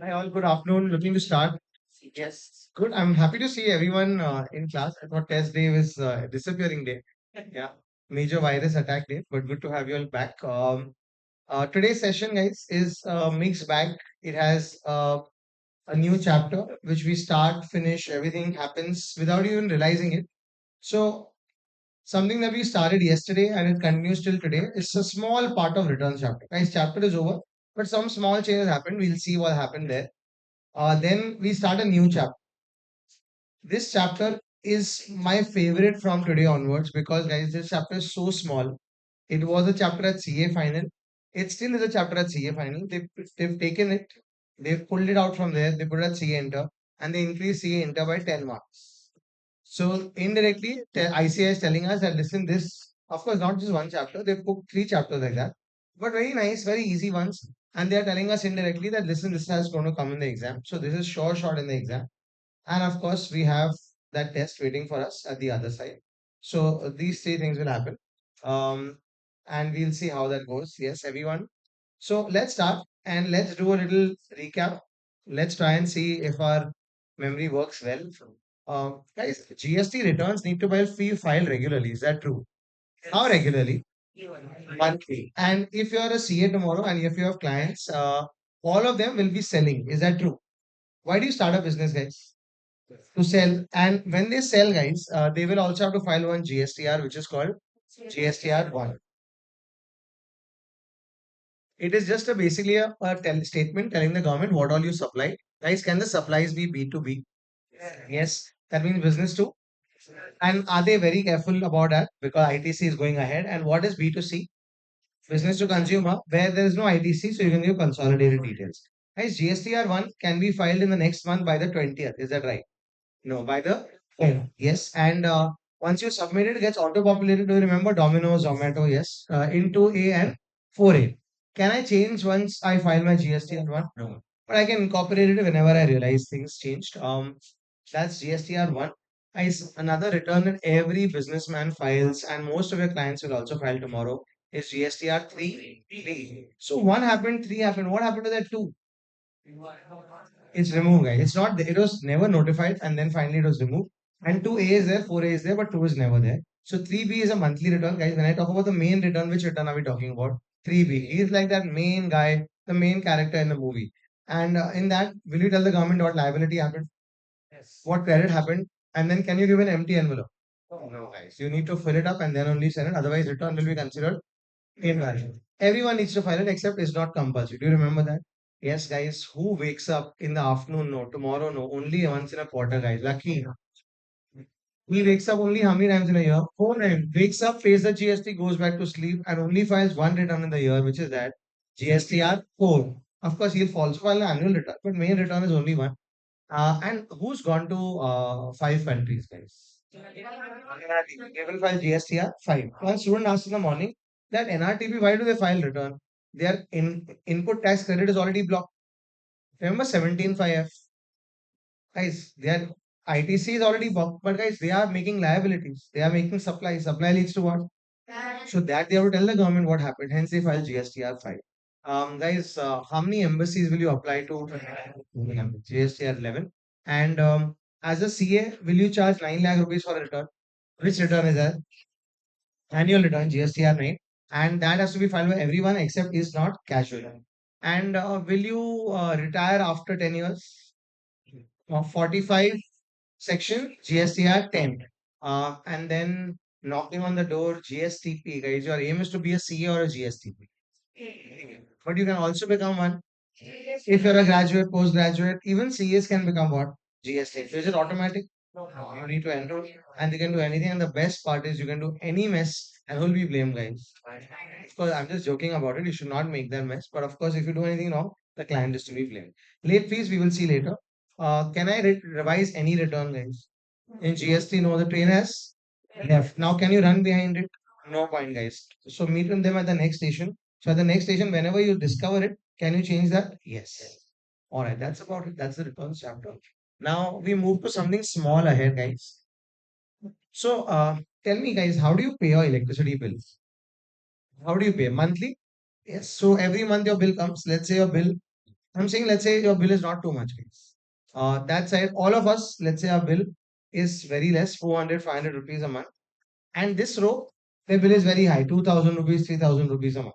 Hi, all. Good afternoon. Looking to start. Yes. Good. I'm happy to see everyone in class. I thought test day was disappearing day. Yeah. Major virus attack day, but good to have you all back. Today's session, guys, is a mixed bag. It has a new chapter which we start, finish, everything happens without even realizing it. So something that we started yesterday and it continues till today is a small part of return chapter. Guys, chapter is over, but some small changes happened. We'll see what happened there. Then we start a new chapter. This chapter is my favorite from today onwards because, guys, this chapter is so small. It was a chapter at CA final. It still is a chapter at CA final. They've taken it, they've pulled it out from there, they put it at CA inter, and they increase CA inter by 10 marks. So indirectly, ICI is telling us that listen, this, of course, not just one chapter, they've put three chapters like that, but very nice, very easy ones. And they are telling us indirectly that listen, this is going to come in the exam. So this is sure shot in the exam. And of course, we have that test waiting for us at the other side. So these three things will happen. Um, and we'll see how that goes. Yes, everyone. So let's start and let's do a little recap. Let's try and see if our memory works well. Guys, GST returns need to be filed regularly. Is that true? How regularly? Monthly. And if you are a CA tomorrow and if you have clients, all of them will be selling. Is that true? Why do you start a business, guys? To sell. And when they sell, guys, they will also have to file one GSTR, which is called GSTR 1. It is just basically a statement telling the government what all you supply. Guys, can the supplies be B2B? Yes. That means business too. And are they very careful about that? Because ITC is going ahead. And what is B2C? Business to consumer, where there is no ITC, so you can give consolidated details. Guys, GSTR 1 can be filed in the next month by the 20th. Is that right? No, by the phone. Yes. And once you submit it, it gets auto-populated. Do you remember Domino's, Zomato? Yes. Into A and 4A. Can I change once I file my GSTR 1? No. But I can incorporate it whenever I realize things changed. That's GSTR 1. Is another return that every businessman files, and most of your clients will also file tomorrow, is GSTR 3. 3. So 1 happened, 3 happened. What happened to that 2? It's removed, guys. It's not, it was never notified and then finally it was removed. And 2A is there, 4A is there, but 2 is never there. So 3B is a monthly return, guys. When I talk about the main return, which return are we talking about? 3B. He is like that main guy, the main character in the movie. And in that, will you tell the government what liability happened? Yes. What credit happened? And then can you give an empty envelope? No, guys. You need to fill it up and then only send it. Otherwise, return will be considered invalid. Everyone needs to file it except it's not compulsory. Do you remember that? Yes, guys. Who wakes up in the afternoon? No. Tomorrow? No. Only once in a quarter, guys. Lucky. He wakes up only how many times in a year? 4 times. Wakes up, pays the GST, goes back to sleep, and only files one return in the year, which is that GSTR 4. Of course, he'll also file an annual return, but main return is only one. And who's gone to 5 countries, guys? NRTP. They will file GSTR 5. One student asked in the morning that NRTP, why do they file return? Their input tax credit is already blocked. Remember 17.5F? Guys, their ITC is already blocked, but guys, they are making liabilities. They are making supply. Supply leads to what? So that they have to tell the government what happened. Hence, they file GSTR 5. Guys, how many embassies will you apply to GSTR 11? And as a CA, will you charge 9 lakh rupees for a return? Which return is that? Annual return, GSTR 9. And that has to be filed by everyone except is not casual. And will you retire after 10 years? 45 section GSTR 10. And then knocking on the door GSTP, guys. Your aim is to be a CA or a GSTP. But you can also become one. If you're a graduate, postgraduate, even CAs can become what? GST. So is it automatic? No. You need to enroll and they can do anything. And the best part is you can do any mess and who'll be blamed, guys? Of course, I'm just joking about it. You should not make that mess. But of course, if you do anything wrong, the client is to be blamed. Late fees, we will see later. Can I revise any return, guys? In GST, no, the train has left. Now, can you run behind it? No point, guys. So meet with them at the next station. So at the next station, whenever you discover it, can you change that? Yes. All right, that's about it. That's the returns chapter. Now we move to something small ahead, guys. So tell me, guys, how do you pay your electricity bills? How do you pay? Monthly? Yes. So every month your bill comes. Let's say your bill I'm saying, let's say your bill is not too much, guys. That side, all of us, let's say our bill is very less, 400, 500 rupees a month. And this row, their bill is very high, 2000 rupees, 3000 rupees a month.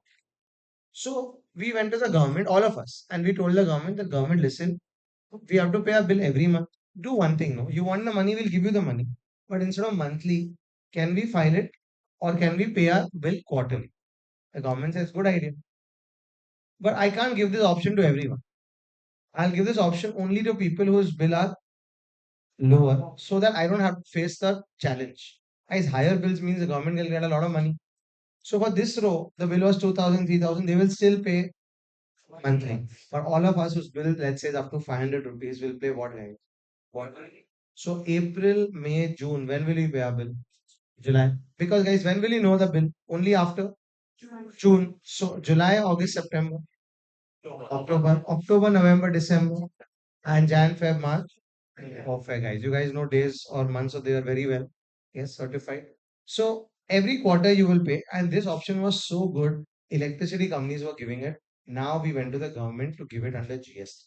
So we went to the government, all of us, and we told the government, listen, we have to pay our bill every month. Do one thing, no? You want the money, we'll give you the money. But instead of monthly, can we file it or can we pay our bill quarterly? The government says, good idea. But I can't give this option to everyone. I'll give this option only to people whose bill are lower so that I don't have to face the challenge. As higher bills means the government will get a lot of money. So for this row, the bill was 2000, 3000. They will still pay monthly. For all of us whose bill, let's say, is up to 500 rupees, will pay what, guys? What? So April, May, June, when will you pay our bill? July. Because guys, when will you know the bill? Only after June. So July, August, September, October, November, December, and Jan, Feb, March. Perfect, guys. You guys know days or months of the year very well. Yes, certified. So every quarter you will pay, and this option was so good. Electricity companies were giving it. Now we went to the government to give it under GST.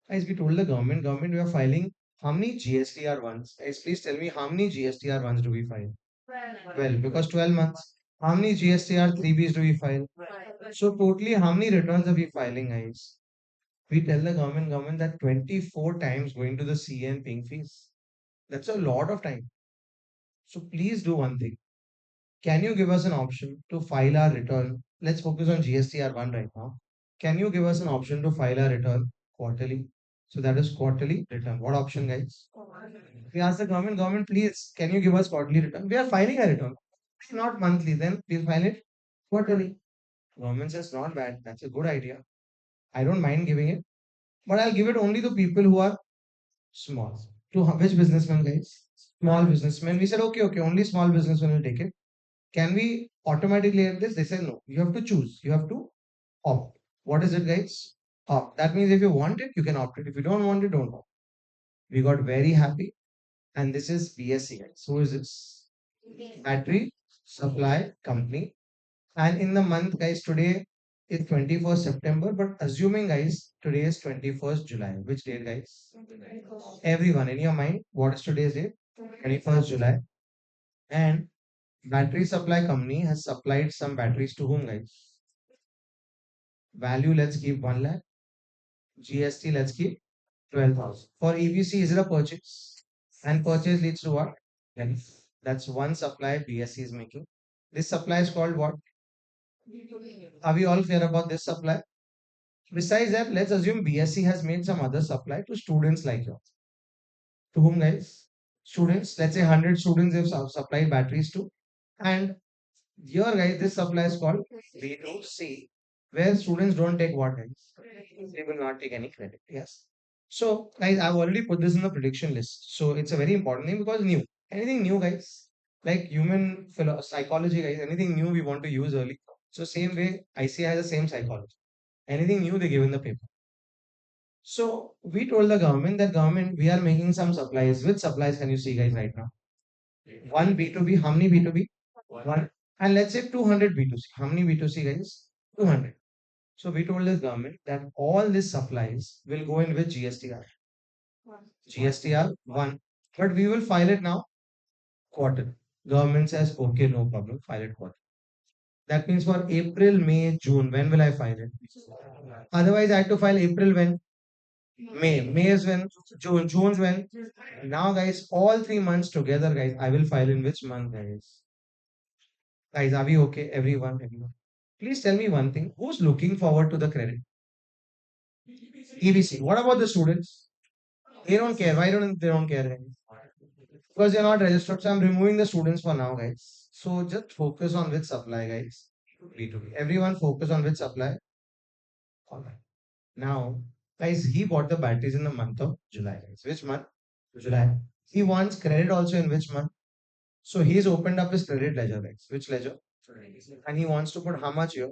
Guys, we told the government, we are filing how many GSTR ones? Guys, please tell me how many GSTR ones do we file? Well, because 12 months. How many GSTR 3Bs do we file? So totally how many returns are we filing, guys? We tell the government that 24 times going to the CA and paying fees. That's a lot of time. So please do one thing. Can you give us an option to file our return? Let's focus on GSTR1 right now. Can you give us an option to file our return quarterly? So that is quarterly return. What option, guys? We ask the government, please, can you give us quarterly return? We are filing a return, not monthly. Then we'll file it quarterly. Government says not bad. That's a good idea. I don't mind giving it, but I'll give it only to people who are small. To which businessmen, guys? Small businessmen. We said, okay, only small businessmen will take it. Can we automatically have this? They said, no. You have to choose. You have to opt. What is it, guys? Opt. That means if you want it, you can opt it. If you don't want it, don't opt. We got very happy. And this is BSC, guys. Who is this? Battery Supply Company. And in the month, guys, today is 21st September. But assuming, guys, today is 21st July. Which date, guys? Everyone in your mind, what is today's date? 21st July. And battery supply company has supplied some batteries to whom, guys? Value, let's keep 1 lakh. GST, let's keep 12,000. For EBC, is it a purchase? And purchase leads to what? Yes. That's one supply BSC is making. This supply is called what? Are we all clear about this supply? Besides that, let's assume BSC has made some other supply to students like you. To whom, guys? Students. Let's say 100 students they've supplied batteries to. And here, guys, this supply is called B2C, where students don't take what, guys? They will not take any credit. Yes. So, guys, I've already put this in the prediction list. So, it's a very important thing because new. Anything new, guys, like human psychology, guys, anything new we want to use early. So, same way, ICI has the same psychology. Anything new they give in the paper. So, we told the government that government, we are making some supplies. Which supplies can you see, guys, right now? One B2B, how many B2B? One. And let's say 200 B2C. How many B2C, guys? 200. So we told the government that all these supplies will go in with GSTR. GSTR 1. But we will file it now quarter. Government says, okay, no problem, file it quarter. That means for April, May, June, when will I file it? Otherwise, I had to file April when? May. May is when? June. June's when? Now, guys, all 3 months together, guys, I will file in which month, guys? Guys, are we okay? Everyone. Please tell me one thing. Who's looking forward to the credit? EBC. What about the students? They don't care. Why don't they don't care? Because they're not registered. So I'm removing the students for now, guys. So just focus on which supply, guys. B2B. Everyone focus on which supply. All right. Now, guys, he bought the batteries in the month of July, guys. Which month? July. He wants credit also in which month? So he's opened up his credit ledger, guys. Which ledger? And he wants to put how much here?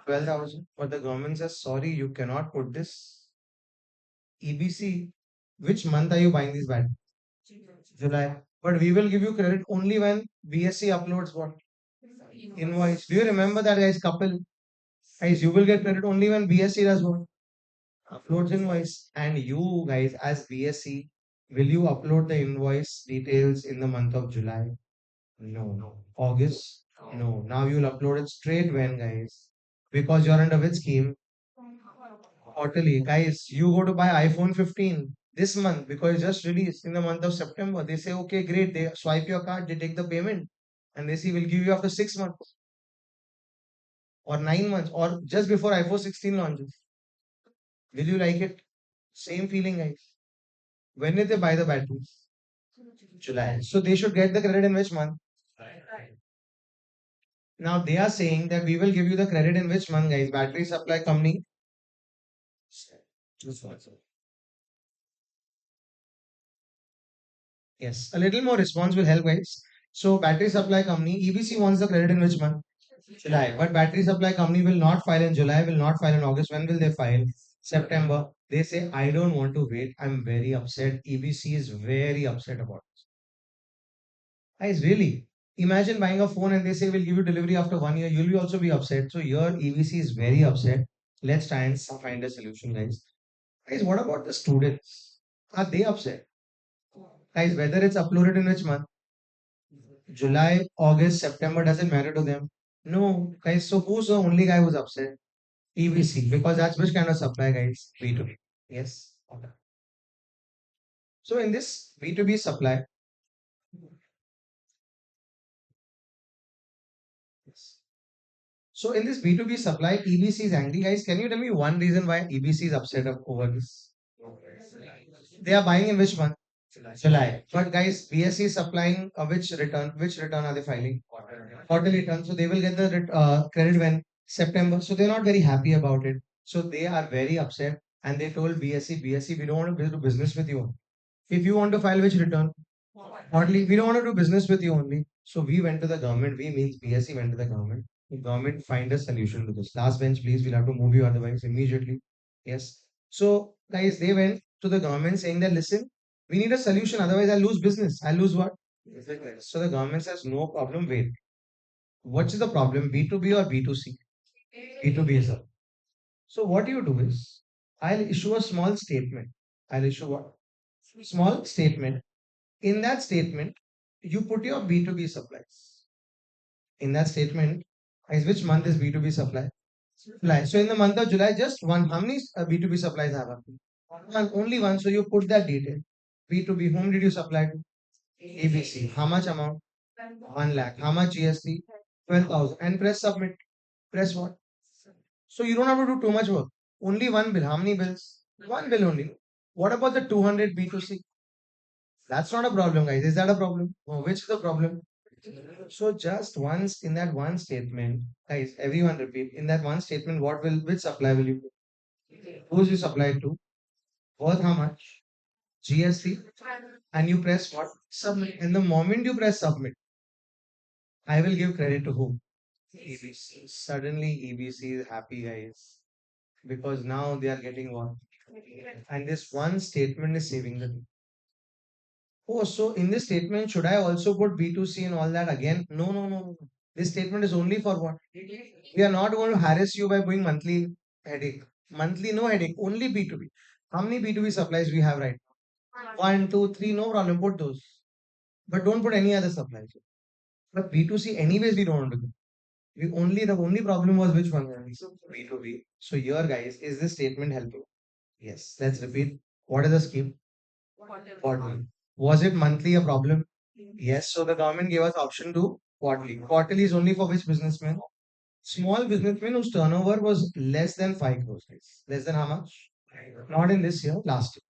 12,000. But the government says, sorry, you cannot put this. EBC, which month are you buying these batteries? July. But we will give you credit only when BSC uploads what? Invoice. Do you remember that, guys, couple? Guys, you will get credit only when BSC does what? Uploads invoice. And you guys, as BSC, will you upload the invoice details in the month of July? No. August? No. Now you'll upload it straight when, guys? Because you're under which scheme? Quarterly. Guys, you go to buy iPhone 15 this month because it's just released in the month of September. They say, okay, great. They swipe your card, they take the payment, and they say, we'll give you after 6 months or 9 months or just before iPhone 16 launches. Will you like it? Same feeling, guys. When did they buy the batteries? July. So they should get the credit in which month? Now they are saying that we will give you the credit in which month, guys? Battery supply company. Yes, a little more response will help, guys. So battery supply company, EBC wants the credit in which month? July. But battery supply company will not file in July, will not file in August. When will they file? September. They say, I don't want to wait. I'm very upset. EBC is very upset about it. Guys, really? Imagine buying a phone and they say we'll give you delivery after 1 year. You'll be also be upset. So your EBC is very upset. Let's try and find a solution, guys. Guys, what about the students? Are they upset? Guys, whether it's uploaded in which month? July, August, September doesn't matter to them. No, guys. So who's the only guy who's upset? EBC, because that's which kind of supply, guys? B2B. Yes. Okay. So in this B2B supply, yes. So in this B2B supply, EBC is angry, guys. Can you tell me one reason why EBC is upset over this? They are buying in which month? July. But guys, BSC is supplying which return? Which return are they filing? Quarterly return. So they will get the credit when September. So they're not very happy about it. So they are very upset and they told BSC, we don't want to do business with you. If you want to file which return? Quarterly, we don't want to do business with you only. So we went to the government. We means BSC went to the government. The government find a solution to this. Last bench, please. We'll have to move you otherwise immediately. Yes. So guys, they went to the government saying that listen, we need a solution. Otherwise, I'll lose business. I'll lose what? So the government says no problem. Wait. What is the problem? B2B or B2C? B2B is up. So what you do is I'll issue a small statement. I'll issue what? Small statement. In that statement, you put your B2B supplies. In that statement, is which month is B2B supply? July. So in the month of July, just one. How many B2B supplies have happened? One, only one. So you put that detail. B2B, whom did you supply to? ABC. How much amount? 1 lakh. How much GST? 12,000. And press submit. Press what? So you don't have to do too much work. Only one bill. How many bills? One bill only. What about the 200 B2C? That's not a problem, guys. Is that a problem? Oh, which is the problem? So just once in that one statement, guys, everyone repeat. In that one statement, what will which supply will you who's you supply to? Worth how much? GST. And you press what? Submit. And the moment you press submit, I will give credit to whom? EBC. Suddenly EBC is happy, guys. Because now they are getting what? And this one statement is saving them. Oh, so in this statement, should I also put B2C and all that again? No, no, no, no. This statement is only for what? We are not going to harass you by doing monthly headache. Monthly, no headache, only B2B. How many B2B supplies we have right now? One, two, three, no problem, put those. But don't put any other supplies. But B2C, anyways, we don't want to do. The only problem was which one? B2B. So here, guys, is this statement helping? Yes. Let's repeat. What is the scheme? Quarterly. Was it monthly a problem? Yes. So the government gave us option to quarterly. Quarterly is only for which businessman? Small businessman whose turnover was less than 5 crores. Guys. Less than how much? Not in this year, last year.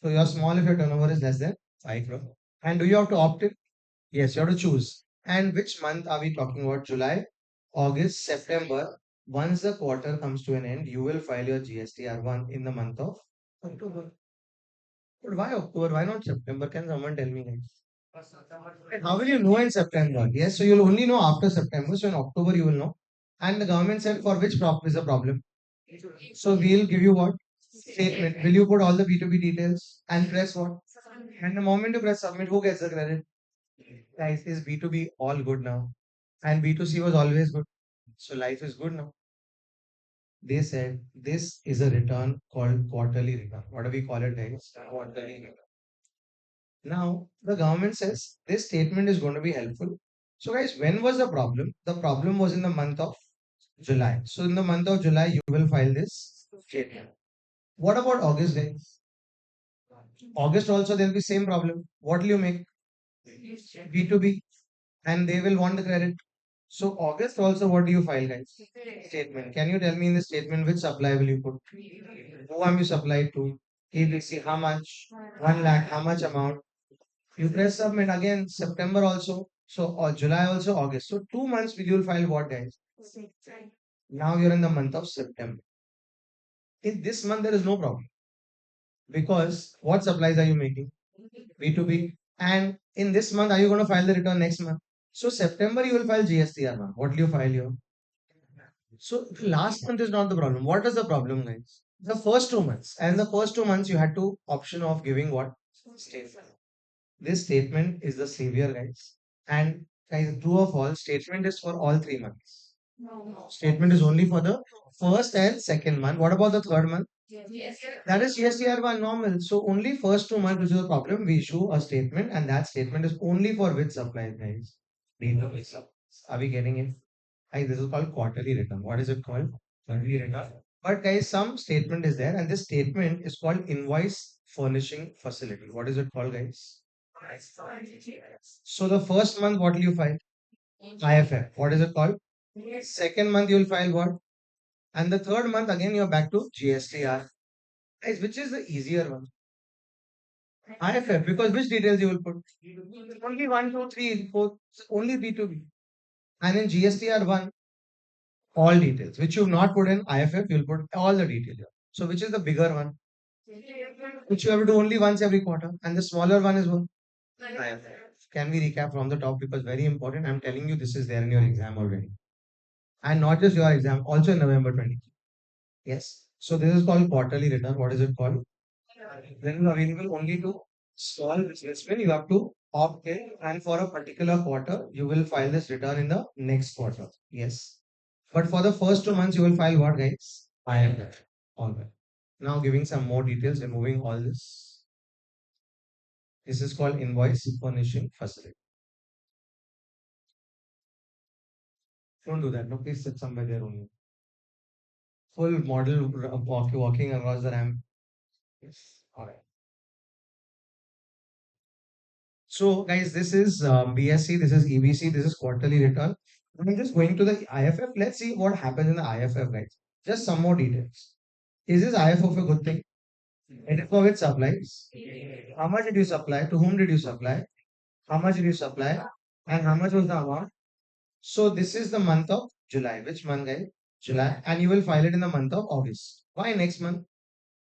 So you're small if your turnover is less than 5 crores. And do you have to opt in? Yes, you have to choose. And which month are we talking about? July, August, September. Once the quarter comes to an end, you will file your GSTR1 in the month of October. But why October? Why not September? Can someone tell me, guys? And how will you know in September? Yes, so you'll only know after September. So in October you will know. And the government said for which prop is the problem. So we'll give you what? Statement. Will you put all the B2B details and press what? And the moment you press submit, who gets the credit? Guys, is B2B all good now? And B2C was always good. So life is good now. They said this is a return called quarterly return. What do we call it, guys? Quarterly return. Now, the government says this statement is going to be helpful. So, guys, when was the problem? The problem was in the month of July. So, in the month of July, you will file this statement. What about August, guys? August also there will be same problem. What will you make? B2B, and they will want the credit. So August also, what do you file, guys? Statement. Can you tell me in the statement which supply will you put? Who am you supplied to? ABC, how much? 1 lakh, how much amount? You press submit again. September also. So or July also, August. So 2 months you will file what, guys? Now you're in the month of September. In this month there is no problem because what supplies are you making? B2B. And in this month, are you going to file the return next month? So September you will file GSTR1. What will you file here? So the last month is not the problem. What is the problem, guys? The first 2 months. And the first 2 months you had to option of giving what? Statement. This statement is the savior, guys. And guys, true or false, statement is for all 3 months. Statement is only for the first and second month. What about the third month? That is GSTR1 normal. So only first 2 months, which is a problem, we issue a statement, and that statement is only for which supplies, guys? Database supplies. Are we getting it? Guys, this is called quarterly return. What is it called? Quarterly return. But guys, some statement is there, and this statement is called invoice furnishing facility. What is it called, guys? So the first month, what will you file? IFF. What is it called? Second month, you will file what? And the third month, again, you're back to GSTR. Guys, which is the easier one? IFF, because which details you will put? Only one, two, three, four, only B2B. And in GSTR1, all details. Which you've not put in IFF, you'll put all the details here. So which is the bigger one? Which you have to do only once every quarter. And the smaller one is what? IFF. Can we recap from the top? Because very important. I'm telling you, this is there in your exam already. And not just your exam, also in November 20. Yes. So this is called quarterly return. What is it called? Then is available only to small businessmen. You have to opt in, and for a particular quarter, you will file this return in the next quarter. Yes. But for the first 2 months, you will file what, guys? IFF. All right. Now giving some more details, removing all this. This is called invoice furnishing facility. Don't do that. No, please sit somewhere there only. Full model walking across the ramp. Yes. All right. So, guys, this is BSC, this is EBC, this is quarterly return. I'm just going to the IFF. Let's see what happens in the IFF, guys. Just some more details. Is this IFF a good thing? It is for which supplies? How much did you supply? To whom did you supply? How much did you supply? And how much was the amount? So, this is the month of July. Which month, guys? July. And you will file it in the month of August. Why next month?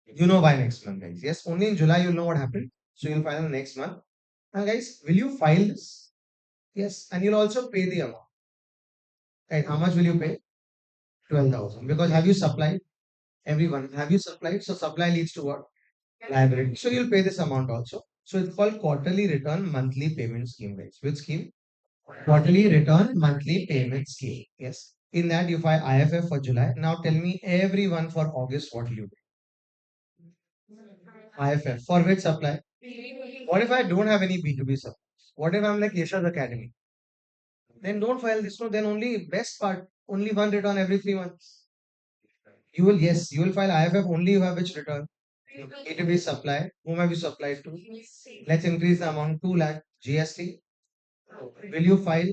You know why next month, guys. Yes, only in July you'll know what happened. So, you'll file in the next month. And guys, will you file this? Yes, and you'll also pay the amount. Right? How much will you pay? 12,000. Because have you supplied? Everyone, have you supplied? So supply leads to what? Liability. So you'll pay this amount also. So it's called quarterly return monthly payment scheme, guys. Which scheme? Quarterly return monthly payment scheme. Yes. In that you file IFF for July. Now tell me everyone for August what will you do? IFF. For which supply? What if I don't have any B2B supply? What if I'm like Yesha's Academy? Then don't file this. No, then only best part, only one return every 3 months. You will, yes, you will file IFF only you have which return. B2B supply. Whom have you supplied to? Let's increase the amount 2 lakh. GST. Will you file?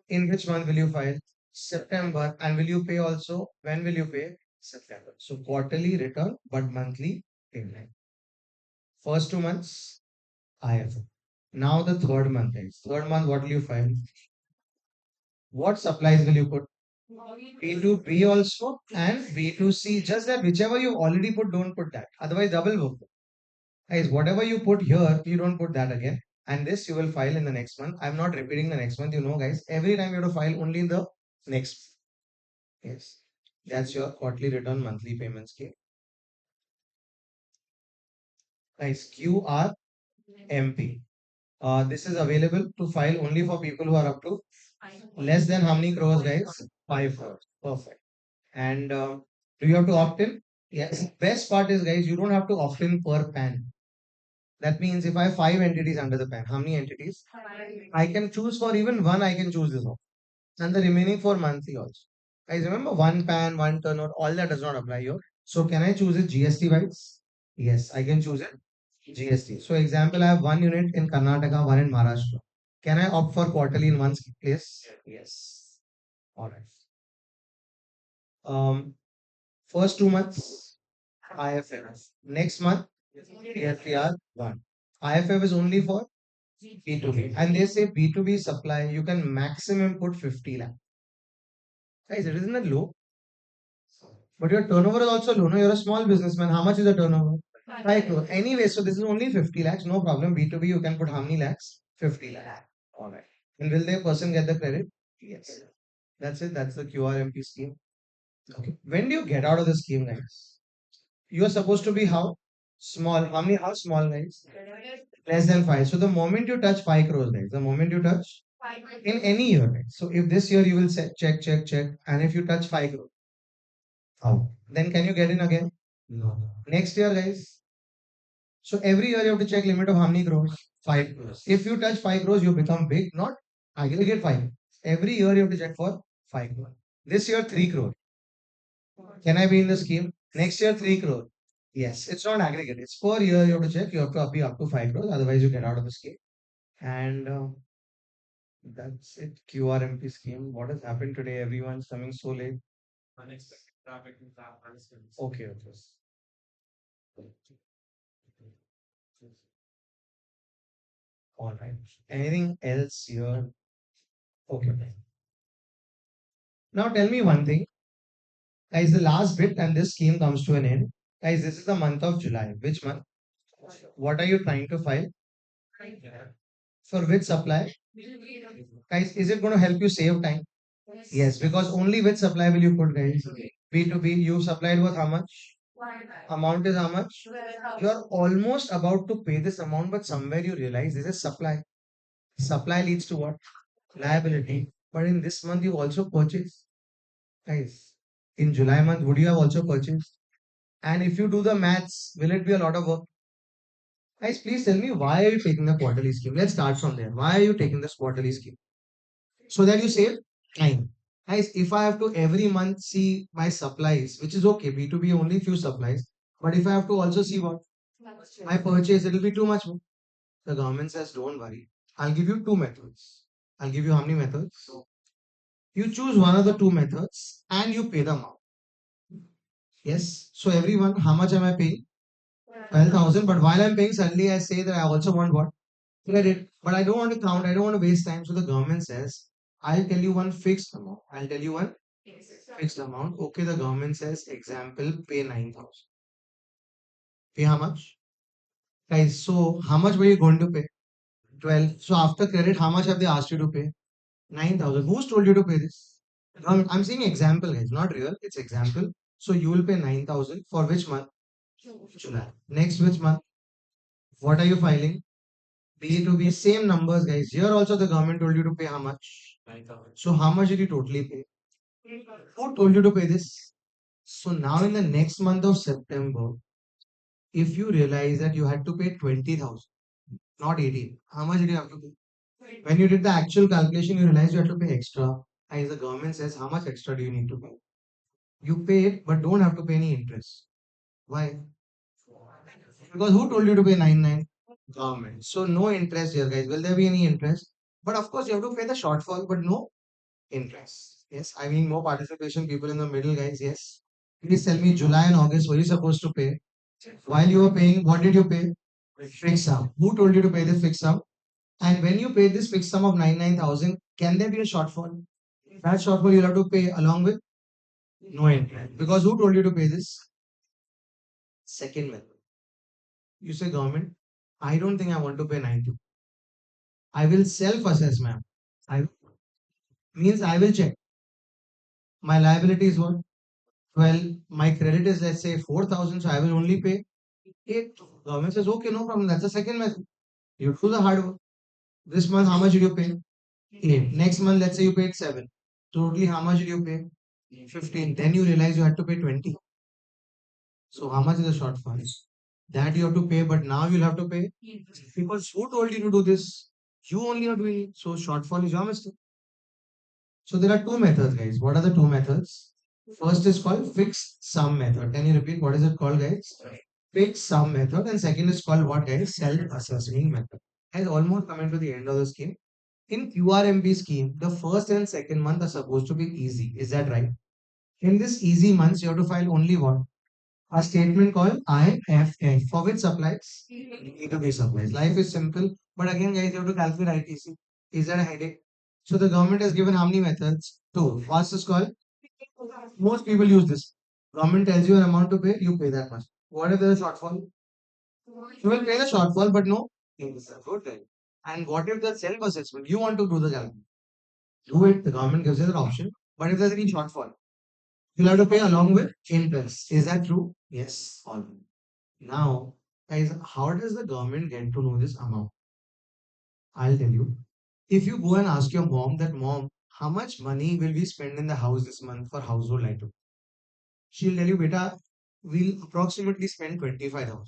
In which month will you file? September. And will you pay also? When will you pay? September. So quarterly return, but monthly payment. First 2 months, IFF. Now the third month is. Third month, what will you file? What supplies will you put? B2B also and B2C. Just that whichever you already put, don't put that. Otherwise, double work. Guys, whatever you put here, you don't put that again. And this you will file in the next month. I'm not repeating the next month. You know, guys, every time you have to file only in the next. Yes. That's your quarterly return monthly payment scheme. Guys, QRMP. This is available to file only for people who are up to less than how many crores, guys? 5 crores. Perfect. And Do you have to opt in? Yes. Best part is, guys, you don't have to opt in per PAN. That means if I have five entities under the PAN, how many entities? I can choose for even one, I can choose this option. And the remaining for monthly also. Guys, remember one PAN, one turnover, all that does not apply here. So can I choose it GST wise? Yes, I can choose it GST. So example, I have one unit in Karnataka, one in Maharashtra. Can I opt for quarterly in one place? Yes. All right. First 2 months, IFF. Next month, FTR one. IFF is only for B2B. And they say B2B supply, you can maximum put 50 lakh. Guys, it isn't that low. But your turnover is also low. No, you're a small businessman. How much is the turnover? 5 crore. Anyway, so this is only 50 lakhs. No problem. B2B, you can put how many lakhs? 50 lakhs. All right. And will the person get the credit? Yes. That's it. That's the QRMP scheme. Okay. When do you get out of the scheme, guys? You are supposed to be how? Small. How many? How small, guys? Less than 5. So the moment you touch 5 crores, guys, the moment you touch in any year, right? So if this year you will say check, check, check, and if you touch 5 crores, out. Then can you get in again? No. Next year, guys. So every year you have to check limit of how many crores? 5 crores. If you touch 5 crores, you become big, not aggregate 5. Every year you have to check for 5 crores. This year 3 crore. Can I be in the scheme? Next year 3 crore. Yes, it's not aggregate. It's per year you have to check. You have to be up to 5 crores. Otherwise you get out of the scheme. And that's it. QRMP scheme. What has happened today? Everyone's coming so late. Unexpected traffic. Okay, okay. All right. Anything else here? Okay. Now tell me one thing. Guys, the last bit and this scheme comes to an end. Guys, this is the month of July. Which month? What are you trying to file? For which supply? Guys, is it going to help you save time? Yes, because only which supply will you put, guys? B2B, you supplied with how much? Amount is how much? You are almost about to pay this amount, but somewhere you realize this is supply. Supply leads to what? Liability. But in this month, you also purchase. Guys, in July month, would you have also purchased? And if you do the maths, will it be a lot of work? Guys, please tell me why are you taking the quarterly scheme? Let's start from there. Why are you taking this quarterly scheme? So that you save time. Guys, if I have to every month see my supplies, which is okay, B2B only few supplies, but if I have to also see what my purchase, it will be too much more. The government says, don't worry. I'll give you two methods. I'll give you how many methods? You choose one of the two methods and you pay the amount. Yes. So everyone, how much am I paying? 12,000. But while I'm paying, suddenly I say that I also want what? Credit. But I don't want to count. I don't want to waste time. So the government says, I'll tell you one fixed amount. I'll tell you one fixed amount. Okay, the government says, example, pay 9,000. Pay how much? Guys, so how much were you going to pay? 12. So after credit, how much have they asked you to pay? 9,000. Who's told you to pay this? I'm saying example, guys, not real. It's example. So you will pay 9,000 for which month? July. Next, which month? What are you filing? B2B, same numbers, guys. Here also the government told you to pay how much? 9,000. So how much did you totally pay? Who told you to pay this? So now in the next month of September, if you realize that you had to pay 20,000, not 18, how much did you have to pay? When you did the actual calculation, you realize you have to pay extra. As the government says, how much extra do you need to pay? You pay it, but don't have to pay any interest. Why? Because who told you to pay 99? Government. So no interest here, guys. Will there be any interest? But of course, you have to pay the shortfall, but no interest. Yes, I mean more participation. People in the middle, guys. Yes. Please tell me, July and August, were you supposed to pay? While you were paying, what did you pay? Fixed sum. Who told you to pay the fixed sum? And when you pay this fixed sum of 99,000, can there be a shortfall? That shortfall you'll have to pay along with no interest. Because who told you to pay this? Second method. You say government, I don't think I want to pay 90. I will self-assess, ma'am. I means I will check. My liability is what? Well, my credit is let's say 4,000, so I will only pay 8. Government says, okay, no problem. That's the second method. You do the hard work. This month, how much did you pay? 8. Next month, let's say you paid 7. Totally, how much did you pay? 15. Then you realize you had to pay 20. So how much is the shortfall? That you have to pay, but now you'll have to pay. Because who told you to do this? You only are doing it. So shortfall is your mistake. So there are two methods, guys. What are the two methods? First is called fixed sum method. Can you repeat what is it called, guys? Fixed sum method. And second is called what, guys? Self-assessing method. Has almost coming to the end of the scheme. In QRMP scheme, the first and second month are supposed to be easy. Is that right? In this easy months, you have to file only what? A statement called IFF for which supplies? B2B supplies. Life is simple, but again, guys, you have to calculate ITC. Is that a headache? So the government has given how many methods? Two. First is called, most people use this. Government tells you an amount to pay, you pay that much. What if there's a shortfall? You will pay the shortfall, but no. Good then. And what if the self-assessment? You want to do the calculation. Do it. The government gives you the option. But if there's any shortfall, you'll have to pay along with interest. Is that true? Yes. All right. Now, guys, how does the government get to know this amount? I'll tell you. If you go and ask your mom that, mom, how much money will we spend in the house this month for household item? She'll tell you, beta, we'll approximately spend 25,000.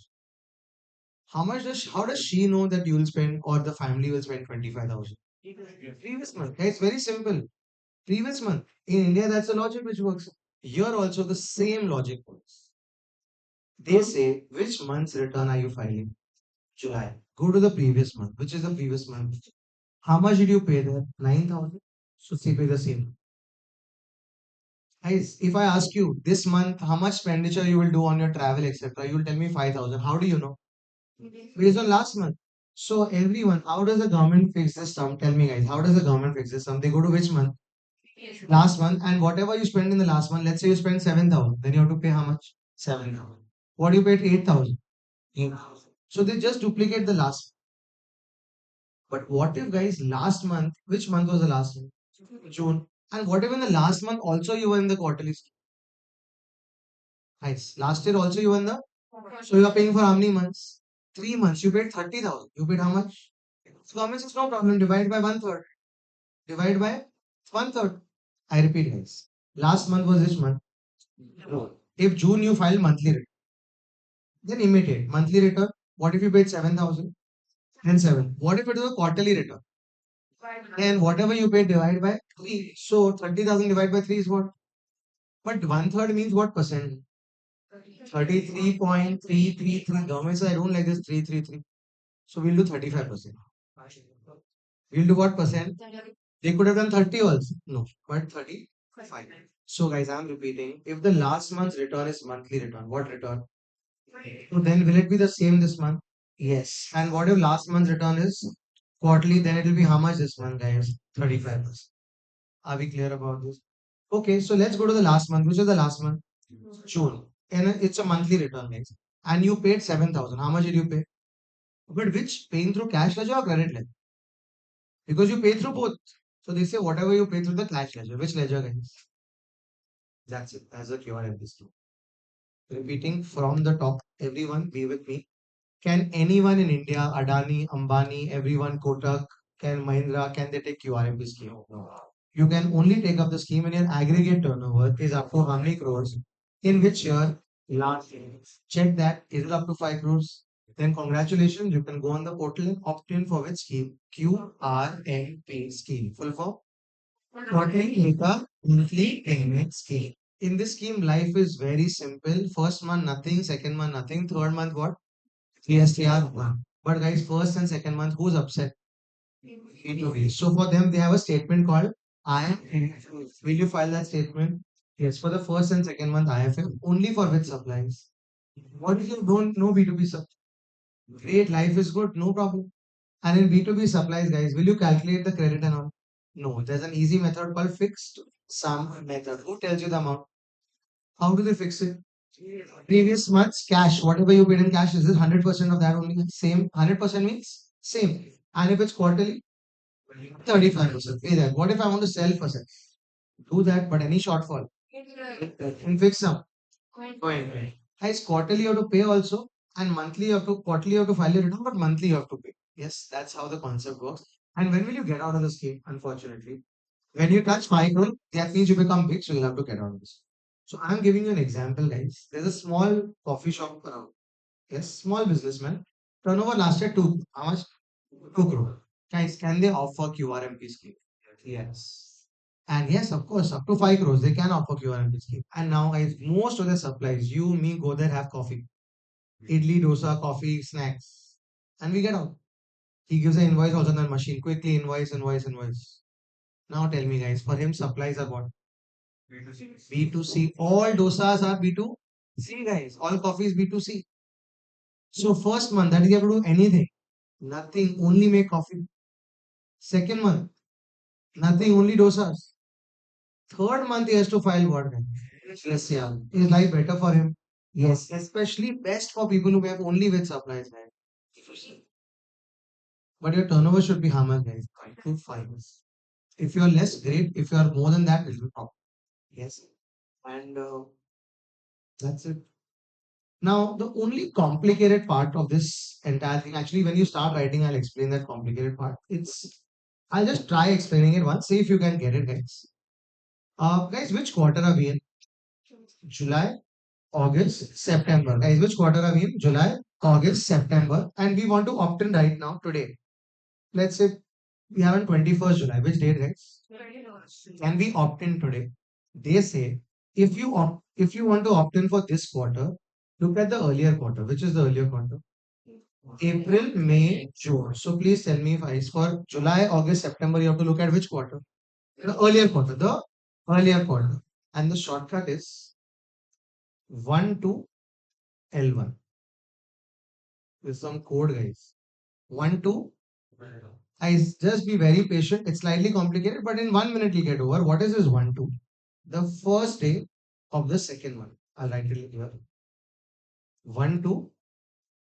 How does she know that you'll spend or the family will spend 25,000? Previous month. Guys, very simple. Previous month. In India, that's the logic which works. Here also the same logic works. They say, which month's return are you filing? July. Go to the previous month. Which is the previous month? How much did you pay there? 9,000. So they pay the same. Guys, if I ask you this month how much expenditure you will do on your travel, etc., you will tell me 5,000. How do you know? Based on last month. So everyone, how does the government fix this sum? Tell me, guys, how does the government fix this sum? They go to which month? Last month, and whatever you spend in the last month, let's say you spend 7,000, then you have to pay how much? 7,000. What you paid? 8,000. 8,000. So they just duplicate the last. But what if, guys, last month, which month was the last month? June. And what if in the last month also you were in the quarterly scheme? Nice. Last year also you were in the. So you are paying for how many months? 3 months. You paid 30,000. You paid how much? So government says no problem. Divide by one third. Divide by one third. I repeat, guys. Last month was which month? June. If June you file monthly return, then imitate monthly return. What if you paid 7,000? Then 7. What if it is a quarterly return? Then whatever you paid divide by 3. So 30,000 divided by 3 is what? But one third means what percent? 33.333. Government says I don't like this 333. So we'll do 35%. We'll do what percent? They could have done 30 also. No, but 35. So guys, I'm repeating. If the last month's return is monthly return, what return? So then will it be the same this month? Yes. And what if last month's return is quarterly? Then it will be how much this month, guys? 35%. Are we clear about this? Okay, so let's go to the last month. Which is the last month? June. And it's a monthly return, guys. And you paid 7,000. How much did you pay? But which? Paying through cash ledger or credit ledger? Because you pay through both. So they say whatever you pay through the cash ledger. Which ledger, guys? That's it. That's the QRMP scheme. Repeating from the top, everyone be with me. Can anyone in India, Adani, Ambani, everyone, Kotak, can Mahindra, can they take QRMP scheme? No. You can only take up the scheme when your aggregate turnover is up to how many crores? In which year? Last year. Check that. Is it up to 5 crores? Then congratulations, you can go on the portal and opt in for which scheme? QRMP scheme. Full form? Quarterly Mega Monthly Payment Scheme. In this scheme, life is very simple. First month, nothing. Second month, nothing. Third month, what? GST 1. But guys, first and second month, who's upset? B2B. So for them, they have a statement called IFF. Will you file that statement? Yes, for the first and second month IFF, only for which supplies. What if you don't know B2B sub? Great, life is good, no problem. And in B2B supplies, guys, will you calculate the credit and all? No, there's an easy method called fixed sum method. Who tells you the amount? How do they fix it? Previous month's cash, whatever you paid in cash, is it 100% of that only? Same. 100% means same. And if it's quarterly, 35%. Pay that. What if I want to sell for sale? Do that, but any shortfall? In fixed sum. Fine. Guys, quarterly you have to pay also, and monthly you have to quarterly you have to file your return, but monthly you have to pay. Yes, that's how the concept works. And when will you get out of the scheme? Unfortunately, when you touch 5 crore, that means you become big, so you'll have to get out of this. So I'm giving you an example, guys. There's a small coffee shop around. Yes, small businessman. Turnover last year two. How much? 2 crore. Guys, can they offer QRMP scheme? Yes. And yes, of course, up to 5 crores, they can offer QRMP scheme. And now, guys, most of the supplies, you, me, go there, have coffee. Idli, dosa, coffee, snacks. And we get out. He gives an invoice also on the machine. Quickly invoice, invoice, invoice. Now tell me, guys, for him, supplies are what? B2C. All dosas are B2C, guys. All coffee is B2C. So first month, that is able to do anything. Nothing. Only make coffee. Second month, nothing. Only dosas. Third month, he has to file what? Yes, yeah. Is life better for him? Yes. Especially best for people who have only with supplies, man. But your turnover should be how much, guys? 5 to 5. If you are less, great. If you are more than that, it will top. Yes. And that's it. Now, the only complicated part of this entire thing, actually, when you start writing, I'll explain that complicated part. I'll just try explaining it once, see if you can get it, guys. Guys, which quarter are we in? July, August, September. Guys, which quarter are we in? July, August, September. And we want to opt in right now, today. Let's say we have on 21st July. Which date, guys? Can we opt in today? They say if you want to opt in for this quarter, look at the earlier quarter. Which is the earlier quarter? April, May, June. So please tell me, guys, for July, August, September, you have to look at which quarter? The earlier quarter. The earlier quarter. And the shortcut is 1 to L1. There's some code, guys. 1 to I just be very patient. It's slightly complicated, but in 1 minute you'll get over. What is this 1 to? The first day of the second month. I'll write it here. 1 to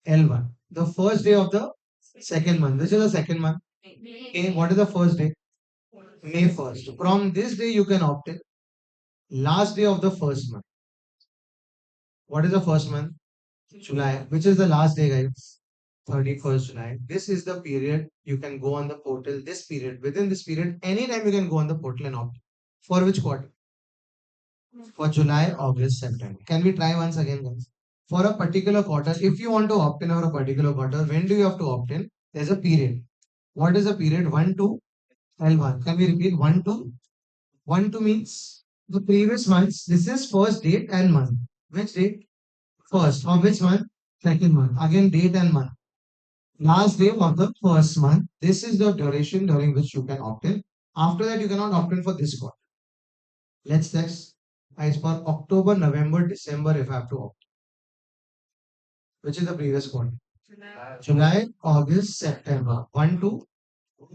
L1. The first day of the second month. Which is the second month? Okay, what is the first day? May 1st. From this day, you can opt in. Last day of the first month. What is the first month? July. Which is the last day, guys? 31st July. This is the period you can go on the portal. This period, within this period, anytime you can go on the portal and opt. For which quarter? For July, August, September. Can we try once again, guys? For a particular quarter, if you want to opt in for a particular quarter, when do you have to opt in? There's a period. What is the period? 1 to L1. Can we repeat? 1 to 1 to means the previous months. This is first date and month. Which date? First. Of which month? Second month. Again, date and month. Last day of the first month. This is the duration during which you can opt in. After that, you cannot opt in for this quarter. Let's test. As for October, November, December, if I have to opt, which is the previous quarter? July, August, September. 1 to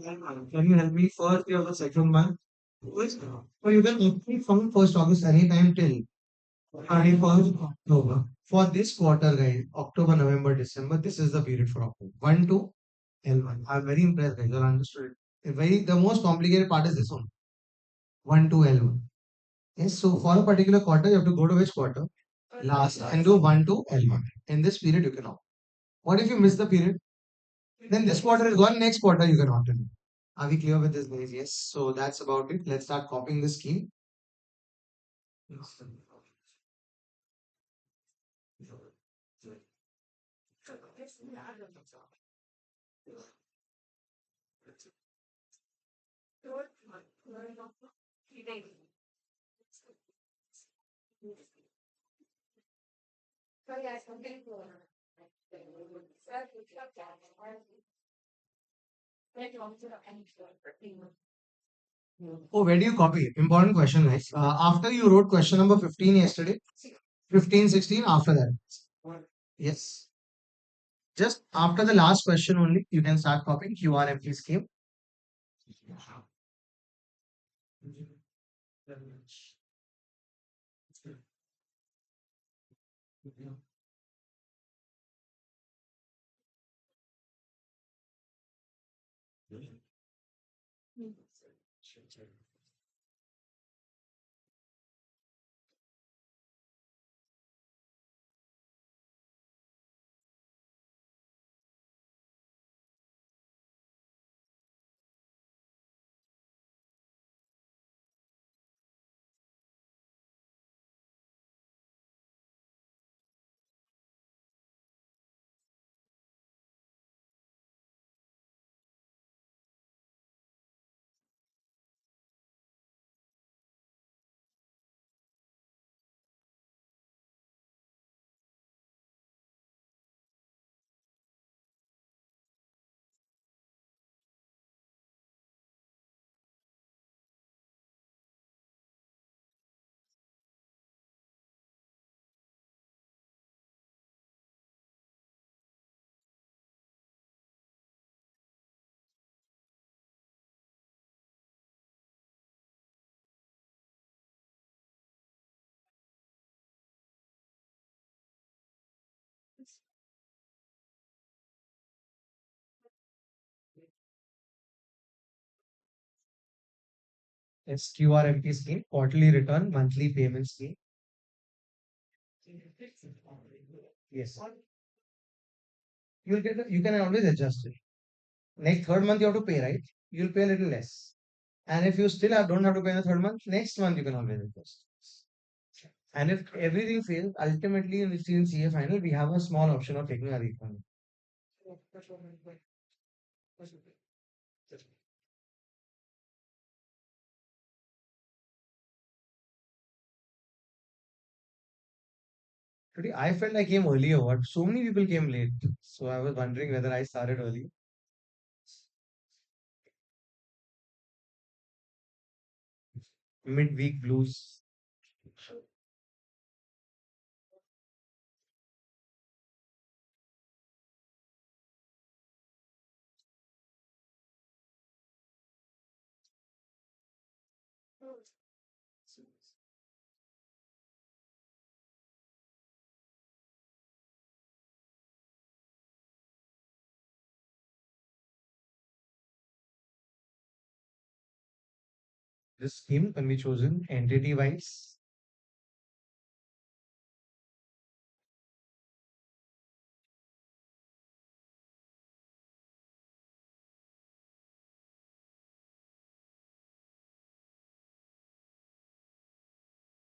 can you help me first day of the second month? So you can opt in from 1st August anytime till 31st October. For this quarter, guys, October, November, December, this is the period for October. 1 to L1. I'm very impressed, guys. You understood it. The most complicated part is this one. 1 to L1. Yes, so for a particular quarter, you have to go to which quarter? Last and do 1 to L1. In this period, you can opt. What if you miss the period? Then this quarter is gone, next quarter you can opt in. Are we clear with this, guys? Yes. So that's about it. Let's start copying the scheme. Oh, where do you copy? Important question, guys. After you wrote question number 15 yesterday, 15, 16, after that. Yes. Just after the last question only, you can start copying QRMP scheme. It's QRMP scheme, quarterly return, monthly payment scheme. Yes. You can always adjust it. Next third month you have to pay, right? You'll pay a little less. And if you still don't have to pay in the third month, next month you can always adjust. And if everything fails, ultimately in the CA final, we have a small option of taking a refund. Today I felt I came earlier, but so many people came late. So I was wondering whether I started early. Midweek blues. This scheme can be chosen entity wise.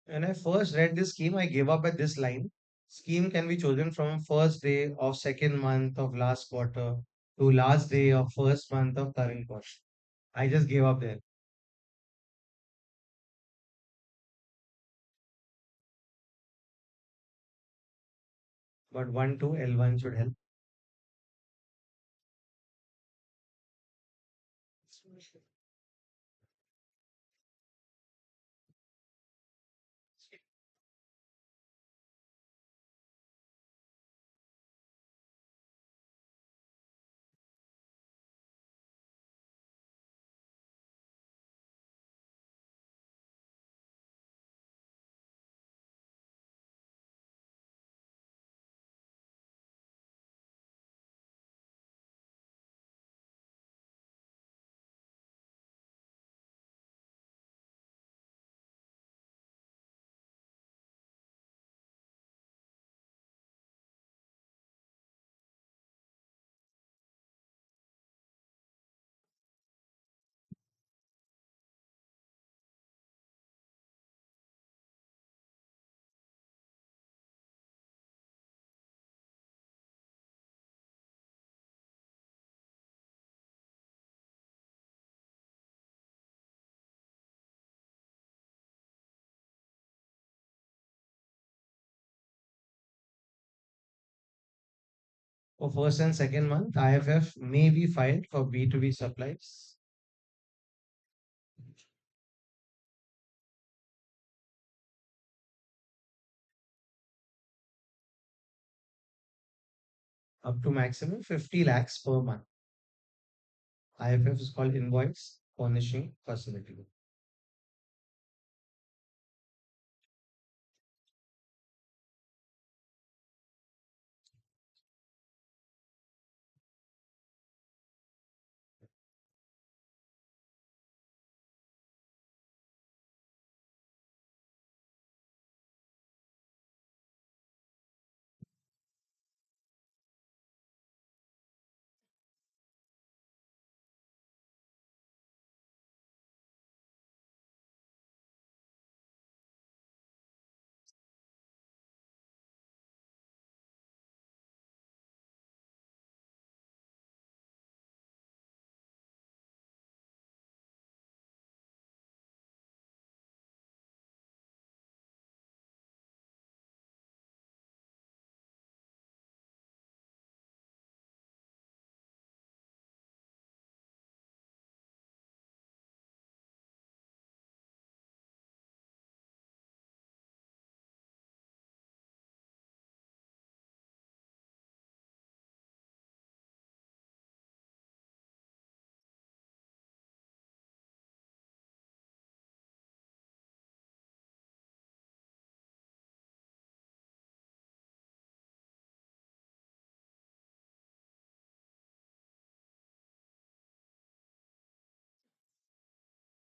When I first read this scheme, I gave up at this line. Scheme can be chosen from first day of second month of last quarter to last day of first month of current quarter. I just gave up there. But 1 to L1 should help. For first and second month, IFF may be filed for B2B supplies. Up to maximum 50 lakhs per month. IFF is called invoice furnishing facility.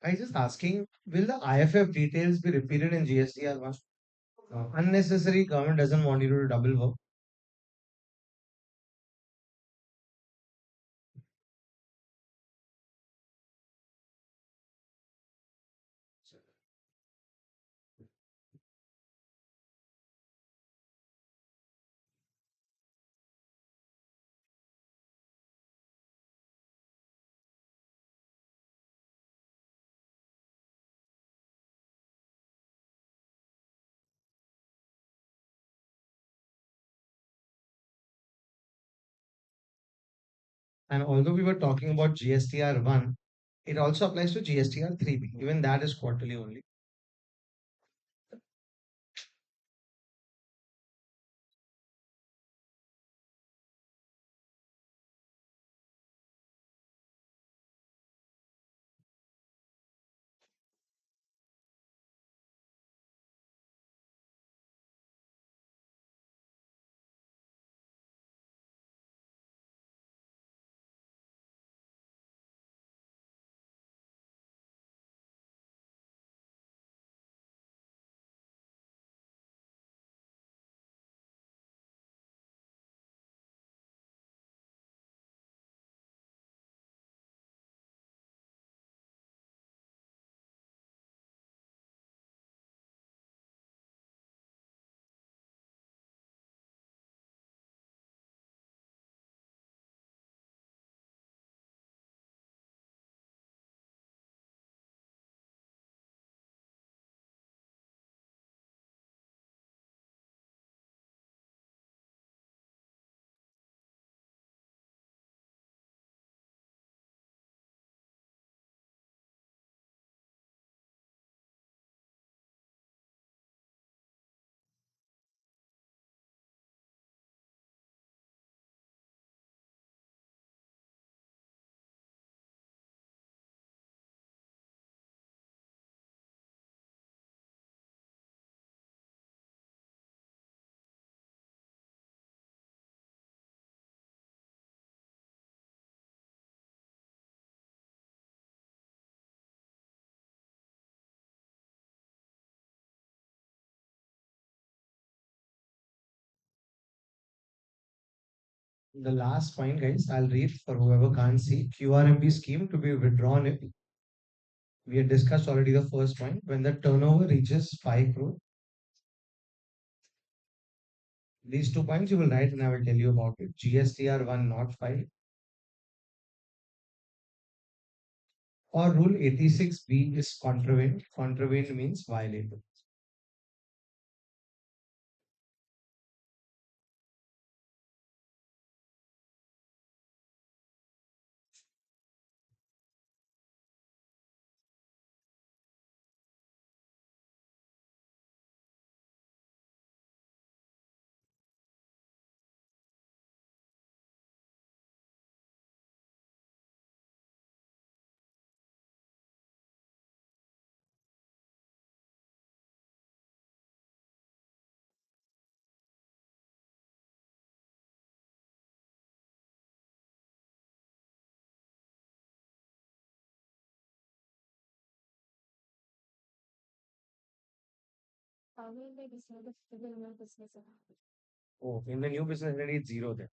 I just asking, will the IFF details be repeated in GSTR one? Unnecessary government doesn't want you to do double work. And although we were talking about GSTR 1, it also applies to GSTR 3B. Even that is quarterly only. The last point, guys, I'll read for whoever can't see. QRMP scheme to be withdrawn. We had discussed already the first point. When the turnover reaches 5 crore, these 2 points you will write and I will tell you about it. GSTR 1 not 5 or Rule 86B is contravened. Contravened means violated. Oh, in the new business entity, it's zero there.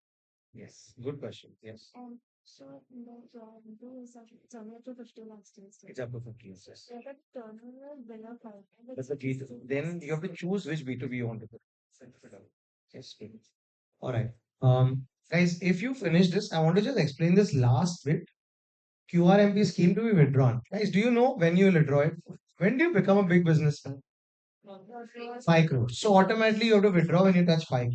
Yes, good question. Yes. It's up to 50 years. Yes. That's the key. Then you have to choose which B2B you want to put. Yes. Please. All right. Guys, if you finish this, I want to just explain this last bit. QRMP scheme to be withdrawn. Guys, do you know when you will withdraw it? When do you become a big businessman? 5 crores. So automatically you have to withdraw when you touch 5.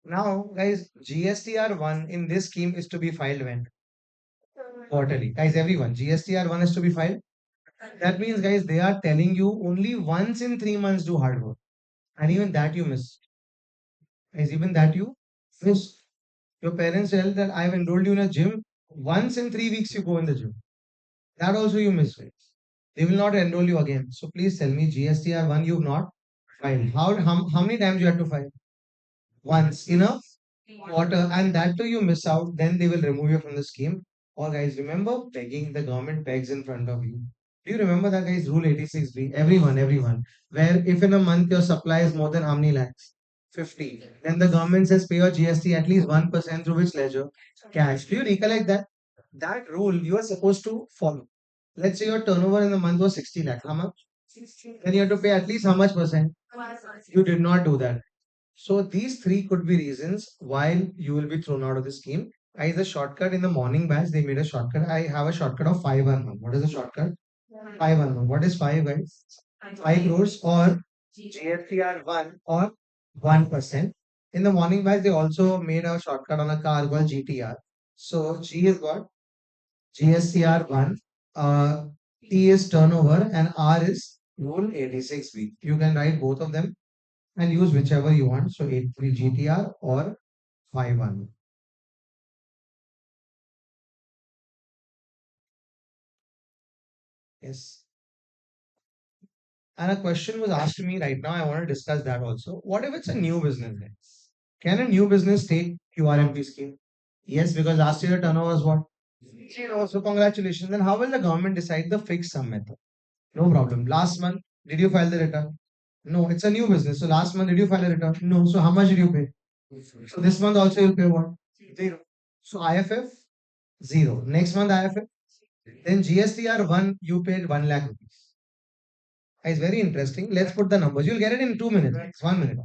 Now, guys, GSTR 1 in this scheme is to be filed when? Quarterly. Guys, everyone, GSTR 1 is to be filed. That means, guys, they are telling you only once in 3 months do hard work. And even that you miss. Guys, even that you miss. Your parents tell that I've enrolled you in a gym. Once in 3 weeks you go in the gym. That also you miss. Guys. They will not enroll you again. So please tell me GSTR 1 you've not filed. How many times you have to file? Once in a quarter, and that too you miss out, then they will remove you from the scheme. Or guys, remember begging, the government begs in front of you. Do you remember that guy's rule 86B? Everyone. Where if in a month your supply is more than how many lakhs? 50. Then the government says pay your GST at least 1% through which ledger? Cash. Do you recollect that? That rule you are supposed to follow. Let's say your turnover in the month was 60 lakhs. How much? Then you have to pay at least how much percent? You did not do that. So these three could be reasons why you will be thrown out of the scheme. As a shortcut in the morning batch, they made a shortcut. I have a shortcut of 511. What is the shortcut? 511. What is 5 guys? 5 crores or GSTR 1 or 1%. In the morning batch, they also made a shortcut on a car called GTR. So G is what? GSTR 1. T is turnover and R is rule 86B. You can write both of them and use whichever you want. So 83 GTR or 51. Yes. And a question was asked to me right now. I want to discuss that also. What if it's a new business? Guys? Can a new business take QRMP scheme? Yes, because last year turnover was what? Zero. So congratulations. Then how will the government decide the fixed sum method? No problem. Last month, did you file the return? No, it's a new business. So last month, did you file a return? No. So how much did you pay? So this month also you'll pay what? Zero. So IFF, zero. Next month IFF. Then GSTR 1, you paid 1 lakh rupees. It's very interesting. Let's put the numbers. You'll get it in 2 minutes. Guys. 1 minute.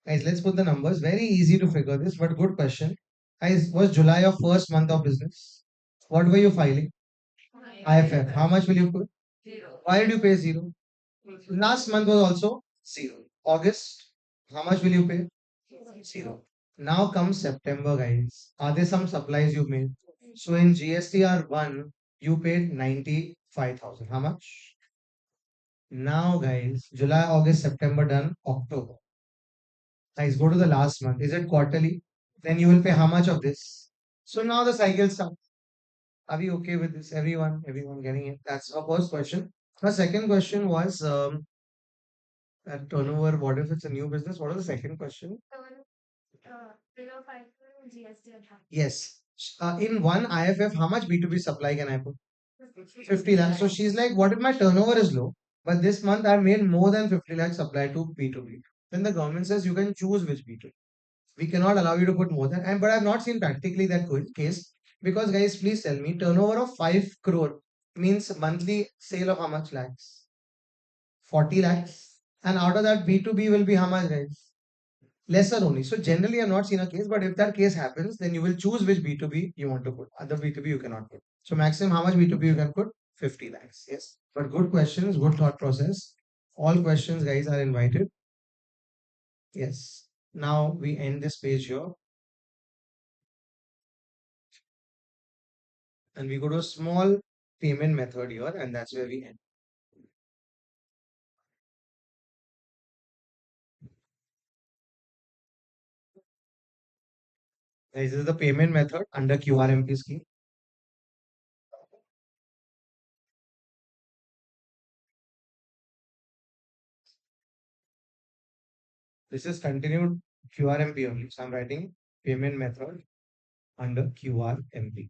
Guys, let's put the numbers. Very easy to figure this, but good question. Guys, was July your first month of business? What were you filing? IFF. How much will you put? Why did you pay zero? Last month was also zero. August, how much will you pay? Zero. Now comes September, guys. Are there some supplies you made? So in GSTR 1, you paid 95,000. How much? Now, guys, July, August, September done, October. Guys, go to the last month. Is it quarterly? Then you will pay how much of this? So now the cycle starts. Are we okay with this? Everyone getting it? That's our first question. The second question was that turnover. What if it's a new business? What was the second question? Yes. In one IFF, how much B2B supply can I put? 50 lakhs. So she's like, what if my turnover is low, but this month I've made more than 50 lakhs supply to B2B? Then the government says you can choose which B2B. We cannot allow you to put more than, and but I've not seen practically that case because guys, please tell me, turnover of 5 crore means monthly sale of how much lakhs? 40 lakhs. And out of that, B2B will be how much, guys? Lesser only. So generally, I've not seen a case, but if that case happens, then you will choose which B2B you want to put. Other B2B you cannot put. So maximum how much B2B you can put? 50 lakhs. Yes. But good questions, good thought process. All questions, guys, are invited. Yes. Now we end this page here and we go to a small payment method here, and that's where we end. Guys, this is the payment method under QRMP scheme. This is continued QRMP only. So I'm writing payment method under QRMP.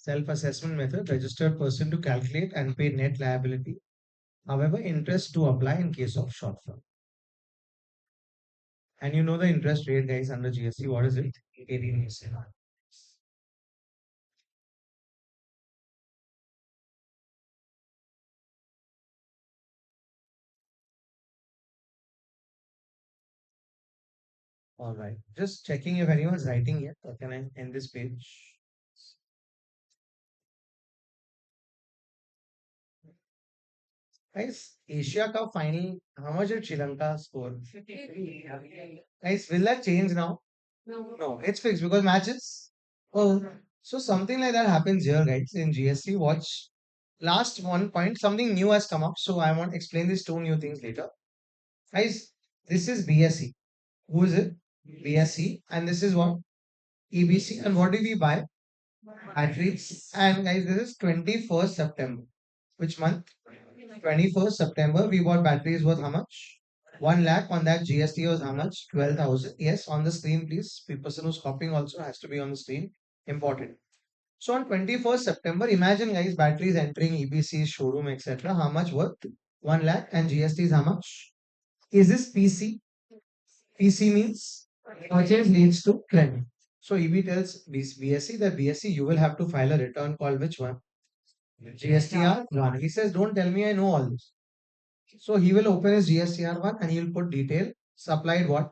Self-assessment method, registered person to calculate and pay net liability. However, interest to apply in case of shortfall. And you know the interest rate, guys, under GST. What is it? 18%. All right. Just checking if anyone's writing yet, or can I end this page? Guys, Asia Cup final, how much did Sri Lanka score? Guys, will that change now? No, it's fixed because matches. Oh, so something like that happens here, guys, in GST. Watch. Last one point, something new has come up. So I want to explain these two new things later. Guys, this is BSE. Who is it? BSE. And this is what? EBC. And what do we buy? Batteries. And guys, this is 21st September. Which month? 21st September. We bought batteries worth how much? 1 lakh. On that GST was how much? 12,000. Yes, on the screen, please. The person who's copying also has to be on the screen. Important. So on 21st September, imagine guys, batteries entering EBC showroom, etc. How much worth? 1 lakh and GST is how much? Is this PC? PC means purchase leads to credit. So EB tells BSE that BSE you will have to file a return called which one? GSTR 1. He says, don't tell me I know all this. So he will open his GSTR 1 and he will put detail supplied what?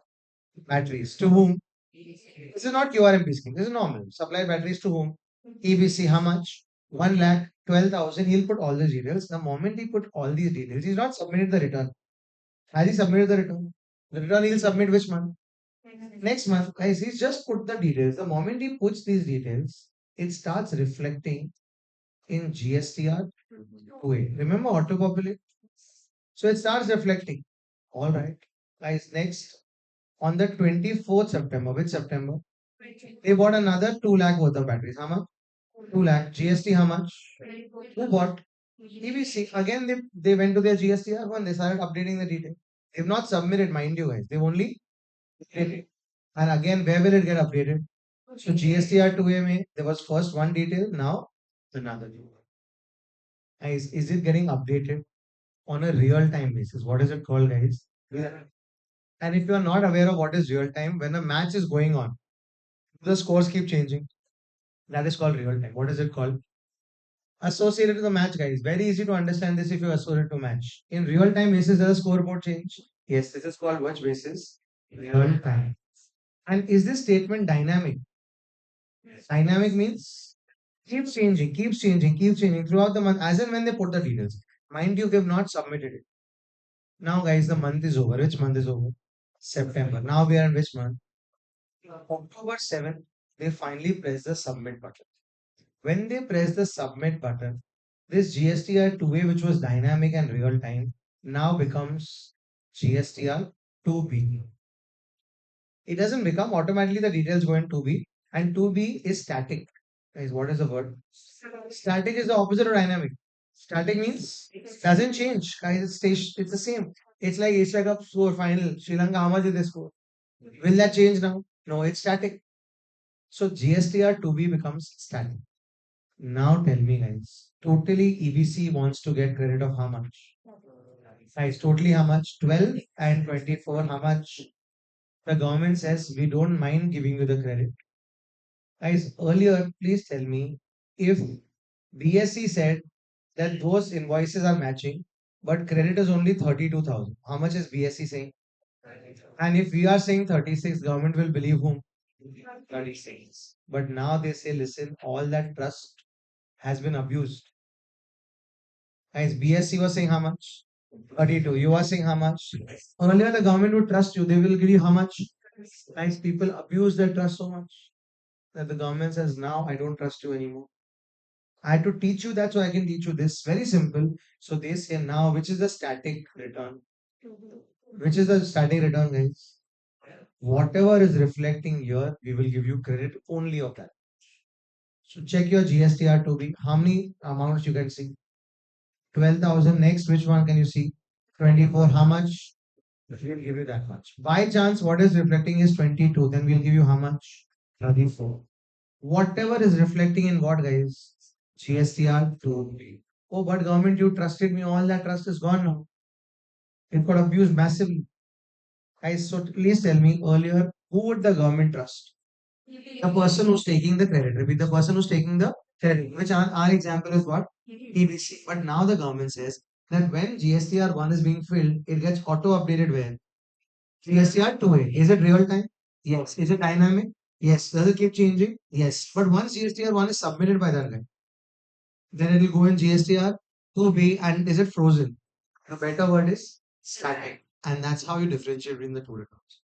Batteries. To whom? This is not QRMP scheme. This is normal. Supplied batteries to whom? EBC. How much? 1 lakh 12,000. He'll put all these details. The moment he put all these details, he's not submitted the return. Has he submitted the return? The return he'll submit which month? Next month. Guys, he's just put the details. The moment he puts these details, it starts reflecting in GSTR 2A. Remember auto populate? So it starts reflecting. All right. Guys, next on the 24th September, which September? They bought another 2 lakh worth of batteries. How much? 2 lakh. GST how much? Who bought? EBC. Again, they went to their GSTR one. They started updating the detail. They've not submitted, mind you guys. They've only updated. And again, where will it get updated? So GSTR 2MA, there was first one detail, now another detail. Is it getting updated on a real time basis? What is it called, guys? Yeah. And if you are not aware of what is real time, when a match is going on, the scores keep changing. That is called real time. What is it called? Associated to the match, guys. Very easy to understand this if you associate to match. In real time basis, does the scoreboard change? Yes, this is called which basis? Real time. And is this statement dynamic? Dynamic means keeps changing, keeps changing throughout the month, as and when they put the details. Mind you, we have not submitted it. Now, guys, the month is over. Which month is over? September. Now we are in which month? October 7th, they finally press the submit button. When they press the submit button, this GSTR 2A, which was dynamic and real time, now becomes GSTR 2B. It doesn't become automatically the details go in 2B, and 2B is static. Guys, what is the word? Static is the opposite of dynamic. Static means doesn't change. Guys, it's the same. It's like a score final. Sri Lanka, how much is the score? Will that change now? No, it's static. So GSTR 2B becomes static. Now tell me, guys. Totally EBC wants to get credit of how much? Guys, totally how much? 12 and 24. How much? The government says we don't mind giving you the credit. Guys, earlier, please tell me if BSC said that those invoices are matching, but credit is only 32,000. How much is BSC saying? And if we are saying 36, government will believe whom? 36. But now they say, listen, all that trust has been abused. Guys, BSC was saying how much? 32. You are saying how much? Earlier, the government would trust you. They will give you how much? Guys, people abuse their trust so much that the government says, now I don't trust you anymore. I had to teach you that so I can teach you this. Very simple. So they say now, which is the static return? Which is the static return, guys? Whatever is reflecting here, we will give you credit only of that. So check your GSTR to be how many amounts you can see. 12,000. Next, which one can you see? 24. How much? We'll give you that much. By chance, what is reflecting is 22. Then we'll give you how much? 34. Whatever is reflecting in what, guys? GSTR 2B. Oh, but government, you trusted me. All that trust is gone now. It got abused massively. Guys, so please tell me earlier, who would the government trust? The person who's taking the credit. Repeat, the person who's taking the credit, which our example is what? TBC. But now the government says that when GSTR 1 is being filled, it gets auto updated where? GSTR 2A. Is it real time? Yes. Is it dynamic? Yes. Does it keep changing? Yes. But once GSTR 1 is submitted by that guy, then it will go in GSTR 2B and is it frozen? The better word is static. And that's how you differentiate between the two returns.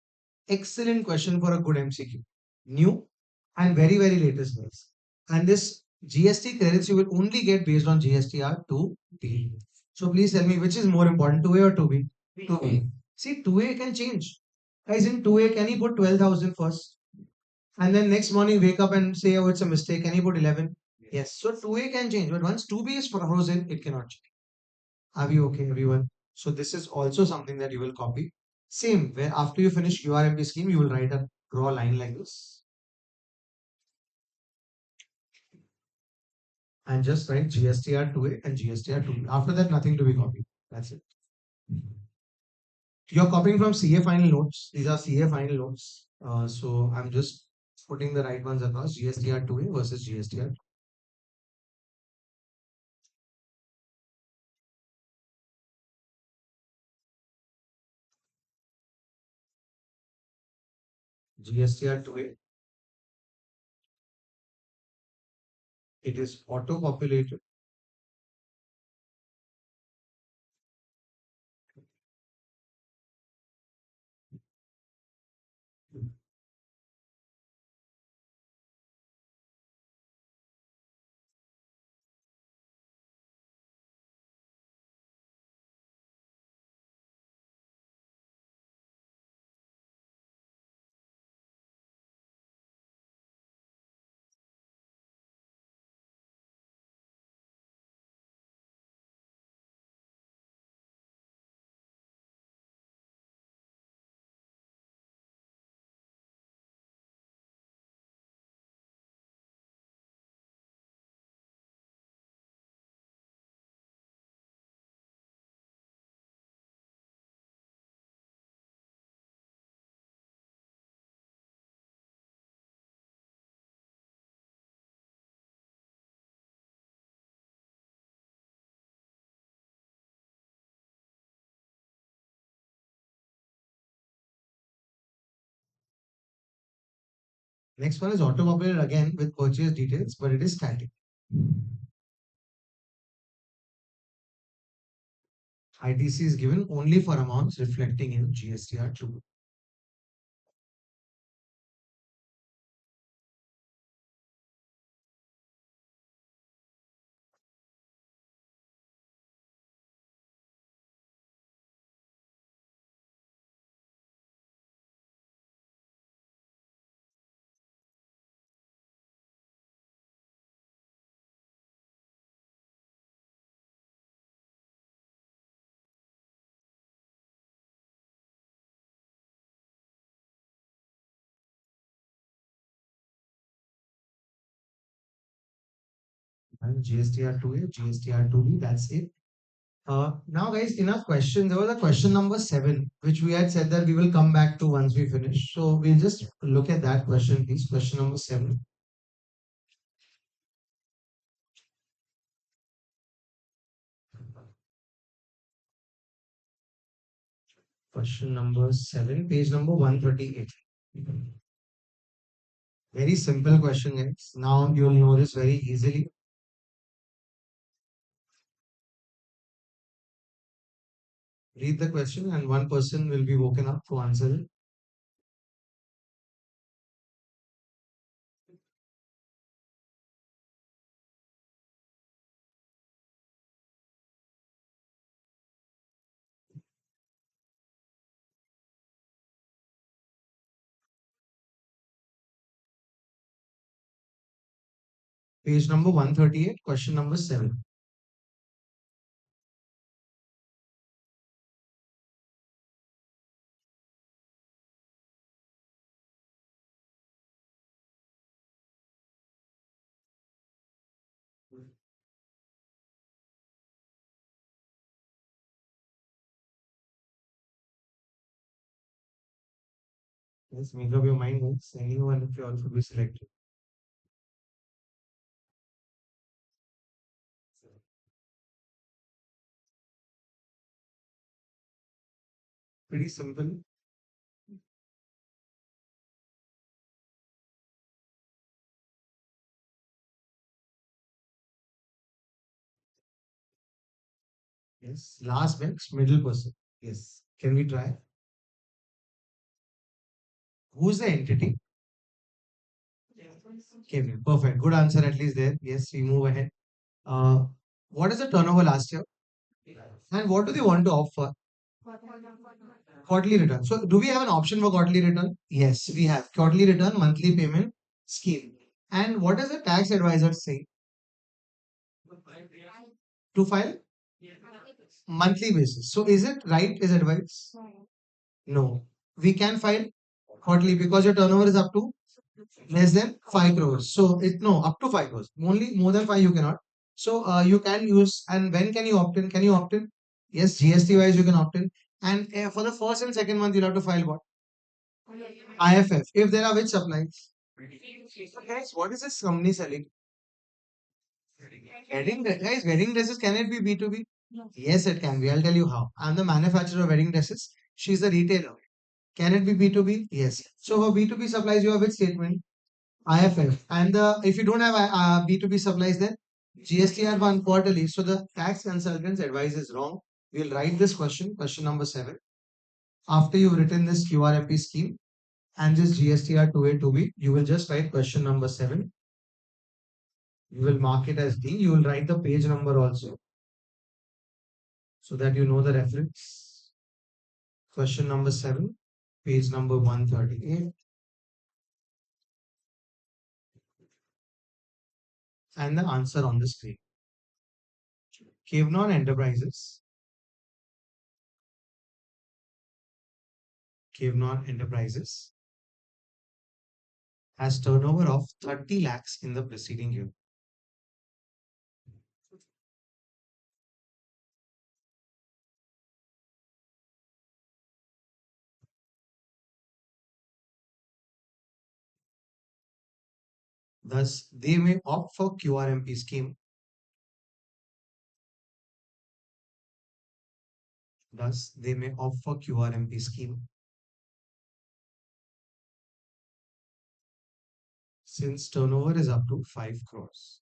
Excellent question for a good MCQ. New and very, very latest guys. And this GST credits you will only get based on GSTR 2B. So please tell me which is more important, 2A or 2B? 2A. See, 2A can change. Guys, in 2A, can you put 12,000 first? And then next morning wake up and say, oh, it's a mistake. Can you put 11? Yes. So 2A can change, but once 2B is frozen, it cannot change. Are we okay, everyone? So this is also something that you will copy. Same, where after you finish QRMP scheme, you will draw a line like this and just write GSTR 2A and GSTR 2B. After that, nothing to be copied. That's it. You're copying from CA final notes. These are CA final notes. So I'm just putting the right ones across GSTR 2A versus GSTR. GSTR 2A. It is auto populated. Next one is auto populated again with purchase details, but it is static. ITC is given only for amounts reflecting in GSTR 2. And GSTR 2A, GSTR 2B, that's it. Now, guys, enough questions. There was a question number 7, which we had said that we will come back to once we finish. So we'll just look at that question, please. Question number 7. Question number 7, page number 138. Very simple question, guys. Now you'll know this very easily. Read the question, and one person will be woken up to answer it. Page number 138, question number 7. Yes, make up your mind, guys. Anyone if you also be selected. Pretty simple. Yes. Last bench, middle person. Yes. Can we try? Who's the entity? Okay, perfect. Good answer at least there. Yes, we move ahead. Uh, what is the turnover last year? And what do they want to opt for? Quarterly return. So, do we have an option for quarterly return? Yes, we have quarterly return, monthly payment scheme. And what does the tax advisor say to file monthly basis? So, is it right? Is advice? No. We can file quarterly because your turnover is up to less than 5 crores. So, it no up to 5 crores. Only more than 5 you cannot. So, you can use. And when can you opt in? Can you opt in? Yes, GST wise you can opt in. And for the first and second month, you'll have to file what? IFF. If there are which supplies. So guys, what is this company selling? Guys, wedding dresses, can it be B2B? Yes, it can be. I'll tell you how. I'm the manufacturer of wedding dresses. She's the retailer. Can it be B2B? Yes. So for B2B supplies, you have which statement? IFF. And if you don't have B2B supplies, then GSTR one quarterly. So the tax consultant's advice is wrong. We'll write this question number 7. After you've written this QRMP scheme and this GSTR 2A 2B, you will just write question number 7. You will mark it as D. You will write the page number also so that you know the reference. Question number 7, page number 138, and the answer on the screen. Kavnon Enterprises. Kavnon Enterprises has turnover of 30 lakhs in the preceding year. Thus, they may opt for QRMP scheme. Thus, they may opt for QRMP scheme since turnover is up to 5 crores.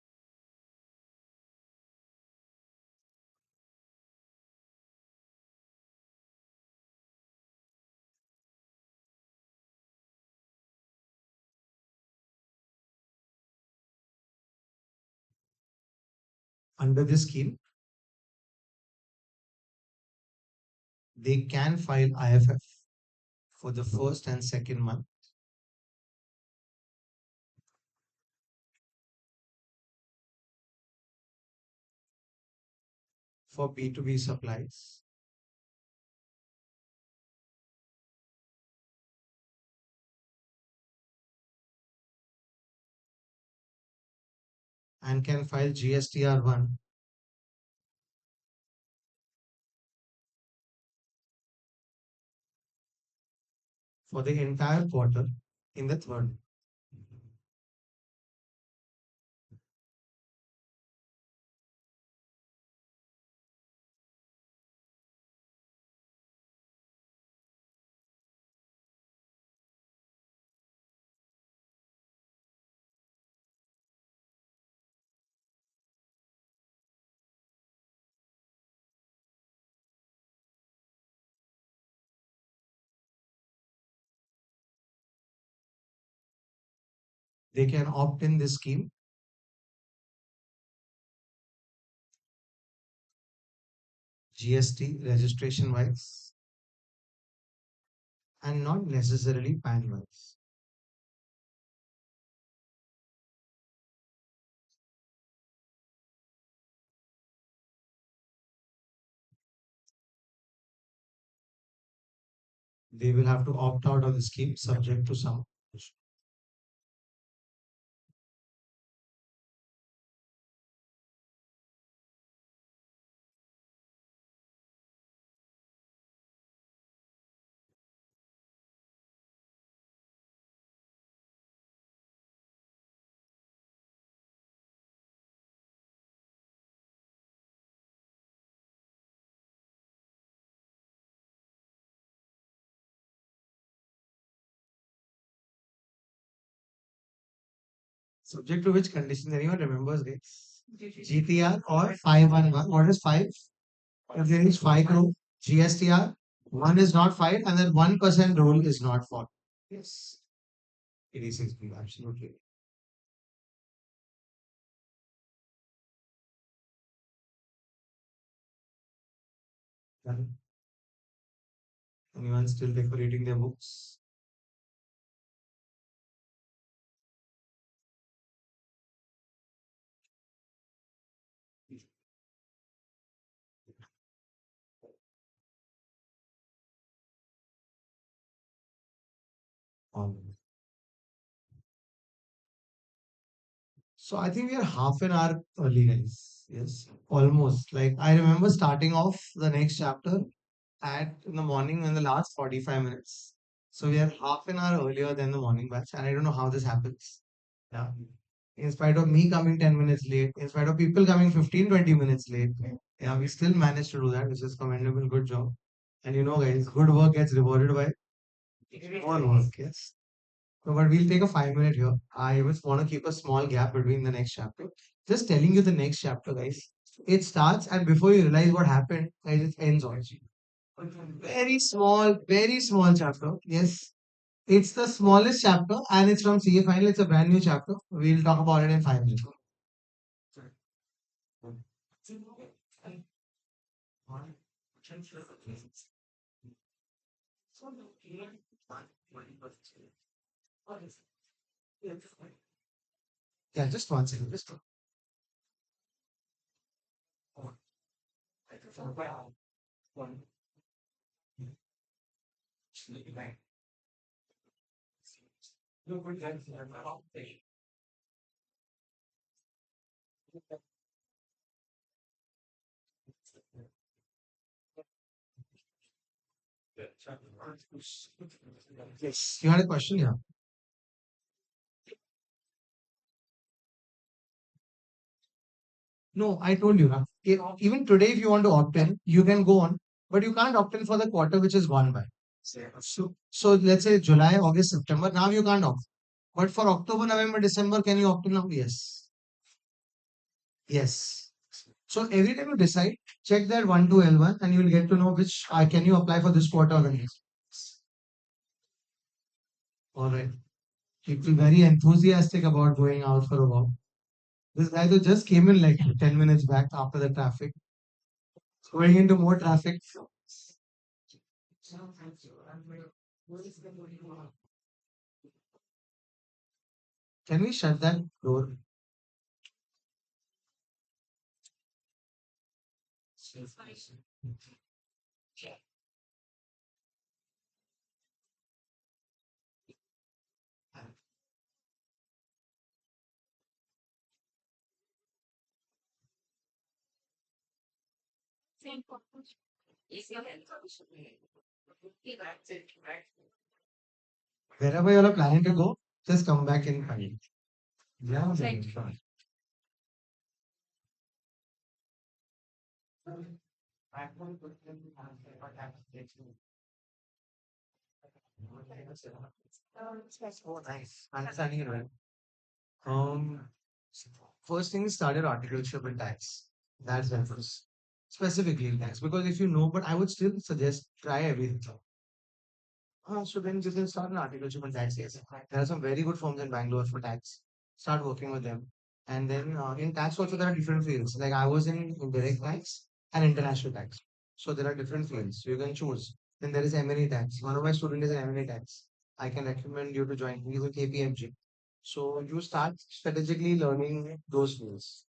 Under this scheme, they can file IFF for the first and second month for B2B supplies and can file GSTR1 for the entire quarter in the third. They can opt in this scheme GST registration wise and not necessarily PAN wise. They will have to opt out of the scheme subject to some. Subject to which condition? Anyone remembers this? GTR or 511? What is 5? If there is 5 crore GSTR, 1 is not 5 and then 1% rule is not followed. Yes. It is absolutely. Anyone still decorating their books? Um, So I think we are half an hour early, guys. Yes, almost. Like I remember starting off the next chapter at in the morning in the last 45 minutes. So we are half an hour earlier than the morning batch, and I don't know how this happens. Yeah. In spite of me coming 10 minutes late, in spite of people coming 15-20 minutes late, yeah, we still managed to do that, which is commendable. Good job. And you know, guys, good work gets rewarded by more work. Yes. So, but we'll take a 5 minute here. I just want to keep a small gap between the next chapter. Just telling you the next chapter, guys. It starts, and before you realize what happened, guys, it ends also. Very small chapter. Yes, it's the smallest chapter, and it's from CA Final. It's a brand new chapter. We'll talk about it in 5 minutes. Yeah, just one second. Just one. Yes, you had a question, yeah. No, I told you, even today, if you want to opt in, you can go on, but you can't opt in for the quarter which is gone by. So let's say July, August, September. Now you can't opt. But for October, November, December, can you opt in now? Yes. Yes. So every time you decide, check that 1 to L1 and you will get to know which can you apply for this quarter or the next. All right. People very enthusiastic about going out for a walk. This guy who just came in like 10 minutes back after the traffic, going into more traffic. Can we shut that door? Wherever you are planning to go, just come back in time. Yeah, sure. Oh, nice. Understanding it right. Um, First thing is started articleship in tax. That's the first. Specifically in tax. Because if you know, but I would still suggest try everything. So then you can start an articleship in tax. Yes. There are some very good firms in Bangalore for tax. Start working with them. And then in tax also there are different fields. Like I was in direct tax and international tax. So there are different fields. So you can choose. Then there is M&A tax. One of my students is in M&A tax. I can recommend you to join. He's a KPMG. So you start strategically learning those fields.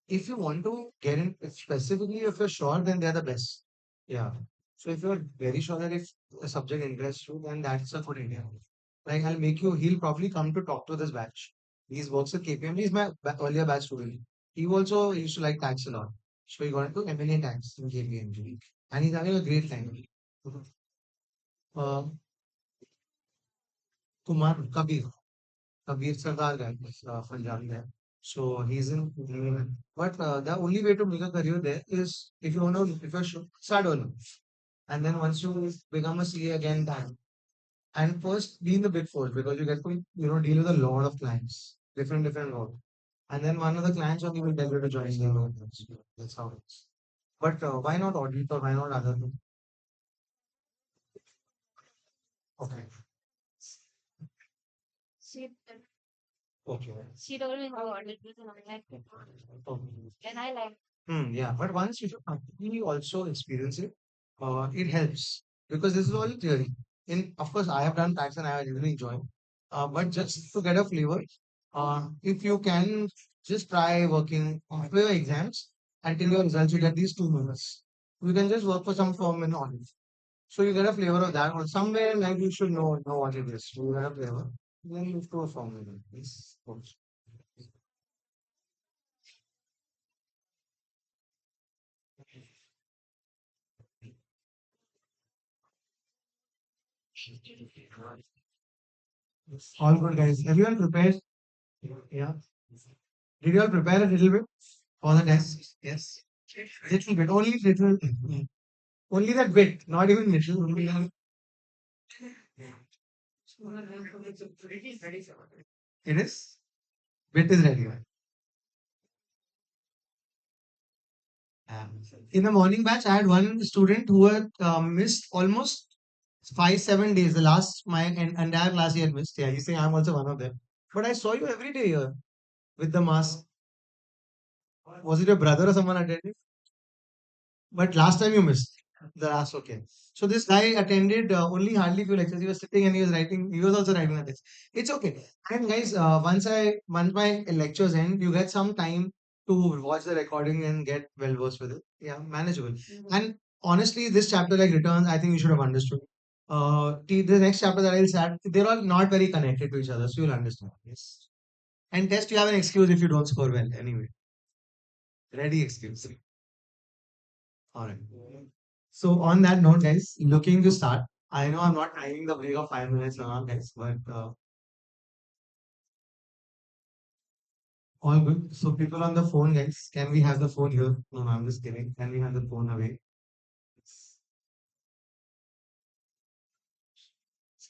If you want to get in specifically, if you're sure, then they're the best. Yeah. So if you're very sure that if a subject interests you, then that's a good idea. Like I'll make you, he'll probably come to talk to this batch. He's works at KPMG. He's my earlier batch student. He also used to like tax a lot. So he got into M&A tax in KPMG. And he's having a great time. Uh, Kumar Kabir. Kabir Sardar guy, Punjabi guy. So he's in, but the only way to make a career there is if you want to, if you start earning. And then once you become a CA again, done. And first be in the big four because you get to deal with a lot of clients, different roles. And then one of the clients only will tell you to join the role. That's how it is. But why not audit or why not other thing? Okay. Okay. Okay. Yeah, but once you should actually also experience it, it helps because this is all theory. Of course, I have done tax and I really enjoy. But just to get a flavor, if you can just try working after your exams until your results, you get these 2 months. You can just work for some firm in audit. So you get a flavor of that, or somewhere like you should know what it is. You get a flavor, then move to a firm. Yes. All good, guys. Everyone prepared? Yeah. Did you all prepare a little bit for the test? Yes. Little bit, only little. Only that bit, not even little. Only it is. Bit is ready. In the morning batch, I had one student who had missed almost 5, 7 days. The last my entire class he had missed. Yeah, he's saying I'm also one of them. But I saw you every day here with the mask. Was it your brother or someone attended? But last time you missed the last, okay. So this guy attended only hardly few lectures. He was sitting and he was writing. He was also writing the text. It's okay. And guys, once my lectures end, you get some time to watch the recording and get well versed with it. Yeah, manageable. And honestly, this chapter like returns, I think you should have understood. The next chapter that I'll start, they're all not very connected to each other, so you'll understand. Yes. And test, you have an excuse if you don't score well. Anyway, ready excuse. All right. So on that note, guys, looking to start. I know I'm not timing the break of 5 minutes and all, guys, but all good. So people on the phone, guys, can we have the phone here? No, I'm just kidding. Can we have the phone away?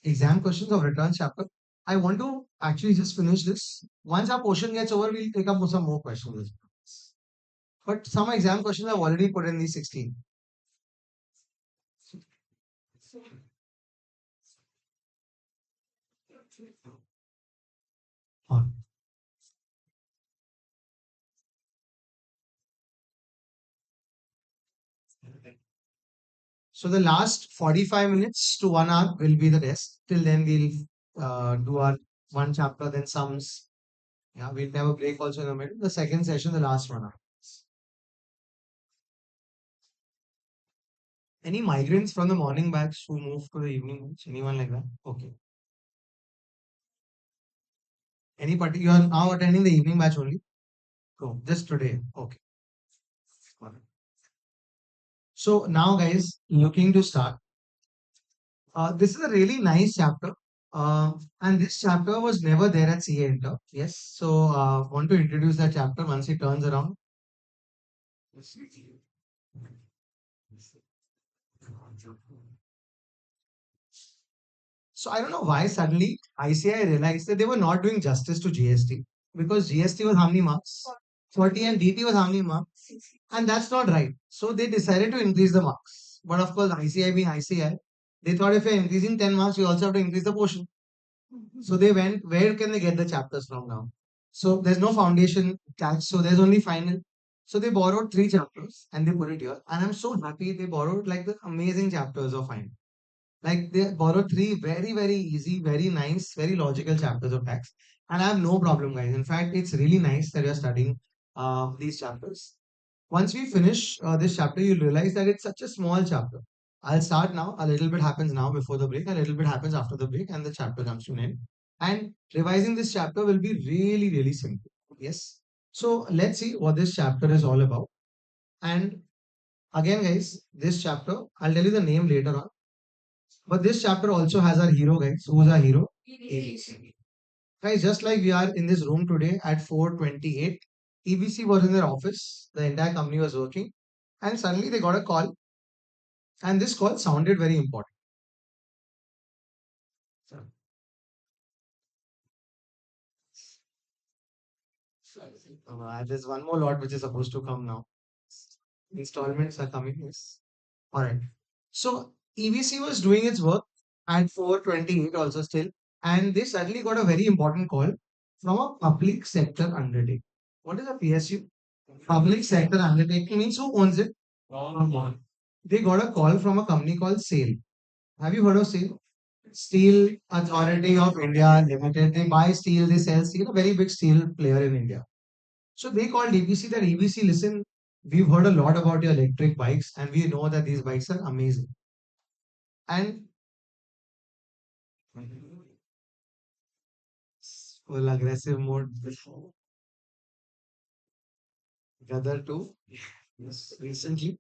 Exam questions of return chapter. I want to actually just finish this. Once our portion gets over, we'll take up some more questions. But some exam questions I've already put in the 16. All right. So the last 45 minutes to 1 hour will be the test. Till then, we'll do our one chapter, then sums. Yeah, we'll have a break also in the middle. The second session, the last 1 hour. Any migrants from the morning batch who move to the evening batch? Anyone like that? Okay. Any party? You are now attending the evening batch only? Oh, just today. Okay. Got it. So now, guys, looking to start. This is a really nice chapter. And this chapter was never there at CA Inter. Yes. So want to introduce that chapter once it turns around. So I don't know why suddenly ICI realized that they were not doing justice to GST because GST was how many marks? 40 and DT was how many marks? And that's not right. So they decided to increase the marks. But of course, ICI being ICI, they thought if you're increasing 10 marks, you also have to increase the portion. So they went, where can they get the chapters from now? So there's no foundation tax, so there's only final. So they borrowed 3 chapters and they put it here. And I'm so happy they borrowed like the amazing chapters of final. Like they borrowed 3 very easy, very nice, very logical chapters of tax. And I have no problem, guys. In fact, it's really nice that you're studying these chapters. Once we finish this chapter, you'll realize that it's such a small chapter. I'll start now. A little bit happens now before the break, a little bit happens after the break, and the chapter comes to an end. And revising this chapter will be really simple. Yes. So let's see what this chapter is all about. And again, guys, this chapter, I'll tell you the name later on. But this chapter also has our hero, guys. Who's our hero? ABC. Guys, just like we are in this room today at 4:28, EBC was in their office. The entire company was working. And suddenly they got a call. And this call sounded very important. There's one more lot which is supposed to come now. Installments are coming. Yes. All right. So EVC was doing its work at 428 also still, and they suddenly got a very important call from a public sector undertaking. What is a PSU? Public sector undertaking means who owns it? Government. They got a call from a company called SAIL. Have you heard of SAIL? Steel Authority of India Limited. They buy steel, they sell steel, a very big steel player in India. So they called EBC that EBC, listen, we've heard a lot about your electric bikes and we know that these bikes are amazing. And full aggressive mode, Gather too. Yes, recently.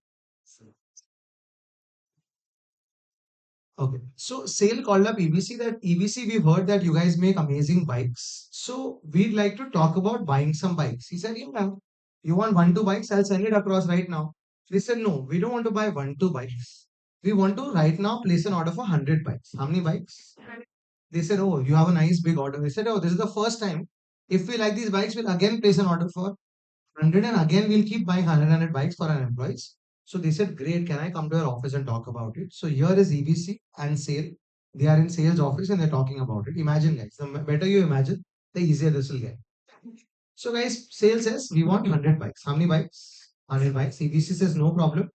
Okay. So Sale called up EBC that EBC, we've heard that you guys make amazing bikes. So we'd like to talk about buying some bikes. He said, yeah, you want one, two bikes? I'll send it across right now. They said, no, we don't want to buy one, two bikes. We want to right now place an order for 100 bikes. How many bikes? They said, oh, you have a nice big order. They said, oh, this is the first time. If we like these bikes, we'll again place an order for 100 and again we'll keep buying 100 bikes for our employees. So they said, great, can I come to your office and talk about it? So here is EBC and sale. They are in sales office and they're talking about it. Imagine guys, the better you imagine, the easier this will get. So guys, sale says we want 100 bikes. How many bikes? 100 bikes. EBC says no problem.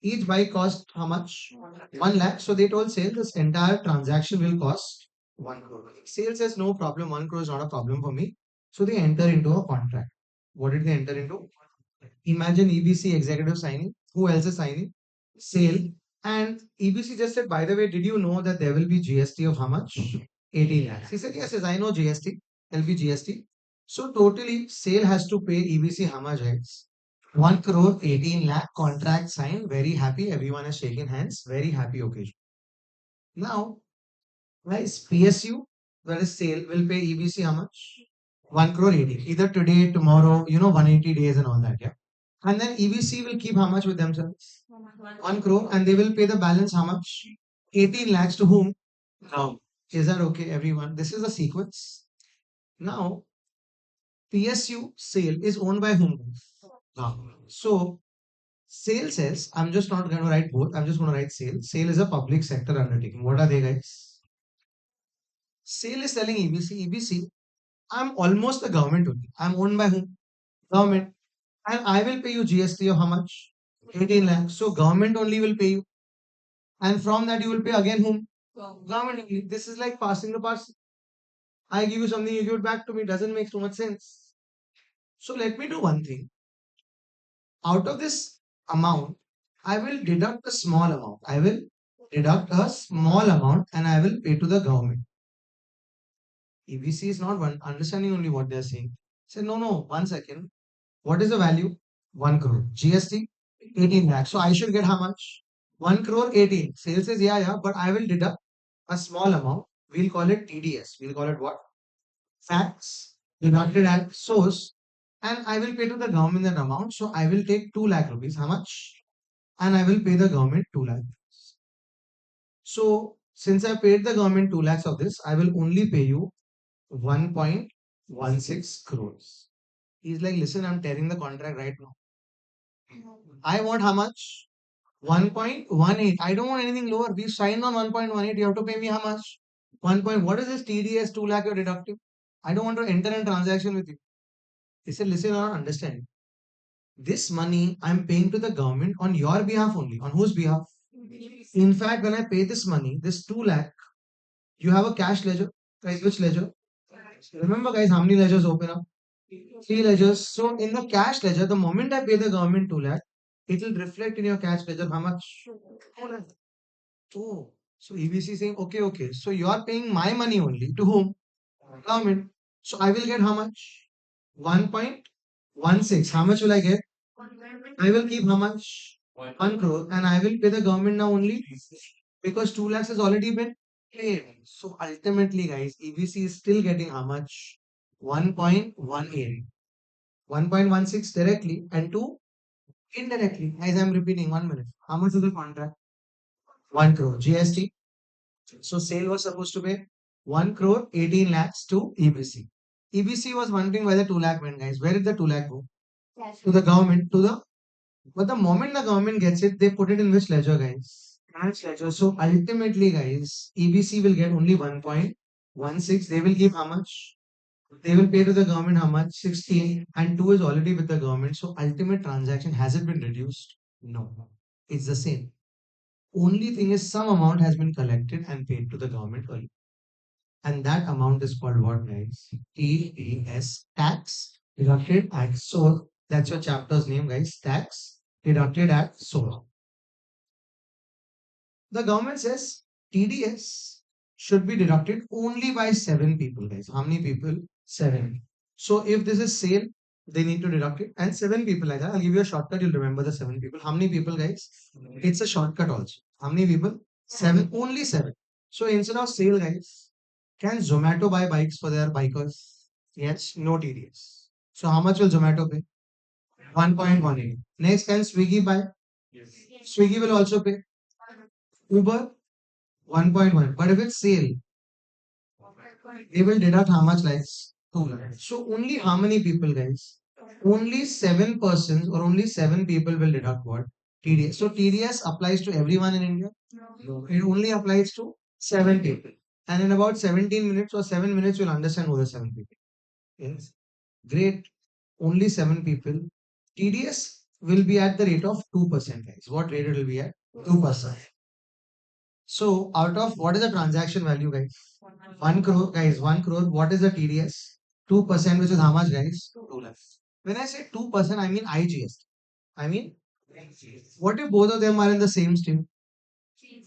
Each bike cost how much? 1 lakh. So they told sale this entire transaction will cost 1 crore. Sale says no problem. 1 crore is not a problem for me. So they enter into a contract. What did they enter into? Imagine EBC executive signing. Who else is signing? Sale. And EBC just said, by the way, did you know that there will be GST of how much? 18 lakhs. He said, yes, yes, I know GST. There'll be GST. So totally, Sale has to pay EBC how much, guys? 1 crore 18 lakh contract signed. Very happy. Everyone is shaking hands. Very happy occasion. Now, guys, PSU, that is Sale, will pay EBC how much? 1 crore 80. Either today, tomorrow, 180 days and all that. Yeah. And then EBC will keep how much with themselves? 1 crore. And they will pay the balance how much? 18 lakhs to whom? Now. Is that okay, everyone? This is the sequence. Now, PSU sale is owned by whom? Now. So, sale says, I'm just not going to write both. I'm just going to write sale. Sale is a public sector undertaking. What are they, guys? Sale is selling EBC. EBC, I'm almost the government only. I'm owned by whom? Government. And I will pay you GST of how much? 18 lakhs. So government only will pay you. And from that you will pay again whom? Government only. This is like passing the parcel. I give you something, you give it back to me. Doesn't make so much sense. So let me do one thing. Out of this amount, I will deduct a small amount. I will deduct a small amount and I will pay to the government. EBC is not one understanding only what they are saying. Say, no, no, 1 second. What is the value? 1 crore. GST? 18 lakhs. So I should get how much? 1 crore 18. Sales says, yeah, yeah, but I will deduct a small amount. We'll call it TDS. We'll call it what? Tax deducted at source. And I will pay to the government that amount. So I will take 2 lakh rupees. How much? And I will pay the government 2 lakh. So since I paid the government 2 lakhs of this, I will only pay you 1.16 crores. He's like, listen, I'm tearing the contract right now. I want how much? 1.18. I don't want anything lower. We signed on 1.18. You have to pay me how much? 1 point. What is this TDS 2 lakh you're deducting? I don't want to enter a transaction with you. He said, listen, I don't understand. This money I'm paying to the government on your behalf only. On whose behalf? In fact, when I pay this money, this 2 lakh, you have a cash ledger. Guys, which ledger? Remember, guys, how many ledgers open up? 3 ledgers. So in the cash ledger, the moment I pay the government 2 lakh, it will reflect in your cash ledger how much? 2 lakh. Oh, so EBC is saying, okay, okay. So you are paying my money only to whom? Government. So I will get how much? 1.16. How much will I get? I will keep how much? 1 crore and I will pay the government now only because 2 lakhs has already been paid. So ultimately, guys, EBC is still getting how much? 1.18. 1.16 directly and 2 indirectly. Guys, I'm repeating 1 minute. How much is the contract? 1 crore. GST. So sale was supposed to pay 1 crore 18 lakhs to EBC. EBC was wondering where the 2 lakh went, guys. Where did the 2 lakh go? To the government, but the moment the government gets it, they put it in which ledger, guys? Cash ledger. So ultimately, guys, EBC will get only 1.16. They will give how much? They will pay to the government how much? 16. And 2 is already with the government. So ultimate transaction, has it been reduced? No. It's the same. Only thing is some amount has been collected and paid to the government early. And that amount is called what, guys? TDS, tax deducted at source. That's your chapter's name, guys. Tax deducted at source. The government says TDS should be deducted only by 7 people, guys. How many people? 7. So if this is sale, they need to deduct it. And 7 people like that. I'll give you a shortcut. You'll remember the 7 people. How many people, guys? It's a shortcut also. How many people? 7. Only 7. So instead of sale, guys, can Zomato buy bikes for their bikers? Yes, no TDS. So how much will Zomato pay? 1.18. Next, can Swiggy buy? Swiggy will also pay. Uber 1.1. But if it's sale, they will deduct how much, likes 2 lakhs. So only how many people, guys? Only 7 persons or only 7 people will deduct what? TDS. So TDS applies to everyone in India? No. It only applies to 7 people. And in about 17 minutes or 7 minutes, you'll understand who the 7 people. Yes. Great. Only 7 people. TDS will be at the rate of 2%, guys. What rate it will be at? 2%. So out of what is the transaction value, guys? 1 crore, guys, 1 crore. What is the TDS? 2%, which is how much, guys? 2 lakhs. When I say 2%, I mean IGST. I mean, what if both of them are in the same stream?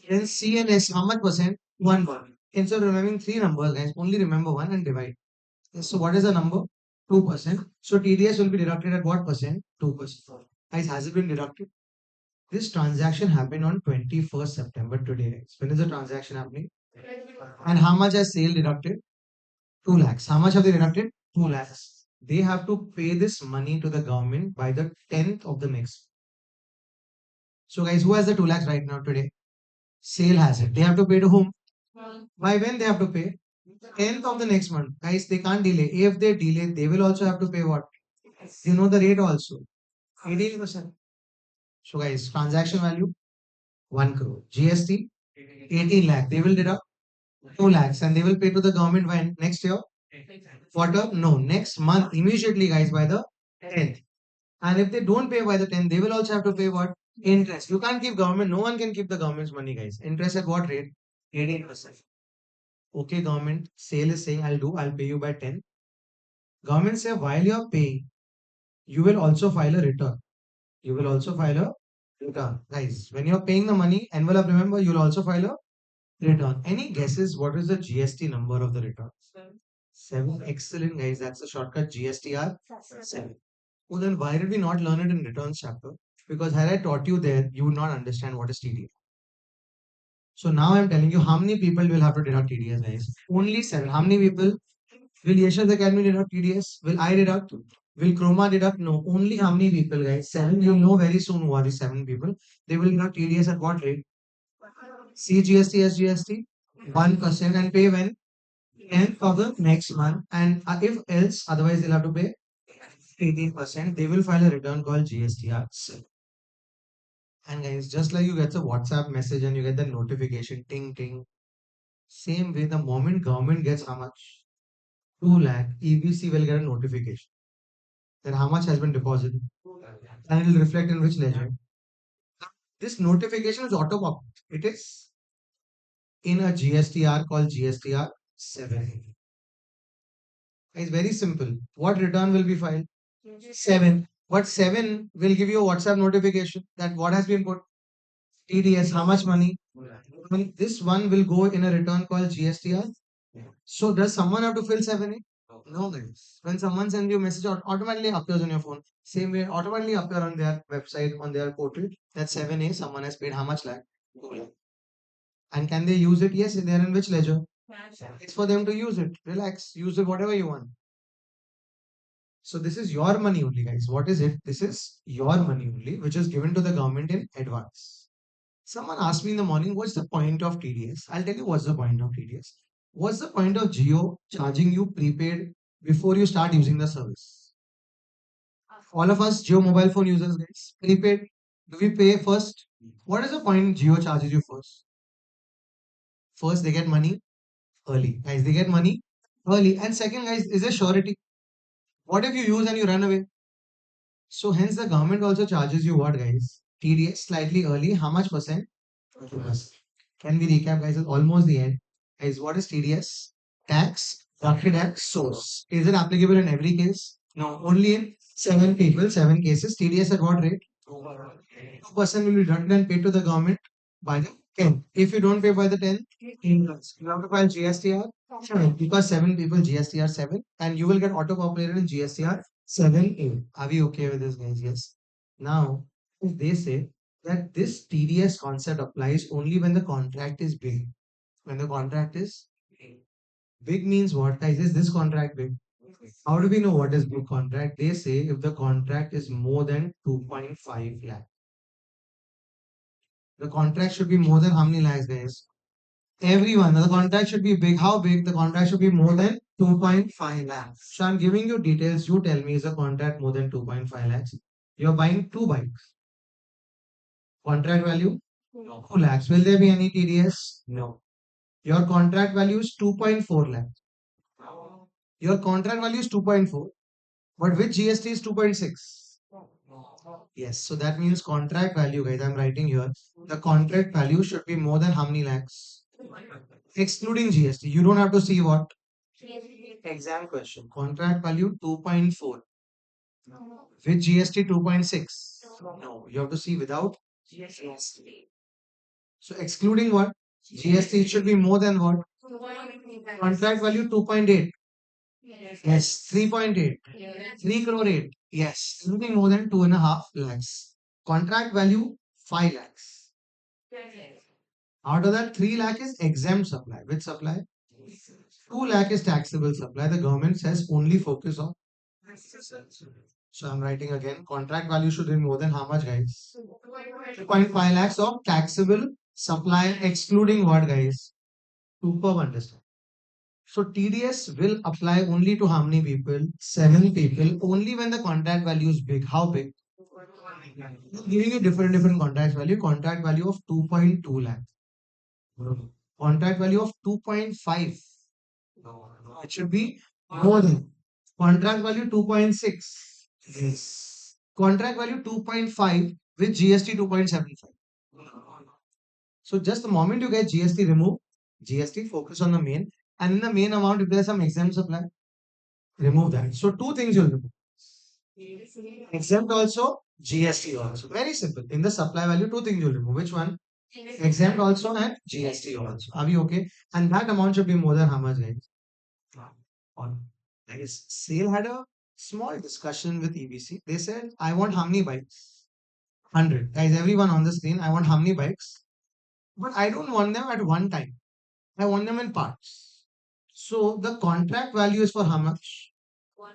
Then C and S, how much percent? 1. Instead of remembering 3 numbers, guys, only remember 1 and divide. So what is the number? 2%. So TDS will be deducted at what percent? 2%. Guys, has it been deducted? This transaction happened on 21st September today, guys. When is the transaction happening? And how much has sale deducted? 2 lakhs. How much have they deducted? 2 lakhs. They have to pay this money to the government by the 10th of the next. So, guys, who has the 2 lakhs right now today? Sale has it. They have to pay to whom? By when they have to pay? 10th of the next month. Guys, they can't delay. If they delay, they will also have to pay what? You know the rate also. 18%. So, guys, transaction value 1 crore. GST 18 lakh. They will deduct 2 lakhs and they will pay to the government when? Next year? Quarter? No, next month. Immediately, guys, by the 10th. And if they don't pay by the 10th, they will also have to pay what? Interest. You can't keep government. No one can keep the government's money, guys. Interest at what rate? 18%. Okay, government. Sale is saying I'll pay you by 10. Government say while you are paying, you will also file a return. You will also file a return. Guys, when you're paying the money, envelope, remember, you'll also file a return. Any guesses what is the GST number of the return? 7. Excellent, guys. That's the shortcut GSTR 7. Well, then why did we not learn it in returns chapter? Because had I taught you there, you would not understand what is TDS. So now I'm telling you how many people will have to deduct TDS, guys. Only 7. How many people? Will Yashas Academy deduct TDS? Will I deduct? Will Chroma deduct? No. Only how many people, guys? 7. You'll know very soon who are these 7 people. They will deduct TDS at what rate? CGST, SGST? 1% and pay when? 10th of the next month. And if else, otherwise they'll have to pay 18%. They will file a return called GSTR. And guys, just like you get a WhatsApp message and you get the notification, ting ting. Same way, the moment government gets how much? 2 lakh, EBC will get a notification. Then how much has been deposited? And it will reflect in which ledger. This notification is auto pop. It is in a GSTR called GSTR 7. It's very simple. What return will be filed? 7. But 7 will give you a WhatsApp notification that what has been put. TDS, how much money? This one will go in a return called GSTR. So does someone have to fill 7A? No, guys. When someone sends you a message, automatically appears on your phone. Same way, automatically appear on their website, on their portal. That 7A, someone has paid how much lakh? 2 lakh. And can they use it? Yes, they are in which ledger? It's for them to use it. Relax. Use it whatever you want. So this is your money only, guys. What is it? This is your money only, which is given to the government in advance. Someone asked me in the morning, what's the point of TDS? I'll tell you what's the point of TDS. What's the point of Geo charging you prepaid before you start using the service? All of us Geo mobile phone users, guys, prepaid. Do we pay first? What is the point Geo charges you first? First, they get money early. Guys, they get money early. And second, guys, is a surety. What if you use and you run away? So hence the government also charges you what, guys? TDS slightly early. How much percent? 20%. Can we recap, guys? It's almost the end. Guys, what is TDS? Tax, after tax source. Is it applicable in every case? No, only in seven people, seven cases. TDS at what rate? 2% will be deducted and paid to the government by the 10. If you don't pay by the 10, you have to file GSTR 7 because 7 people GSTR 7 and you will get auto populated in GSTR 7A. Are we okay with this, guys? Yes. Now, if they say that this TDS concept applies only when the contract is big. When the contract is big means what, guys? Is this contract big? How do we know what is big contract? They say if the contract is more than 2.5 lakh. The contract should be more than how many lakhs, guys? Everyone. The contract should be big. How big? The contract should be more than 2.5 lakhs. So I'm giving you details. You tell me is the contract more than 2.5 lakhs? You're buying two bikes. Contract value? No. 2 lakhs. Will there be any TDS? No. Your contract value is 2.4 lakhs. Your contract value is 2.4. But with GST is 2.6. Yes. So that means contract value, guys. I'm writing here. The contract value should be more than how many lakhs? Excluding GST. You don't have to see what? Exam question. Contract value 2.4. With GST 2.6. No, you have to see without GST. So excluding what? GST should be more than what? Contract value 2.8. Yes, 3.8. 3 crore 8. Yes, anything more than 2.5 lakhs. Contract value 5 lakhs. Out of that, 3 lakh is exempt supply. Which supply? 2 lakh is taxable supply. The government says only focus on. So I'm writing again. Contract value should be more than how much, guys? 2.5 lakhs of taxable supply, excluding what, guys? Superb understand. So TDS will apply only to how many people? Seven people. Only when the contract value is big. How big? Giving you different contract value. Contract value of 2.2 lakh. Contract value of 2.5. It should be more than. Contract value 2.6. Yes. Contract value 2.5 with GST 2.75. So just the moment you get GST, remove GST, focus on the main. And in the main amount, if there's some exempt supply, remove that. So two things you'll remove. Exempt also, GST also. Very simple. In the supply value, two things you'll remove. Which one? Exempt also and GST also. Are we okay? And that amount should be more than how much, guys? On. Guys, Sale had a small discussion with EBC. They said, I want how many bikes? 100. Guys, everyone on the screen, I want how many bikes? But I don't want them at one time. I want them in parts. So the contract value is for how much?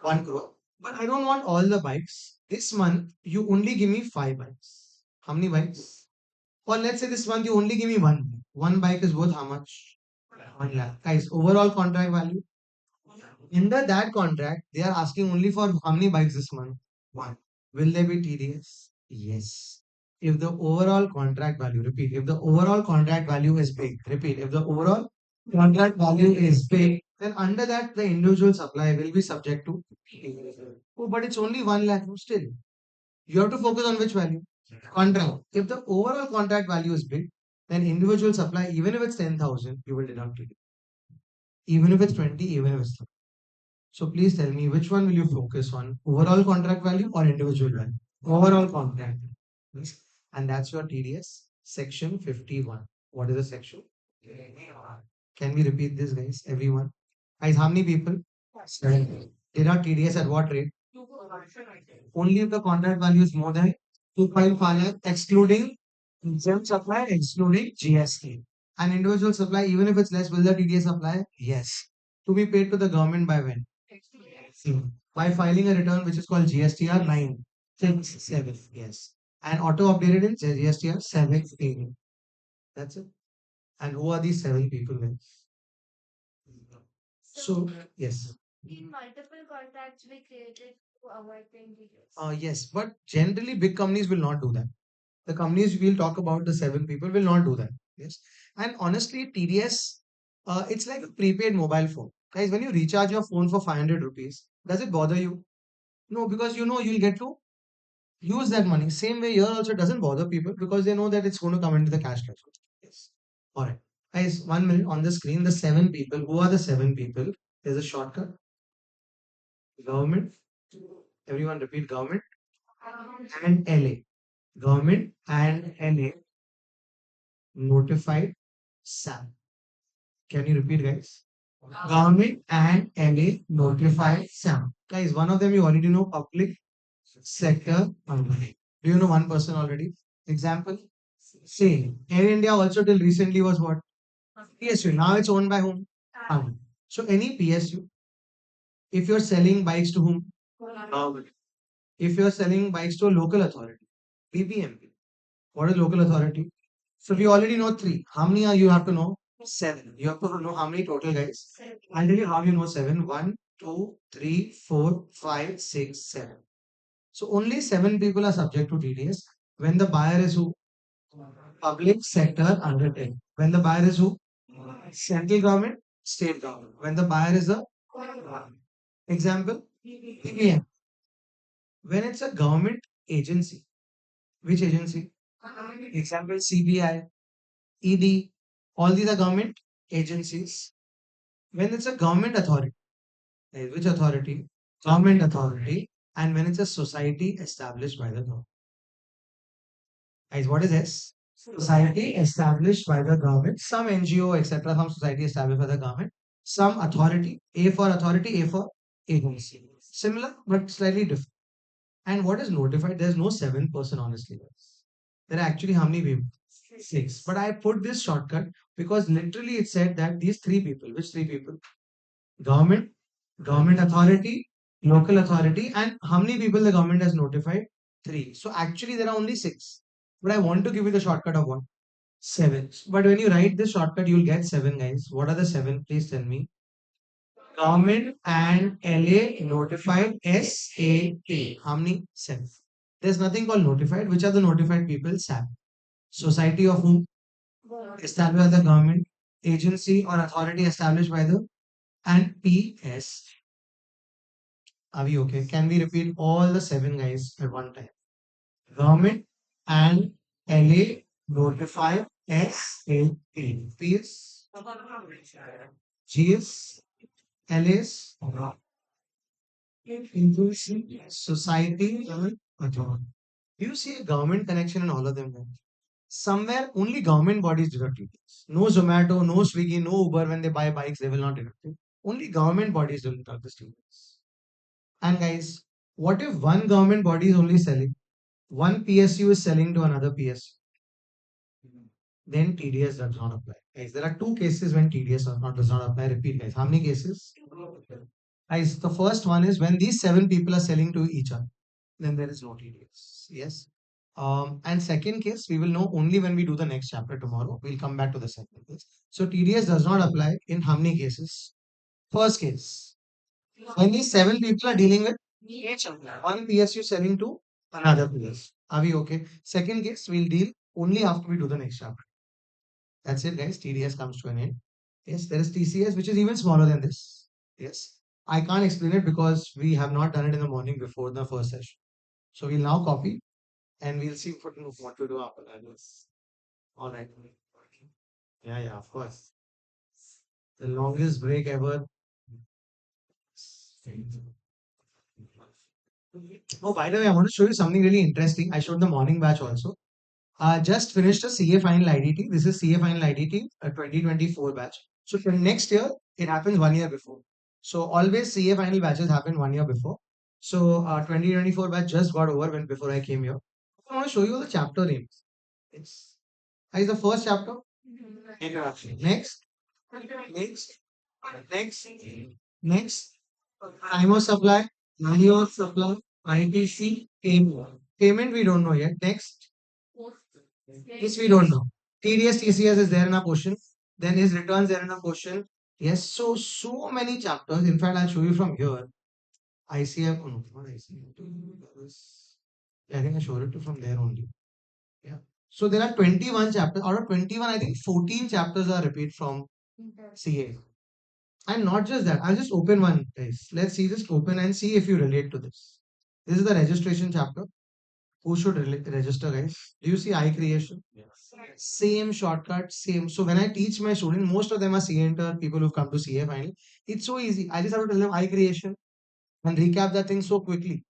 1 crore. But I don't want all the bikes. This month, you only give me 5 bikes. How many bikes? Or let's say this month, you only give me one. One bike is worth how much? 1 lakh. Guys, overall contract value. Under that contract, they are asking only for how many bikes this month? One. Will there be TDS? Yes. If the overall contract value, repeat, if the overall contract value is big, repeat, if the overall contract value is big, then under that, the individual supply will be subject to TDS. Oh, but it's only 1 lakh. No, still, you have to focus on which value? Contract. If the overall contract value is big, then individual supply, even if it's 10,000, you will deduct it. Even if it's 20, even if it's 30. So please tell me which one will you focus on? Overall contract value or individual value? Overall contract. Yes. And that's your TDS section 51. What is the section? Can we repeat this, guys? Everyone. Guys, how many people? Seven. Deduct TDS at what rate? Only if the contract value is more than 2.5 lakh, excluding exempt supply, excluding GST. And individual supply, even if it's less, will the TDS apply? Yes. To be paid to the government by when? By filing a return which is called GSTR 9, 6, 7. Yes. And auto updated in GSTR 7, 15. That's it. And who are these seven people, guys? So, yes. Yes, but generally big companies will not do that. The companies we'll talk about, the seven people, will not do that. Yes. And honestly, TDS, it's like a prepaid mobile phone. Guys, when you recharge your phone for 500 rupees, does it bother you? No, because you know you'll get to use that money. Same way here also doesn't bother people because they know that it's going to come into the cash register. Yes. All right. Guys, 1 minute on the screen, the seven people. Who are the seven people? There's a shortcut. Government. Everyone repeat government and LA. Government and LA notified SAM. Can you repeat, guys? Government and LA notified SAM. Guys, one of them you already know, public sector company. Do you know one person already? Example? Same. Air India also till recently was what? PSU. Now it's owned by whom? So any PSU, if you're selling bikes to whom? Government. If you're selling bikes to a local authority, PPMP. What is local authority? So we already know three. How many are you have to know? Seven. You have to know how many total, guys. I'll tell you how you know seven. One, two, three, four, five, six, seven. So only seven people are subject to TDS. When the buyer is who? Public sector undertaking. When the buyer is who? Central government, state government. When the buyer is a example, PPM. When it's a government agency, which agency? Example, CBI, ED. All these are government agencies. When it's a government authority, which authority? Government authority. And when it's a society established by the government. Guys, what is S? Society established by the government. Some NGO, etc. Some society established by the government. Some authority. A for authority, A for agency. Similar, but slightly different. And what is notified? There's no seven-person, honestly, guys. There are actually how many people? Six. But I put this shortcut because literally it said that these three people, which three people? Government, government authority, local authority, and how many people the government has notified? Three. So actually there are only six. But I want to give you the shortcut of what? Seven. But when you write this shortcut, you'll get seven, guys. What are the seven? Please tell me. Government and LA notified SAA. How many? Seven. There's nothing called notified. Which are the notified people? SAP. Society of whom? Established by the government. Agency or authority established by the and PS. Are we okay? Can we repeat all the seven guys at one time? Government and LA notify SAA. PS. GS. LS. Inclusion. Society and authority. Do you see a government connection in all of them? Guys? Somewhere only government bodies deduct TDS. No Zomato, no Swiggy, no Uber. When they buy bikes, they will not deduct it. Only government bodies will deduct this TDS. And guys, what if one government body is only selling? One PSU is selling to another PSU. Then TDS does not apply. Guys, there are two cases when TDS does not apply. Repeat, guys. How many cases? Guys, the first one is when these seven people are selling to each other, then there is no TDS. Yes. And second case, we will know only when we do the next chapter tomorrow. We'll come back to the second case. So TDS does not apply in how many cases? First case, when these seven people are dealing with each other, one PSU selling to another PSU. Are we okay? Second case, we'll deal only after we do the next chapter. That's it, guys. TDS comes to an end. Yes, there is TCS, which is even smaller than this. Yes. I can't explain it because we have not done it in the morning before the first session. So we'll now copy and we'll see what to do after that. Yes. All right. Yeah, yeah, of course. The longest break ever. Oh, by the way, I want to show you something really interesting. I showed the morning batch also. Just finished a CA final IDT. This is CA final IDT, a 2024 batch. So for next year, it happens 1 year before. So always CA final batches happen 1 year before. So 2024 batch just got over when before I came here. I want to show you the chapter names. It's is the first chapter. Introduction. Next, next, next, next. Time of supply, value of supply, ITC, payment. Payment we don't know yet. Next. This we don't know. TDS, TCS is there in a question. Then his returns there in a question. Yes, so many chapters. In fact, I'll show you from here. ICF, oh no, not ICF. Yeah, I think I showed it to from there only. Yeah. So there are 21 chapters. Out of 21, I think 14 chapters are repeat from CA. And not just that, I'll just open one, guys. Let's see, just open and see if you relate to this. This is the registration chapter. Who should register, guys? Do you see I creation? Same shortcut, same. So when I teach my student, most of them are CA inter, people who've come to CA finally. It's so easy. I just have to tell them I creation and recap that thing so quickly.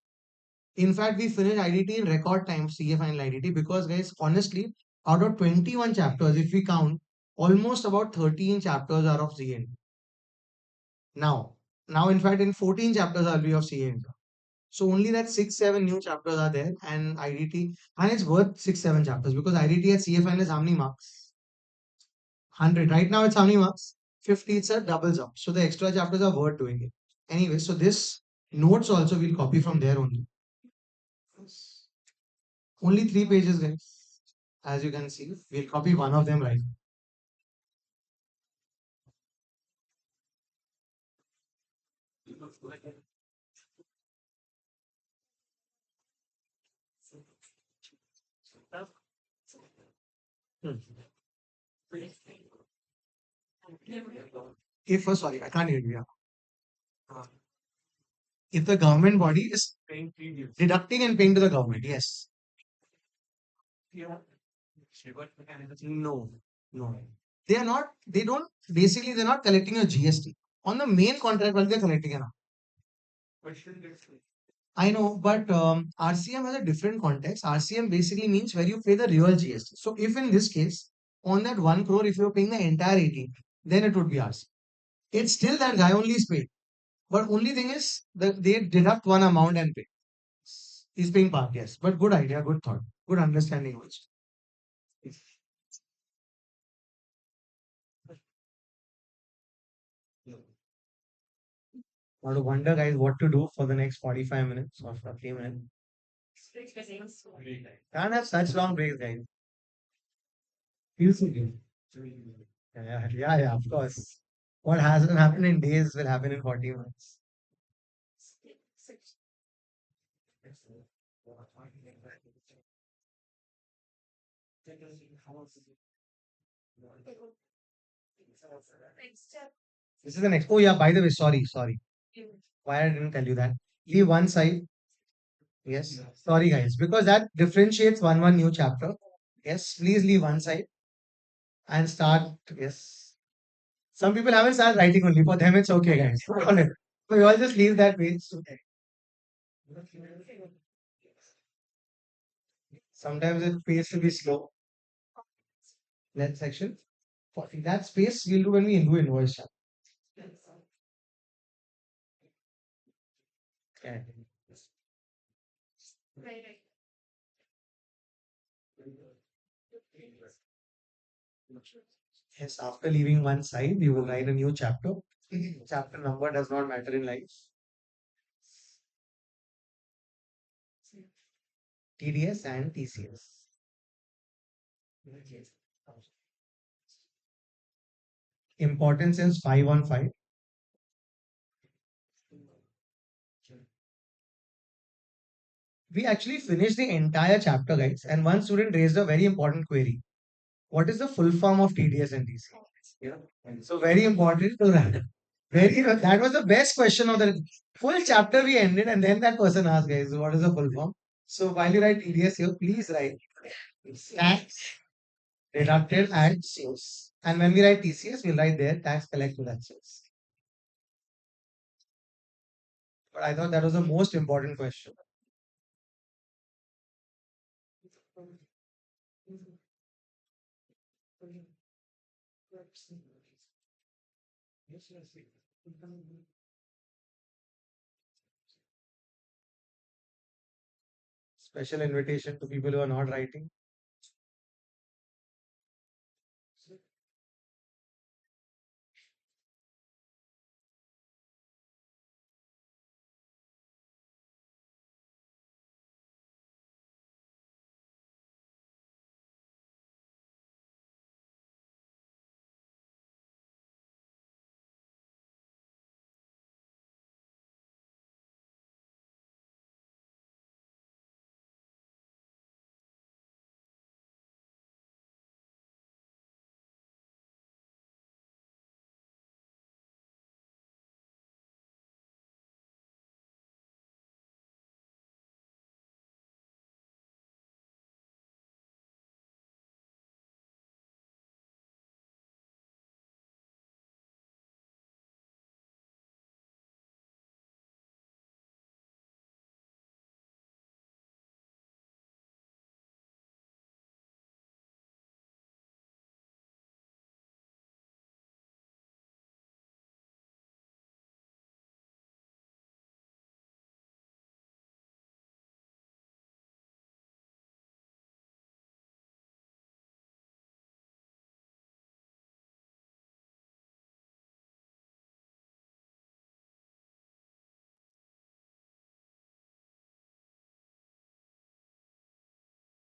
In fact, we finished IDT in record time, CA final IDT, because guys, honestly, out of 21 chapters, if we count, almost about 13 chapters are of CA. Now, in fact, in 14 chapters I'll be of CA. So only that 6, 7 new chapters are there and IDT, and it's worth 6, 7 chapters because IDT at CA final is how many marks? 100. Right now it's how many marks? 50. It's a double jump. So the extra chapters are worth doing it. Anyway, so this notes also we'll copy from there only. Only 3 pages, guys. As you can see, we'll copy one of them right. Hmm. If, sorry, I can't hear you. Yeah. If the government body is deducting and paying to the government, yes. No, no. They are not, they don't, basically, they're not collecting a GST. On the main contract, what they're collecting an. I know, but RCM has a different context. RCM basically means where you pay the real GST. So if in this case, on that 1 crore, if you're paying the entire 18, then it would be RCM. It's still that guy only is paid. But only thing is that they deduct one amount and pay. He's paying part, yes. But good idea, good thought, good understanding also. Now to wonder, guys, what to do for the next 45 minutes or 40 minutes. Can't have such long breaks, guys. Feels so good. Yeah, of course. What hasn't happened in days will happen in 40 minutes. This is the next. Oh, yeah, by the way, sorry. Why I didn't tell you that. Leave one side. Yes. Sorry, guys, because that differentiates one new chapter. Yes, please leave one side and start. Yes. Some people haven't started writing only. For them, it's okay, guys. So we all just leave that page. Sometimes it pays to be slow. That section. For that space, we'll do when we do invoice chapter. Yeah. Yes, after leaving one side, you will write a new chapter. Chapter number does not matter in life. TDS and TCS. Importance is 5 on 5. We actually finished the entire chapter, guys, and one student raised a very important query. What is the full form of TDS and TCS? Yeah. So very important to that. That was the best question of the full chapter we ended, and then that person asked, guys, what is the full form? So while you write TDS here, please write tax deducted at source. And when we write TCS, we'll write there tax collected at source. But I thought that was the most important question. Special invitation to people who are not writing.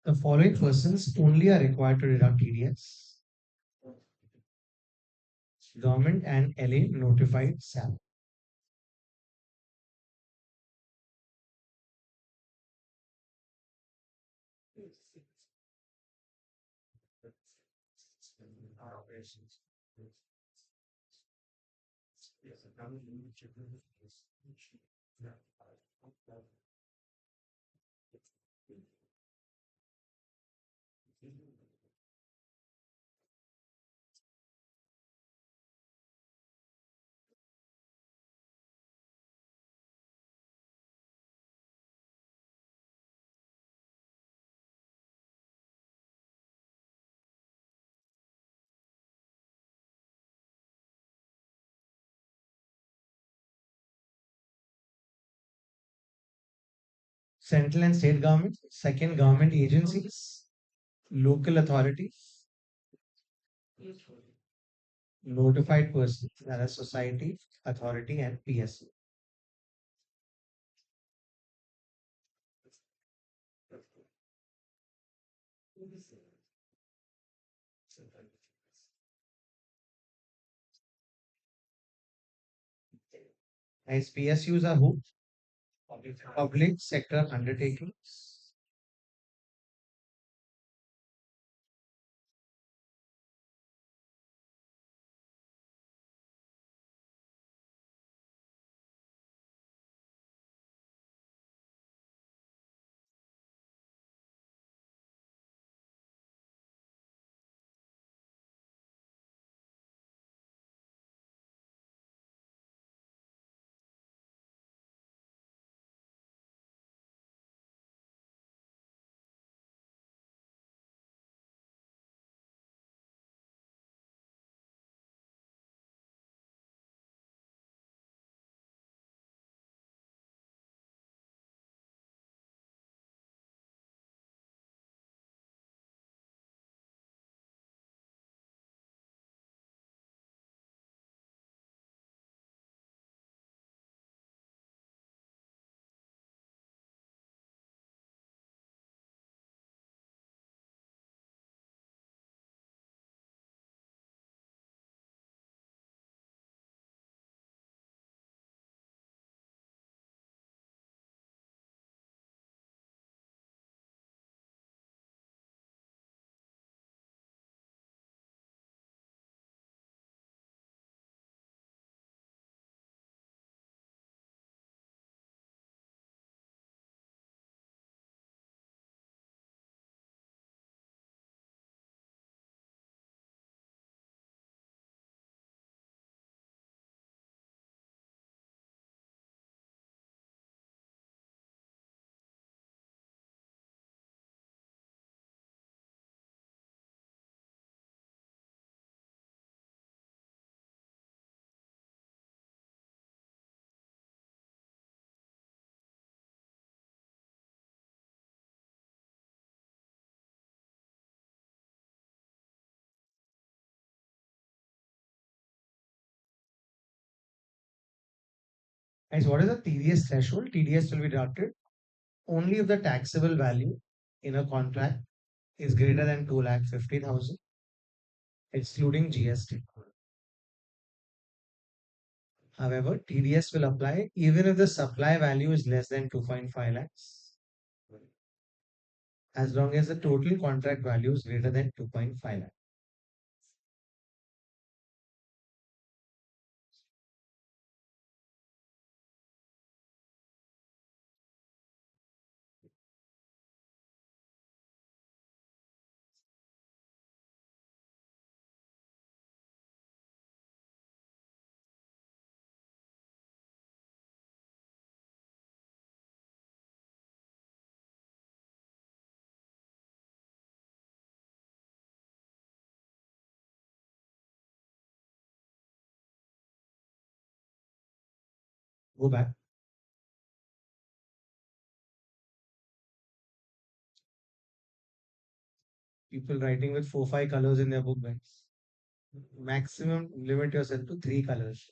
The following persons only are required to deduct TDS: government and LA notified SAP. Central and state government, second government agencies, local authorities, notified persons, that is society, authority, and PSU. As PSUs are who? Public sector undertakings. Guys, what is the TDS threshold? TDS will be deducted only if the taxable value in a contract is greater than 2,50,000, excluding GST. However, TDS will apply even if the supply value is less than 2.5 lakhs, as long as the total contract value is greater than 2.5 lakhs. Go back. People writing with 4, 5 colors in their book, guys. Maximum limit yourself to 3 colors.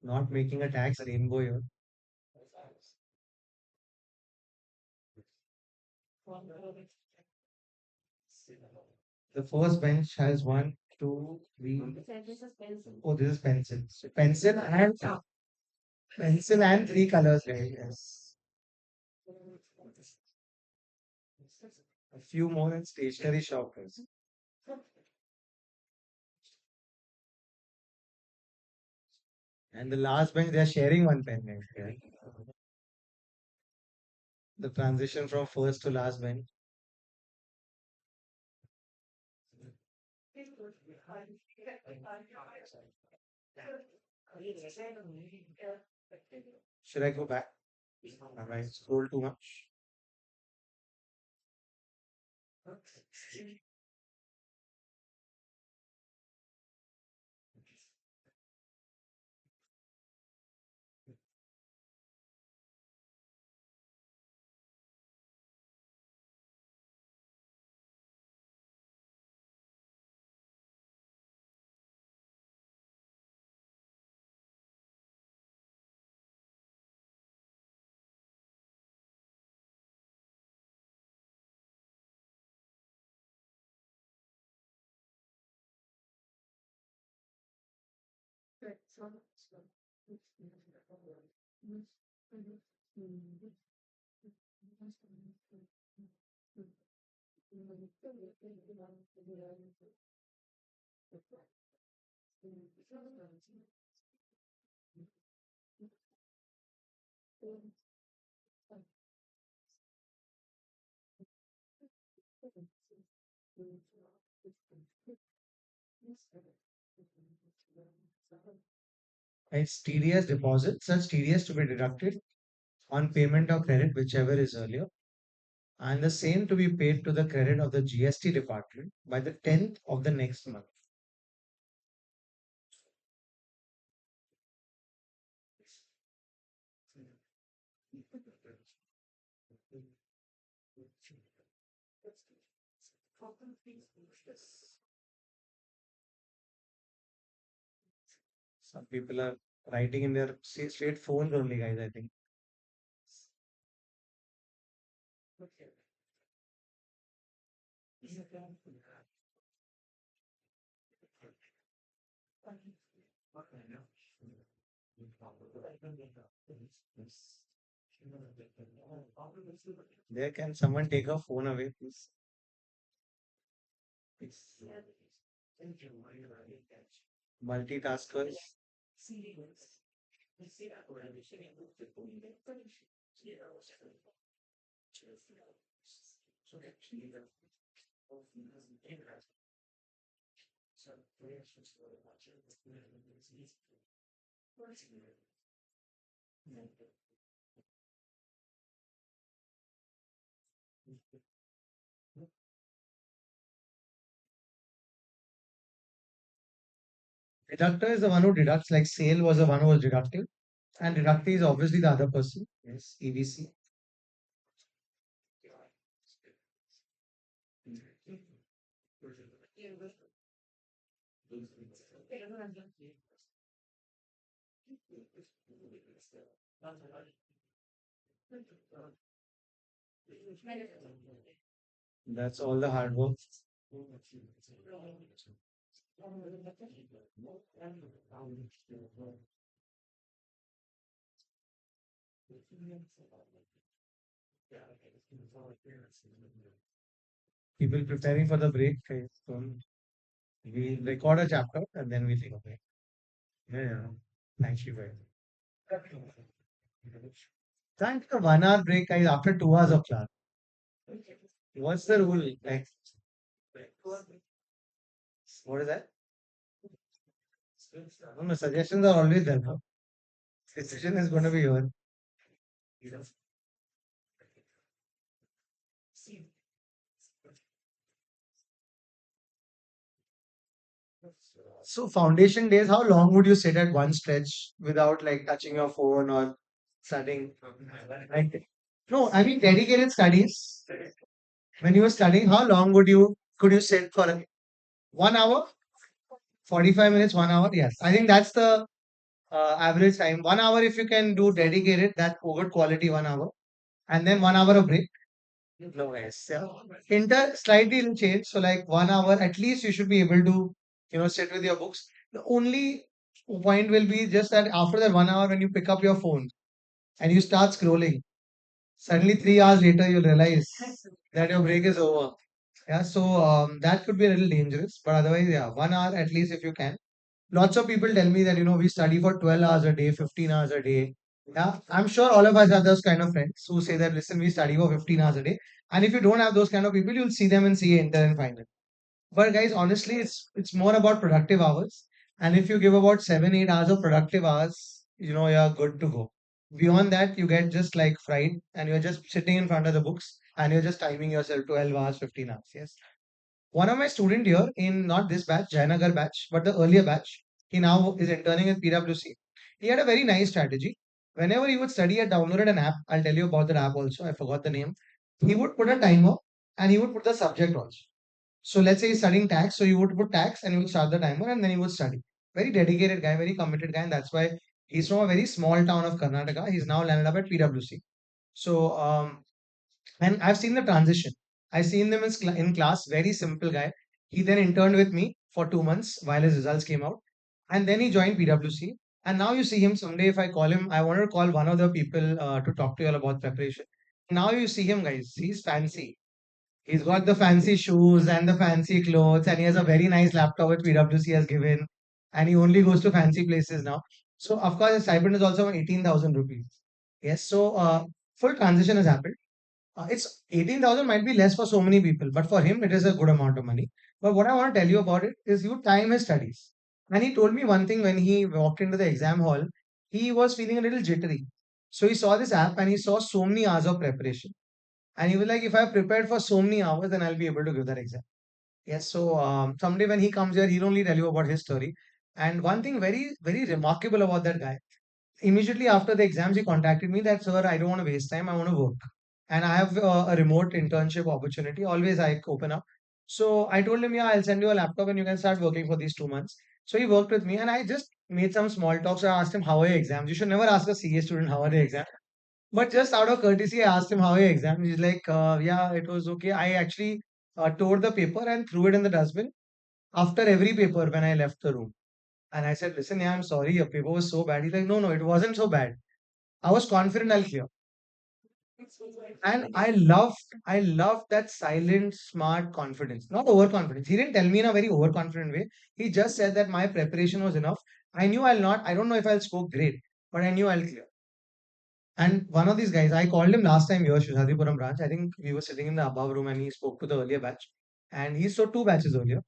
Not making a tax rainbow here. The first bench has one, two, three. Oh, this is pencil. So pencil and three colors, right? Yes. A few more in stationery shop. Yes. And the last bench, they are sharing one pen. Right? The transition from first to last bench. Should I go back? Have I scrolled too much? It's TDS deposit. Such TDS to be deducted on payment of credit, whichever is earlier, and the same to be paid to the credit of the GST department by the 10th of the next month. Some people are writing in their straight phones only, guys, I think. There, can someone take a phone away, please? Multitaskers. Deductor is the one who deducts, like sale was the one who was deducting, and deductee is obviously the other person. Yes, EBC. That's all the hard work. People preparing for the break. Okay, so we record a chapter and then we think, okay, yeah, yeah. Thank you very much. Thank the 1 hour break, guys, after 2 hours of class. What's the rule? Like, what is that? No, no, suggestions are always there. No? Decision is going to be yours. So, foundation days, how long would you sit at one stretch without like touching your phone or studying? Like, no, I mean dedicated studies. When you were studying, how long could you sit for 1 hour, 45 minutes, 1 hour? Yes, I think that's the average time. 1 hour if you can do dedicated, that's good quality 1 hour, and then 1 hour of break. No, guys. Yeah. Slightly will change. So like 1 hour, at least you should be able to, sit with your books. The only point will be just that after that 1 hour, when you pick up your phone and you start scrolling, suddenly 3 hours later you'll realize that your break is over. Yeah. So that could be a little dangerous. But otherwise, yeah, 1 hour at least if you can. Lots of people tell me that, we study for 12 hours a day, 15 hours a day. Yeah, I'm sure all of us have those kind of friends who say that, listen, we study for 15 hours a day. And if you don't have those kind of people, you'll see them in CA, Inter, and final. But guys, honestly, it's more about productive hours. And if you give about 7, 8 hours of productive hours, you're good to go. Beyond that, you get just like fried and you're just sitting in front of the books and you're just timing yourself 12 hours, 15 hours. Yes. One of my student here in not this batch, Jayanagar batch, but the earlier batch, he now is interning at PwC. He had a very nice strategy. Whenever he would study or downloaded an app, I'll tell you about that app also. I forgot the name. He would put a timer and he would put the subject also. So let's say he's studying tax, so he would put tax and he would start the timer and then he would study. Very dedicated guy, very committed guy, and that's why he's from a very small town of Karnataka. He's now landed up at PwC. So and I've seen the transition. I've seen them in class, very simple guy. He then interned with me for 2 months while his results came out. And then he joined PwC. And now you see him someday. If I call him, I want to call one of the people to talk to you all about preparation. Now you see him, guys. He's fancy. He's got the fancy shoes and the fancy clothes, and he has a very nice laptop which PwC has given. And he only goes to fancy places now. So, of course, his stipend is also 18,000 rupees. Yes. So, full transition has happened. It's 18,000 might be less for so many people, but for him, it is a good amount of money. But what I want to tell you about it is you time his studies. And he told me one thing when he walked into the exam hall, he was feeling a little jittery. So he saw this app and he saw so many hours of preparation. And he was like, if I prepared for so many hours, then I'll be able to give that exam. Yes, so someday when he comes here, he'll only tell you about his story. And one thing very, very remarkable about that guy, immediately after the exams, he contacted me that, sir, I don't want to waste time, I want to work. And I have a remote internship opportunity. Always I open up. So I told him, yeah, I'll send you a laptop and you can start working for these 2 months. So he worked with me and I just made some small talks. I asked him, how are your exams? You should never ask a CA student, how are the exams? But just out of courtesy, I asked him, how are your exams? He's like, yeah, it was okay. I actually tore the paper and threw it in the dustbin after every paper when I left the room. And I said, listen, yeah, I'm sorry, your paper was so bad. He's like, no, no, it wasn't so bad. I was confident I'll clear. And I loved that silent, smart confidence, not overconfidence. He didn't tell me in a very overconfident way. He just said that my preparation was enough. I don't know if I'll score great, but I knew I'll clear. And one of these guys, I called him last time here, Shishadipuram branch. I think we were sitting in the above room and he spoke to the earlier batch. And he saw two batches earlier.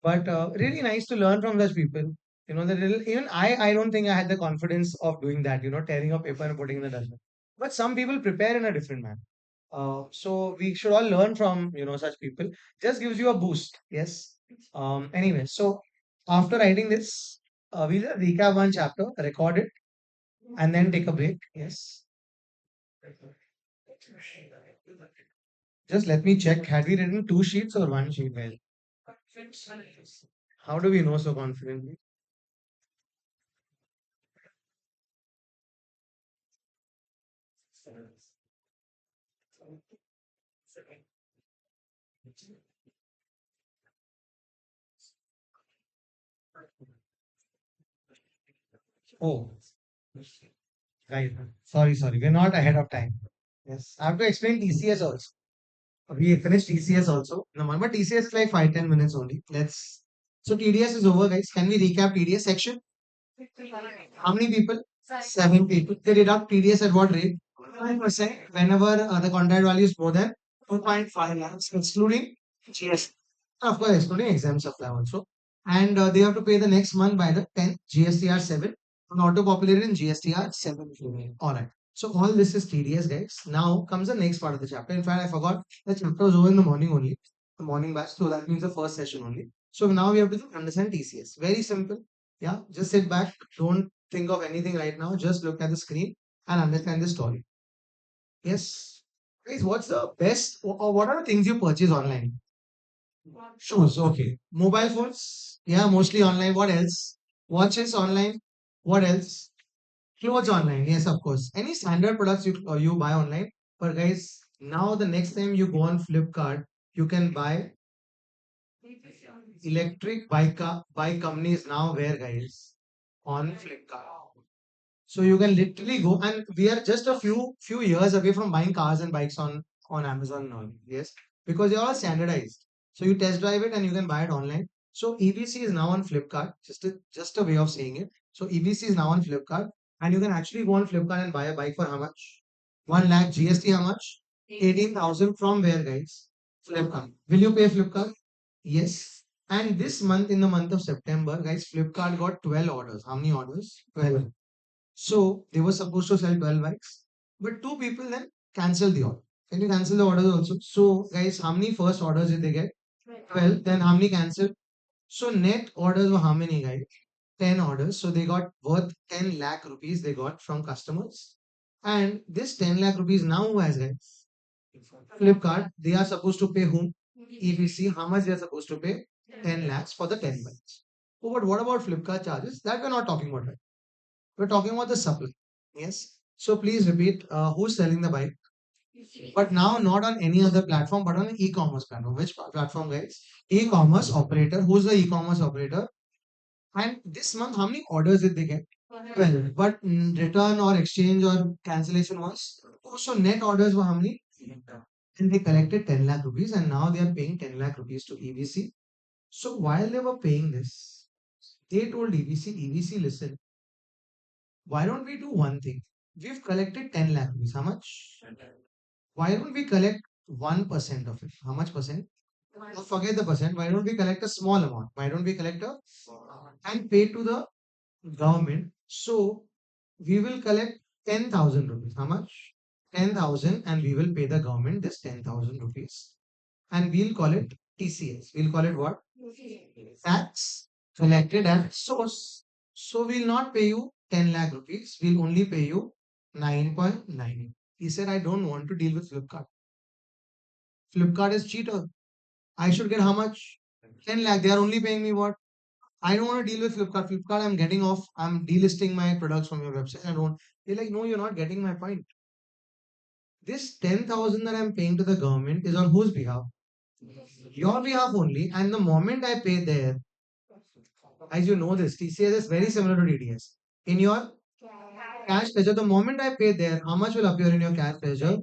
But really nice to learn from such people. Even I don't think I had the confidence of doing that, tearing a paper and putting in the dustbin. But some people prepare in a different manner. So we should all learn from, such people. Just gives you a boost. Yes. Anyway, so after writing this, we'll recap one chapter, record it, and then take a break. Yes. Just let me check. Had we written two sheets or one sheet? Well, how do we know so confidently? Oh, right. Sorry. We're not ahead of time. Yes. I have to explain TCS also. We finished TCS also. No, but TCS is like 5-10 minutes only. So TDS is over, guys. Can we recap TDS section? How many people? 7 people. They deduct TDS at what rate? 5% whenever the contract value is more than 2.5 lakhs, excluding GST. Of course, excluding exam supply also. And they have to pay the next month by the 10th, GSTR 7, and auto populated in GSTR 7. All right. So all this is TDS, guys. Now comes the next part of the chapter. In fact, I forgot the chapter was over in the morning only, the morning batch. So that means the first session only. So now we have to understand TCS. Very simple. Yeah, just sit back. Don't think of anything right now. Just look at the screen and understand the story. Yes. Guys, what's the best or what are the things you purchase online? Shoes, okay. Mobile phones, yeah, mostly online. What else? Watches online. What else? Clothes online, yes, of course. Any standard products you buy online. But guys, Now the next time you go on Flipkart, you can buy electric bike companies now where guys on Flipkart. So you can literally go, and we are just a few years away from buying cars and bikes on Amazon and all. Yes, because they're all standardized. So you test drive it and you can buy it online. So EVC is now on Flipkart. Just a way of saying it. So EVC is now on Flipkart, and you can actually go on Flipkart and buy a bike for how much? 1 lakh GST. How much? 18,000 from where, guys? Flipkart. Will you pay Flipkart? Yes. And this month, in the month of September, guys, Flipkart got 12 orders. How many orders? 12. So they were supposed to sell 12 bikes, but two people then cancelled the order. Can you cancel the orders also? So, guys, how many first orders did they get? 12. Then how many cancelled? So, net orders were how many, guys? 10 orders. So, they got worth 10 lakh rupees they got from customers. And this 10 lakh rupees now who has, guys? Flipkart. They are supposed to pay whom? EBC. How much they are supposed to pay? 10 lakhs for the 10 bikes. Oh, but what about Flipkart charges? That we're not talking about, right? We're talking about the supply. Yes. So please repeat who's selling the bike. But now not on any other platform, but on an e-commerce platform. Which platform, guys? E-commerce operator. Who's the e-commerce operator? And this month, how many orders did they get? 12. But return or exchange or cancellation was? Oh, so net orders were how many? And they collected 10 lakh rupees and now they are paying 10 lakh rupees to EVC. So while they were paying this, they told EVC, listen, why don't we do one thing? We've collected 10 lakh rupees. How much? Why don't we collect 1% of it? How much percent? Forget the percent. Why don't we collect a small amount? Why don't we collect a and pay to the government? So we will collect 10,000 rupees. How much? 10,000 and we will pay the government this 10,000 rupees. And we'll call it TCS. We'll call it what? Tax collected at source. So we'll not pay you 10 lakh rupees. We'll only pay you 9.9. He said, I don't want to deal with Flipkart. Flipkart is cheater. I should get how much? 10 lakh. They are only paying me what? I don't want to deal with Flipkart. Flipkart, I'm getting off. I'm delisting my products from your website. I don't. They're like, no, you're not getting my point. This 10,000 that I'm paying to the government is on whose behalf? Your behalf only. And the moment I pay there, as you know this, TCS is very similar to TDS. In your cash ledger, the moment I pay there, how much will appear in your cash ledger?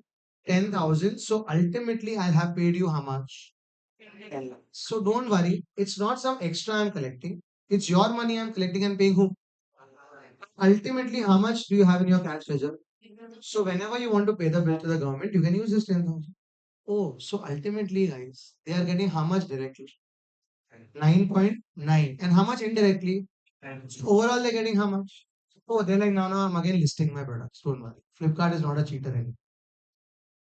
10,000. So ultimately, I'll have paid you how much? 10 lakhs. So don't worry. It's not some extra I'm collecting. It's your money I'm collecting and paying who? Ultimately, how much do you have in your cash ledger? So whenever you want to pay the bill to the government, you can use this 10,000. Oh, so ultimately, guys, they are getting how much directly? 9.9. And how much indirectly? So overall, they're getting how much? Oh, they're like, no, no, I'm again listing my products. Don't worry. Flipkart is not a cheater anymore.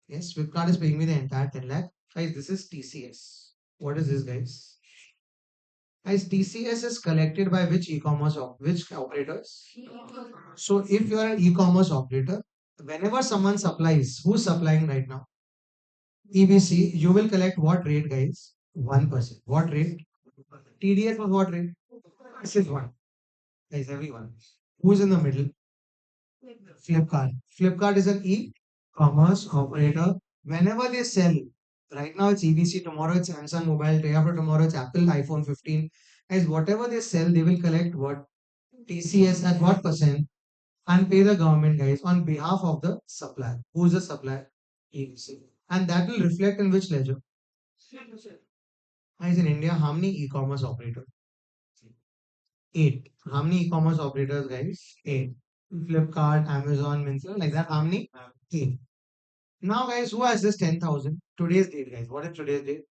Yes, Flipkart is paying me the entire 10 lakh. Guys, this is TCS. What is this, guys? Guys, TCS is collected by which e-commerce which operators? So if you are an e-commerce operator, whenever someone supplies, who's supplying right now? EBC, you will collect what rate, guys? 1%. What rate? TDS was what rate? This is one. Guys, everyone. Who's in the middle? Flipkart. Flipkart is an e-commerce operator. Whenever they sell, right now it's EBC, tomorrow it's Samsung Mobile, day after tomorrow it's Apple iPhone 15. As whatever they sell, they will collect what? TCS at what percent and pay the government, guys, on behalf of the supplier. Who's the supplier? EBC. And that will reflect in which ledger? Guys, in India, how many e-commerce operators? 8. How many e-commerce operators, guys? 8. Flipkart, Amazon, Myntra, like that. How many? 8. Now, guys, who has this 10,000? Today's date, guys. What is today's date?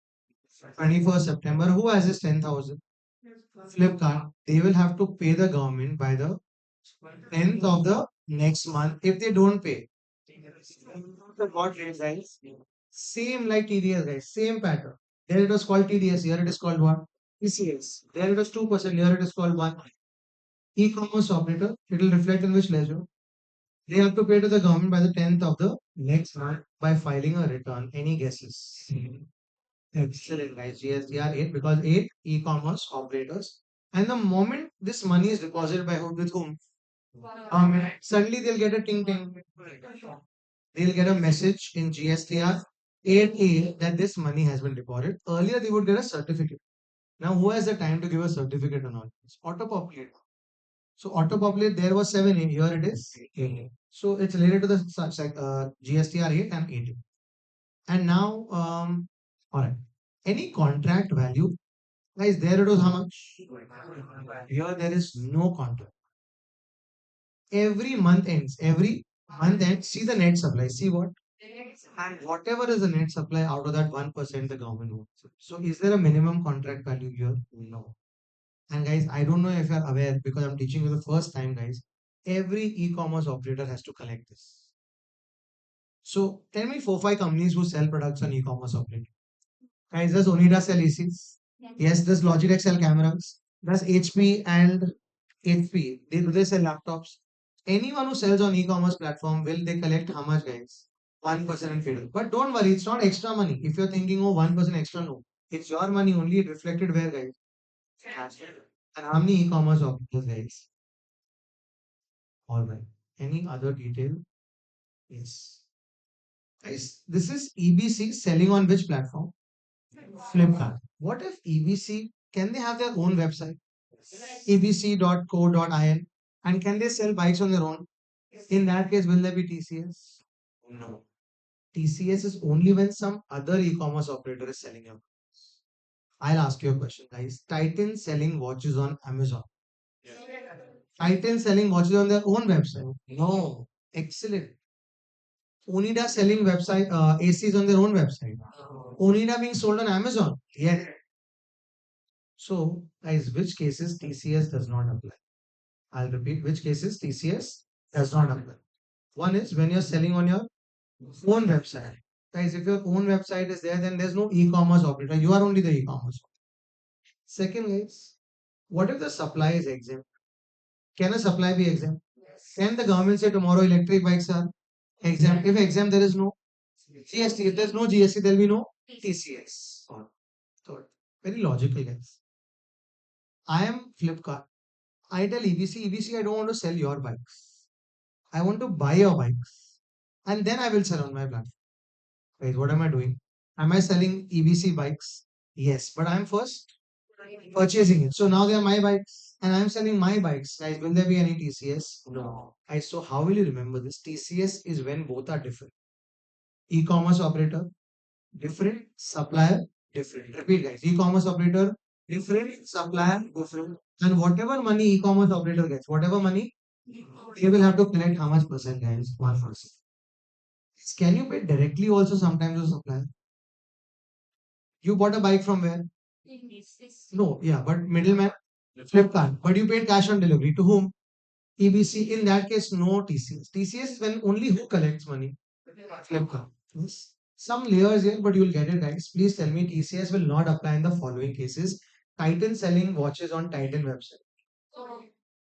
21st September. Who has this 10,000? Flipkart. They will have to pay the government by the 10th of the next month if they don't pay. What rate, guys? Same like TDS, guys. Same pattern. There it was called TDS. Here it is called what? TCS. There it was 2%. Here it is called 1. E-commerce operator. It will reflect in which ledger? They have to pay to the government by the 10th of the next month by filing a return. Any guesses? Excellent, guys. Yes, they are 8 because 8 e-commerce operators. And the moment this money is deposited by who with whom? Suddenly they'll get a ting ting. They'll get a message in GSTR. 8A that this money has been deposited. Earlier, they would get a certificate. Now, who has the time to give a certificate and all? It's auto-populate. So auto-populate there was 7A. Here it is 8A. So it's related to the GSTR 8 and 8A. And now, all right. Any contract value, guys, there it was how much? Here there is no contract. Every month ends, see the net supply. See what? And whatever is the net supply out of that 1% the government wants. So is there a minimum contract value here? No. And guys, I don't know if you're aware because I'm teaching you the first time, guys. Every e-commerce operator has to collect this. So tell me 4 5 companies who sell products on e-commerce operator. Guys, does Onida sell ACs? Yes. Does Logitech sell cameras? Does HP and HP, do they sell laptops? Anyone who sells on e-commerce platform, will they collect how much, guys? 1% and feed. But don't worry, it's not extra money. If you're thinking, oh, 1% extra, no. It's your money only, it reflected where, guys? Cash. And how many e-commerce operators, guys? All right. Any other detail? Yes. Guys, this is EBC selling on which platform? Flipkart. What if EBC, can they have their own website? ebc.co.in, and can they sell bikes on their own? In that case, will there be TCS? No. TCS is only when some other e-commerce operator is selling your. I'll ask you a question, guys. Titan selling watches on Amazon. Titan selling watches on their own website. No. Excellent. Onida selling website ACs on their own website. Onida being sold on Amazon. Yes. So, guys, which cases TCS does not apply? I'll repeat which cases TCS does not apply. One is when you're selling on your own website. Guys, if your own website is there, then there's no e-commerce operator. You are only the e-commerce. Second is, what if the supply is exempt? Can a supply be exempt? Can the government say tomorrow electric bikes are exempt? If exempt, there is no GST. If there's no GST, there'll be no TCS. Third, very logical, guys. I am Flipkart. I tell EBC, I don't want to sell your bikes. I want to buy your bikes. And then I will sell on my platform. Guys, what am I doing? Am I selling EBC bikes? Yes, but I'm first purchasing it. So now they are my bikes and I'm selling my bikes. Guys, will there be any TCS? No. Guys, so how will you remember this? TCS is when both are different. E-commerce operator, different. Supplier, different. Repeat, guys. E-commerce operator, different. Supplier, different. And whatever money e-commerce operator gets, whatever money, they will have to collect how much percent, guys? 1%. Can you pay directly also sometimes to supplier? You bought a bike from where? No, yeah, but middleman, Flipkart. But you paid cash on delivery to whom? EBC. In that case, no TCS. TCS is when only who collects money? Flipkart. Yes. Some layers here, but you'll get it, guys. Please tell me TCS will not apply in the following cases. Titan selling watches on Titan website.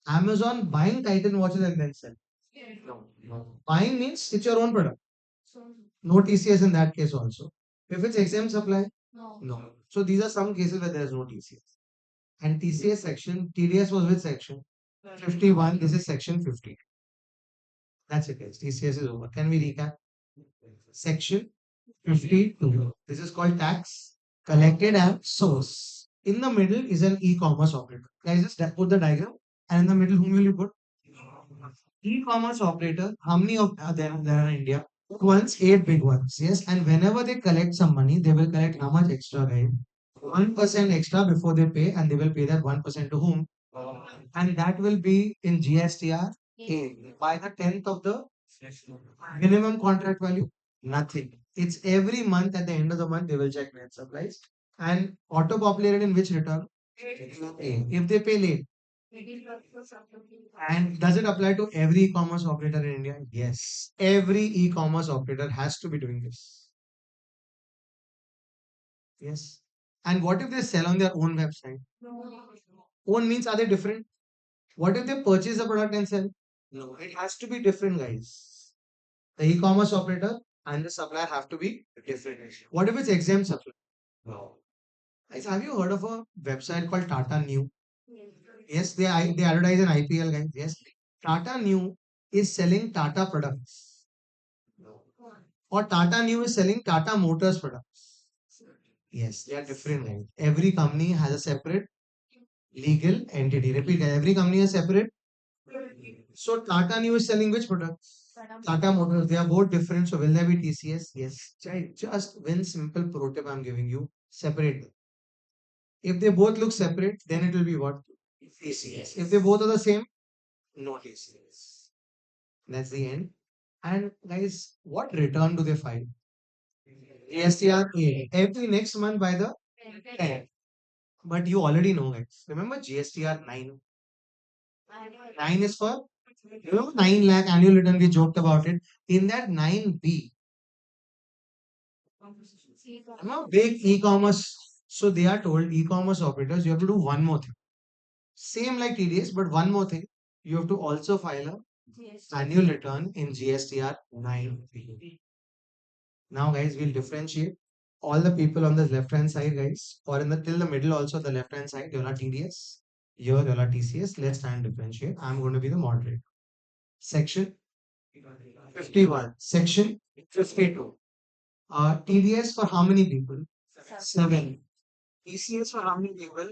Amazon buying Titan watches and then sell. No. Buying means it's your own product. No TCS in that case also. If it's exempt supply, no. So these are some cases where there is no TCS. And TCS section, TDS was which section? 51. This is section 50. That's it, guys. TCS is over. Can we recap? Section 52. This is called tax collected and source. In the middle is an e-commerce operator. Guys, just put the diagram. And in the middle, whom will you put? E-commerce operator. How many of there are in India? Ones, 8 big ones. Yes. And whenever they collect some money, they will collect how much extra, guys? 1% extra before they pay, and they will pay that 1% to whom? And that will be in GSTR A by the 10th of the minimum contract value. Nothing. It's every month at the end of the month they will check net supplies and auto populated in which return? A. If they pay late. And does it apply to every e-commerce operator in India? Yes. Every e-commerce operator has to be doing this. Yes. And what if they sell on their own website? Own means are they different? What if they purchase the product and sell? No, it has to be different, guys. The e-commerce operator and the supplier have to be different. What if it's exempt supply? No. Guys, have you heard of a website called Tata New? Yes, they advertise an IPL, guys. Yes. Tata New is selling Tata products. No. Or Tata New is selling Tata Motors products. Yes, they are different, right? Every company has a separate legal entity. Repeat, every company has separate. So Tata New is selling which product? Tata Motors. They are both different. So will there be TCS? Yes. Just one simple pro tip I'm giving you. Separate them. If they both look separate, then it will be what? TCS. If they both are the same, no TCS. That's the end. And guys, what return do they file? GSTR 8 every next month by the 10th. But you already know, guys. Remember GSTR 9? 9 is for, 9 lakh annual return. We joked about it. In that 9B, big e-commerce. So they are told e-commerce operators, you have to do one more thing. Same like TDS, but one more thing. You have to also file a annual return in GSTR 9B. Now, guys, we'll differentiate all the people on the left hand side, guys, or in the till the middle also the left hand side. You'll have TDS. Here you'll have TCS. Let's try and differentiate. I'm going to be the moderator. Section 51. Section 52. TDS for how many people? 7. TCS for how many people?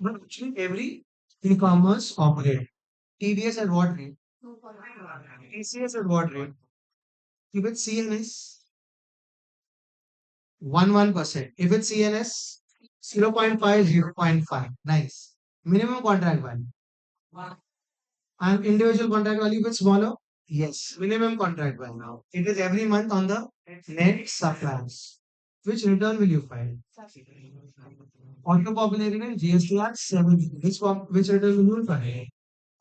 But actually every e-commerce operator. TDS at what rate? TCS at what rate? If it's CNS, 1%. If it's CNS, 0.5, 0.5. Nice. Minimum contract value. And individual contract value if it's smaller? Yes. Minimum contract value. It is every month on the net supplies. Which return will you file? Auto populated in GSTR 7. Which return will you file?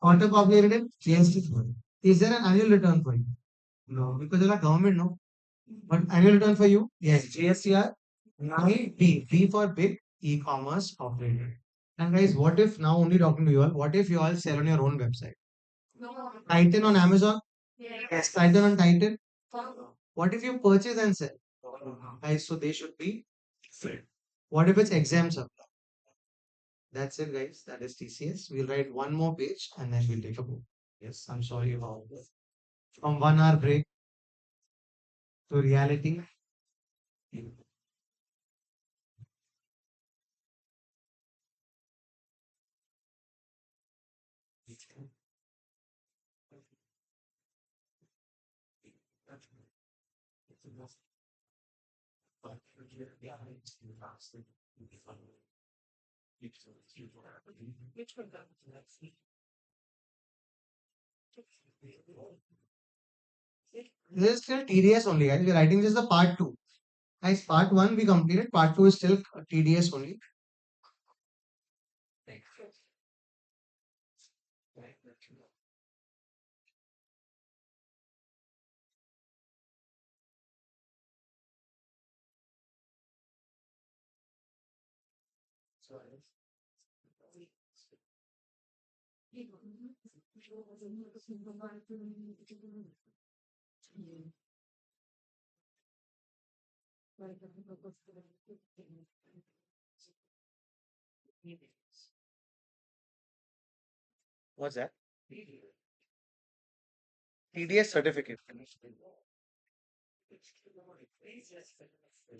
Auto populated in GST 4. Is there an annual return for you? No, because you're a government, no. But annual return for you? Yes, GSTR 9B. B for big e-commerce operator. And guys, what if now only talking to you all? What if you all sell on your own website? Titan on Amazon? Yes. Titan on Titan? What if you purchase and sell? Guys, so they should be free. What if it's exam supply? That's it, guys. That is TCS. We'll write one more page and then we'll take a break. Yes, I'm sorry about this. From 1 hour break to reality. This is still TDS only, guys. We're writing just the part 2. Guys, part 1 we completed. Part 2 is still TDS only. What's that? TDS certificate.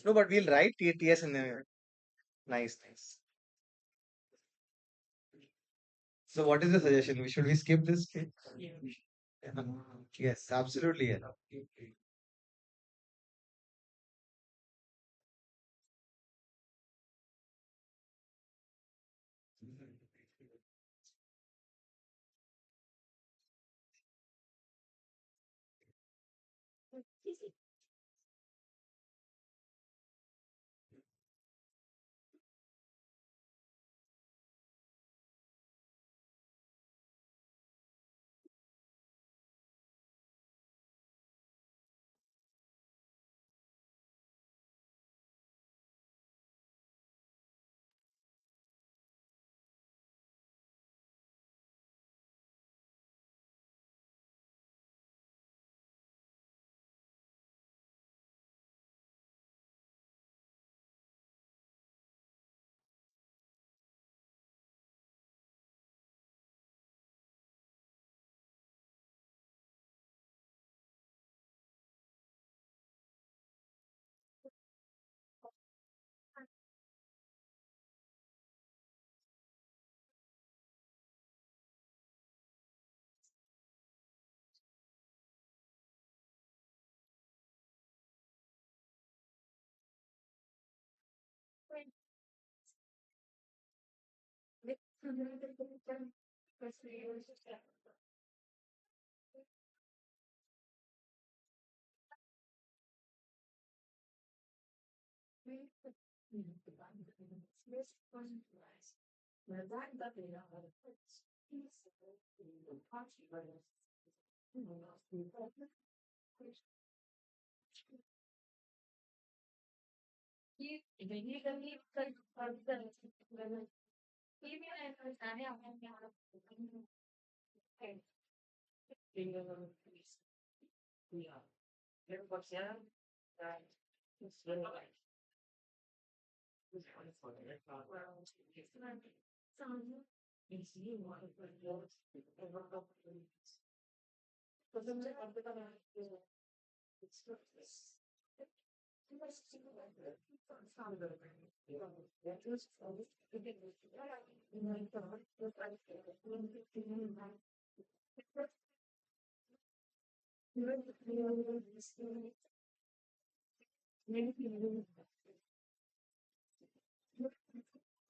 No, but we'll write TTS in there. Nice, nice. So, what is the suggestion? Should we skip this? Yeah. Yes, absolutely. Yeah.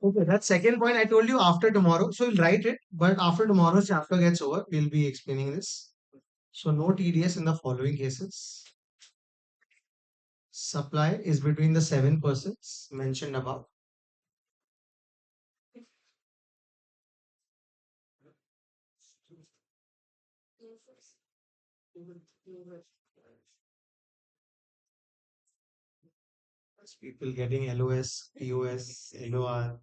Okay, that second point I told you after tomorrow. So we'll write it, but after tomorrow's chapter gets over, we'll be explaining this. So no TDS in the following cases. Supply is between the seven persons mentioned above. People getting LOS, POS, LOR.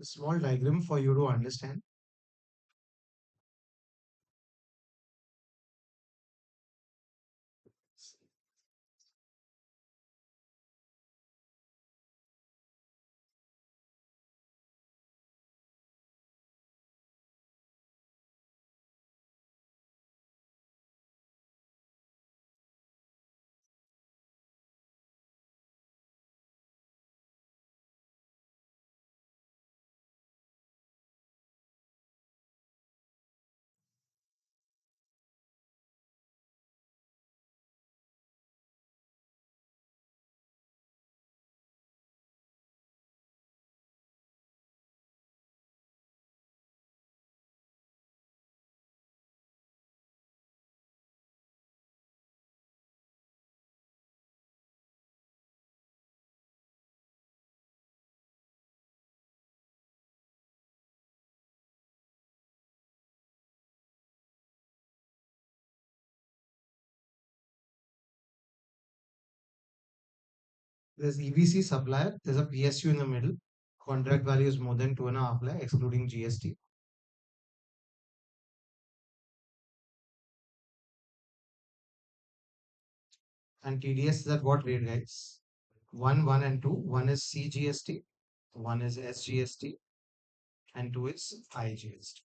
A small diagram for you to understand. There's EBC supplier, there's a PSU in the middle. Contract value is more than 2.5 lakh, excluding GST. And TDS is at what rate, guys? 1, and 2. One is CGST, one is SGST, and two is IGST.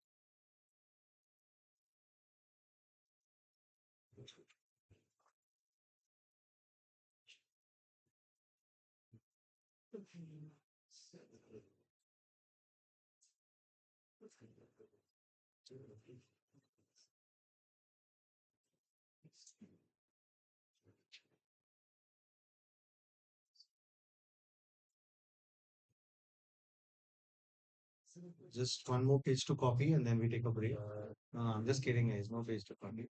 Just one more page to copy and then we take a break. No, I'm just kidding, guys. No page to copy.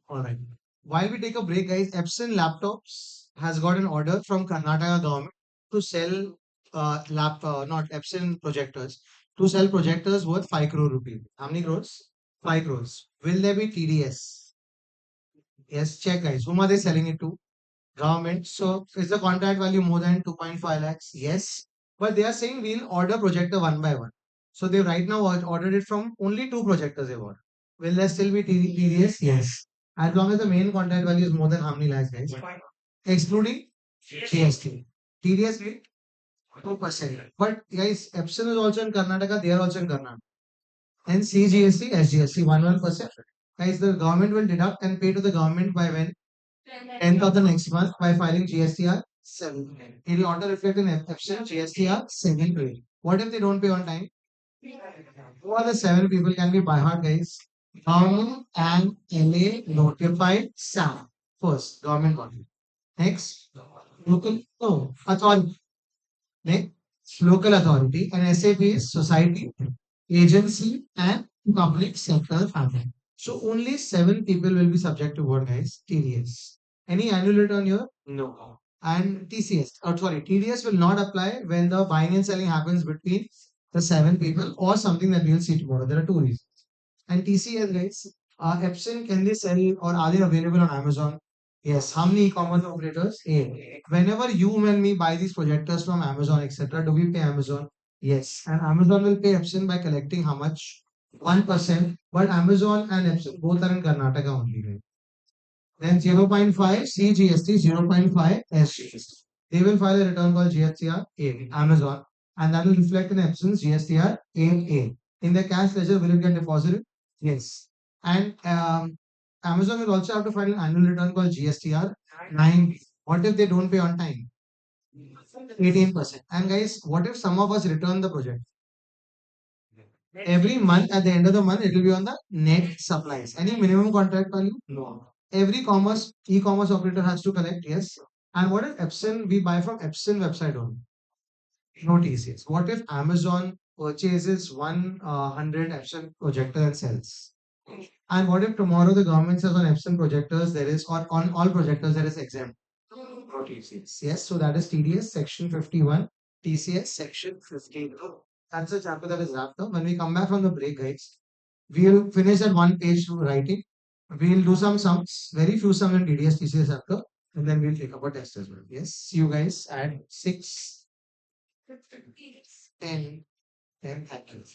All right. While we take a break, guys, Epson Laptops has got an order from Karnataka government to sell not Epson projectors, to sell projectors worth 5 crore rupees. How many crores? 5 crores. Will there be TDS? Yes, check, guys. Whom are they selling it to? Government. So is the contract value more than 2.5 lakhs? Yes. But they are saying we'll order projector one by one. So they right now ordered it from only two projectors they want. Will there still be TDS? Yes. As long as the main contract value is more than how many lakhs, guys? Excluding GST. TDS rate 2%. But guys, Epson is also in Karnataka, they are also in Karnataka. And CGST, SGST, 1%. Guys, the government will deduct and pay to the government by when? 10th of the next month by filing GSTR 7. It will auto reflect in Epson GSTR 7. What if they don't pay on time? Who are the seven people can be by heart, guys? Government and LA notified SAM. First, government body. Next, local, no, authority. Next, local authority. And SAP is society, agency, and public sector family. So only seven people will be subject to what, guys? TDS. Any annual return here? No. And TCS, sorry, TDS will not apply when the buying and selling happens between the seven people or something that we'll see tomorrow. There are two reasons. And TCS, guys, Epson, can they sell or are they available on Amazon? Yes. How many e-commerce operators? Eight. Whenever you and me buy these projectors from Amazon, etc., do we pay Amazon? Yes. And Amazon will pay Epson by collecting how much? 1%. But Amazon and Epson both are in Karnataka only, right? Then 0.5 CGST, 0.5 SGST. They will file a return called GSTR A, Amazon, and that will reflect in Epson's GSTR A. In the cash ledger, will it get deposited? Yes. And Amazon will also have to file an annual return called GSTR 9. What if they don't pay on time? 18%. And guys, what if some of us return the project? Every month, at the end of the month, it will be on the net supplies. Any minimum contract value? No. Every e-commerce operator has to collect, yes. And what if Epson, we buy from Epson website only? No TCS. What if Amazon purchases 100 Epson projector and sells? And what if tomorrow the government says on Epson projectors there is, or on all projectors there is exempt? No TCS. Yes, so that is TDS section 51, TCS section 52. That's the chapter that is wrapped up. When we come back from the break, guys, we'll finish that one page writing. We'll do some sums, very few sums in TDS, TCS after, and then we'll take up a test as well. Yes, see you guys at 6:10. 10. Thank you.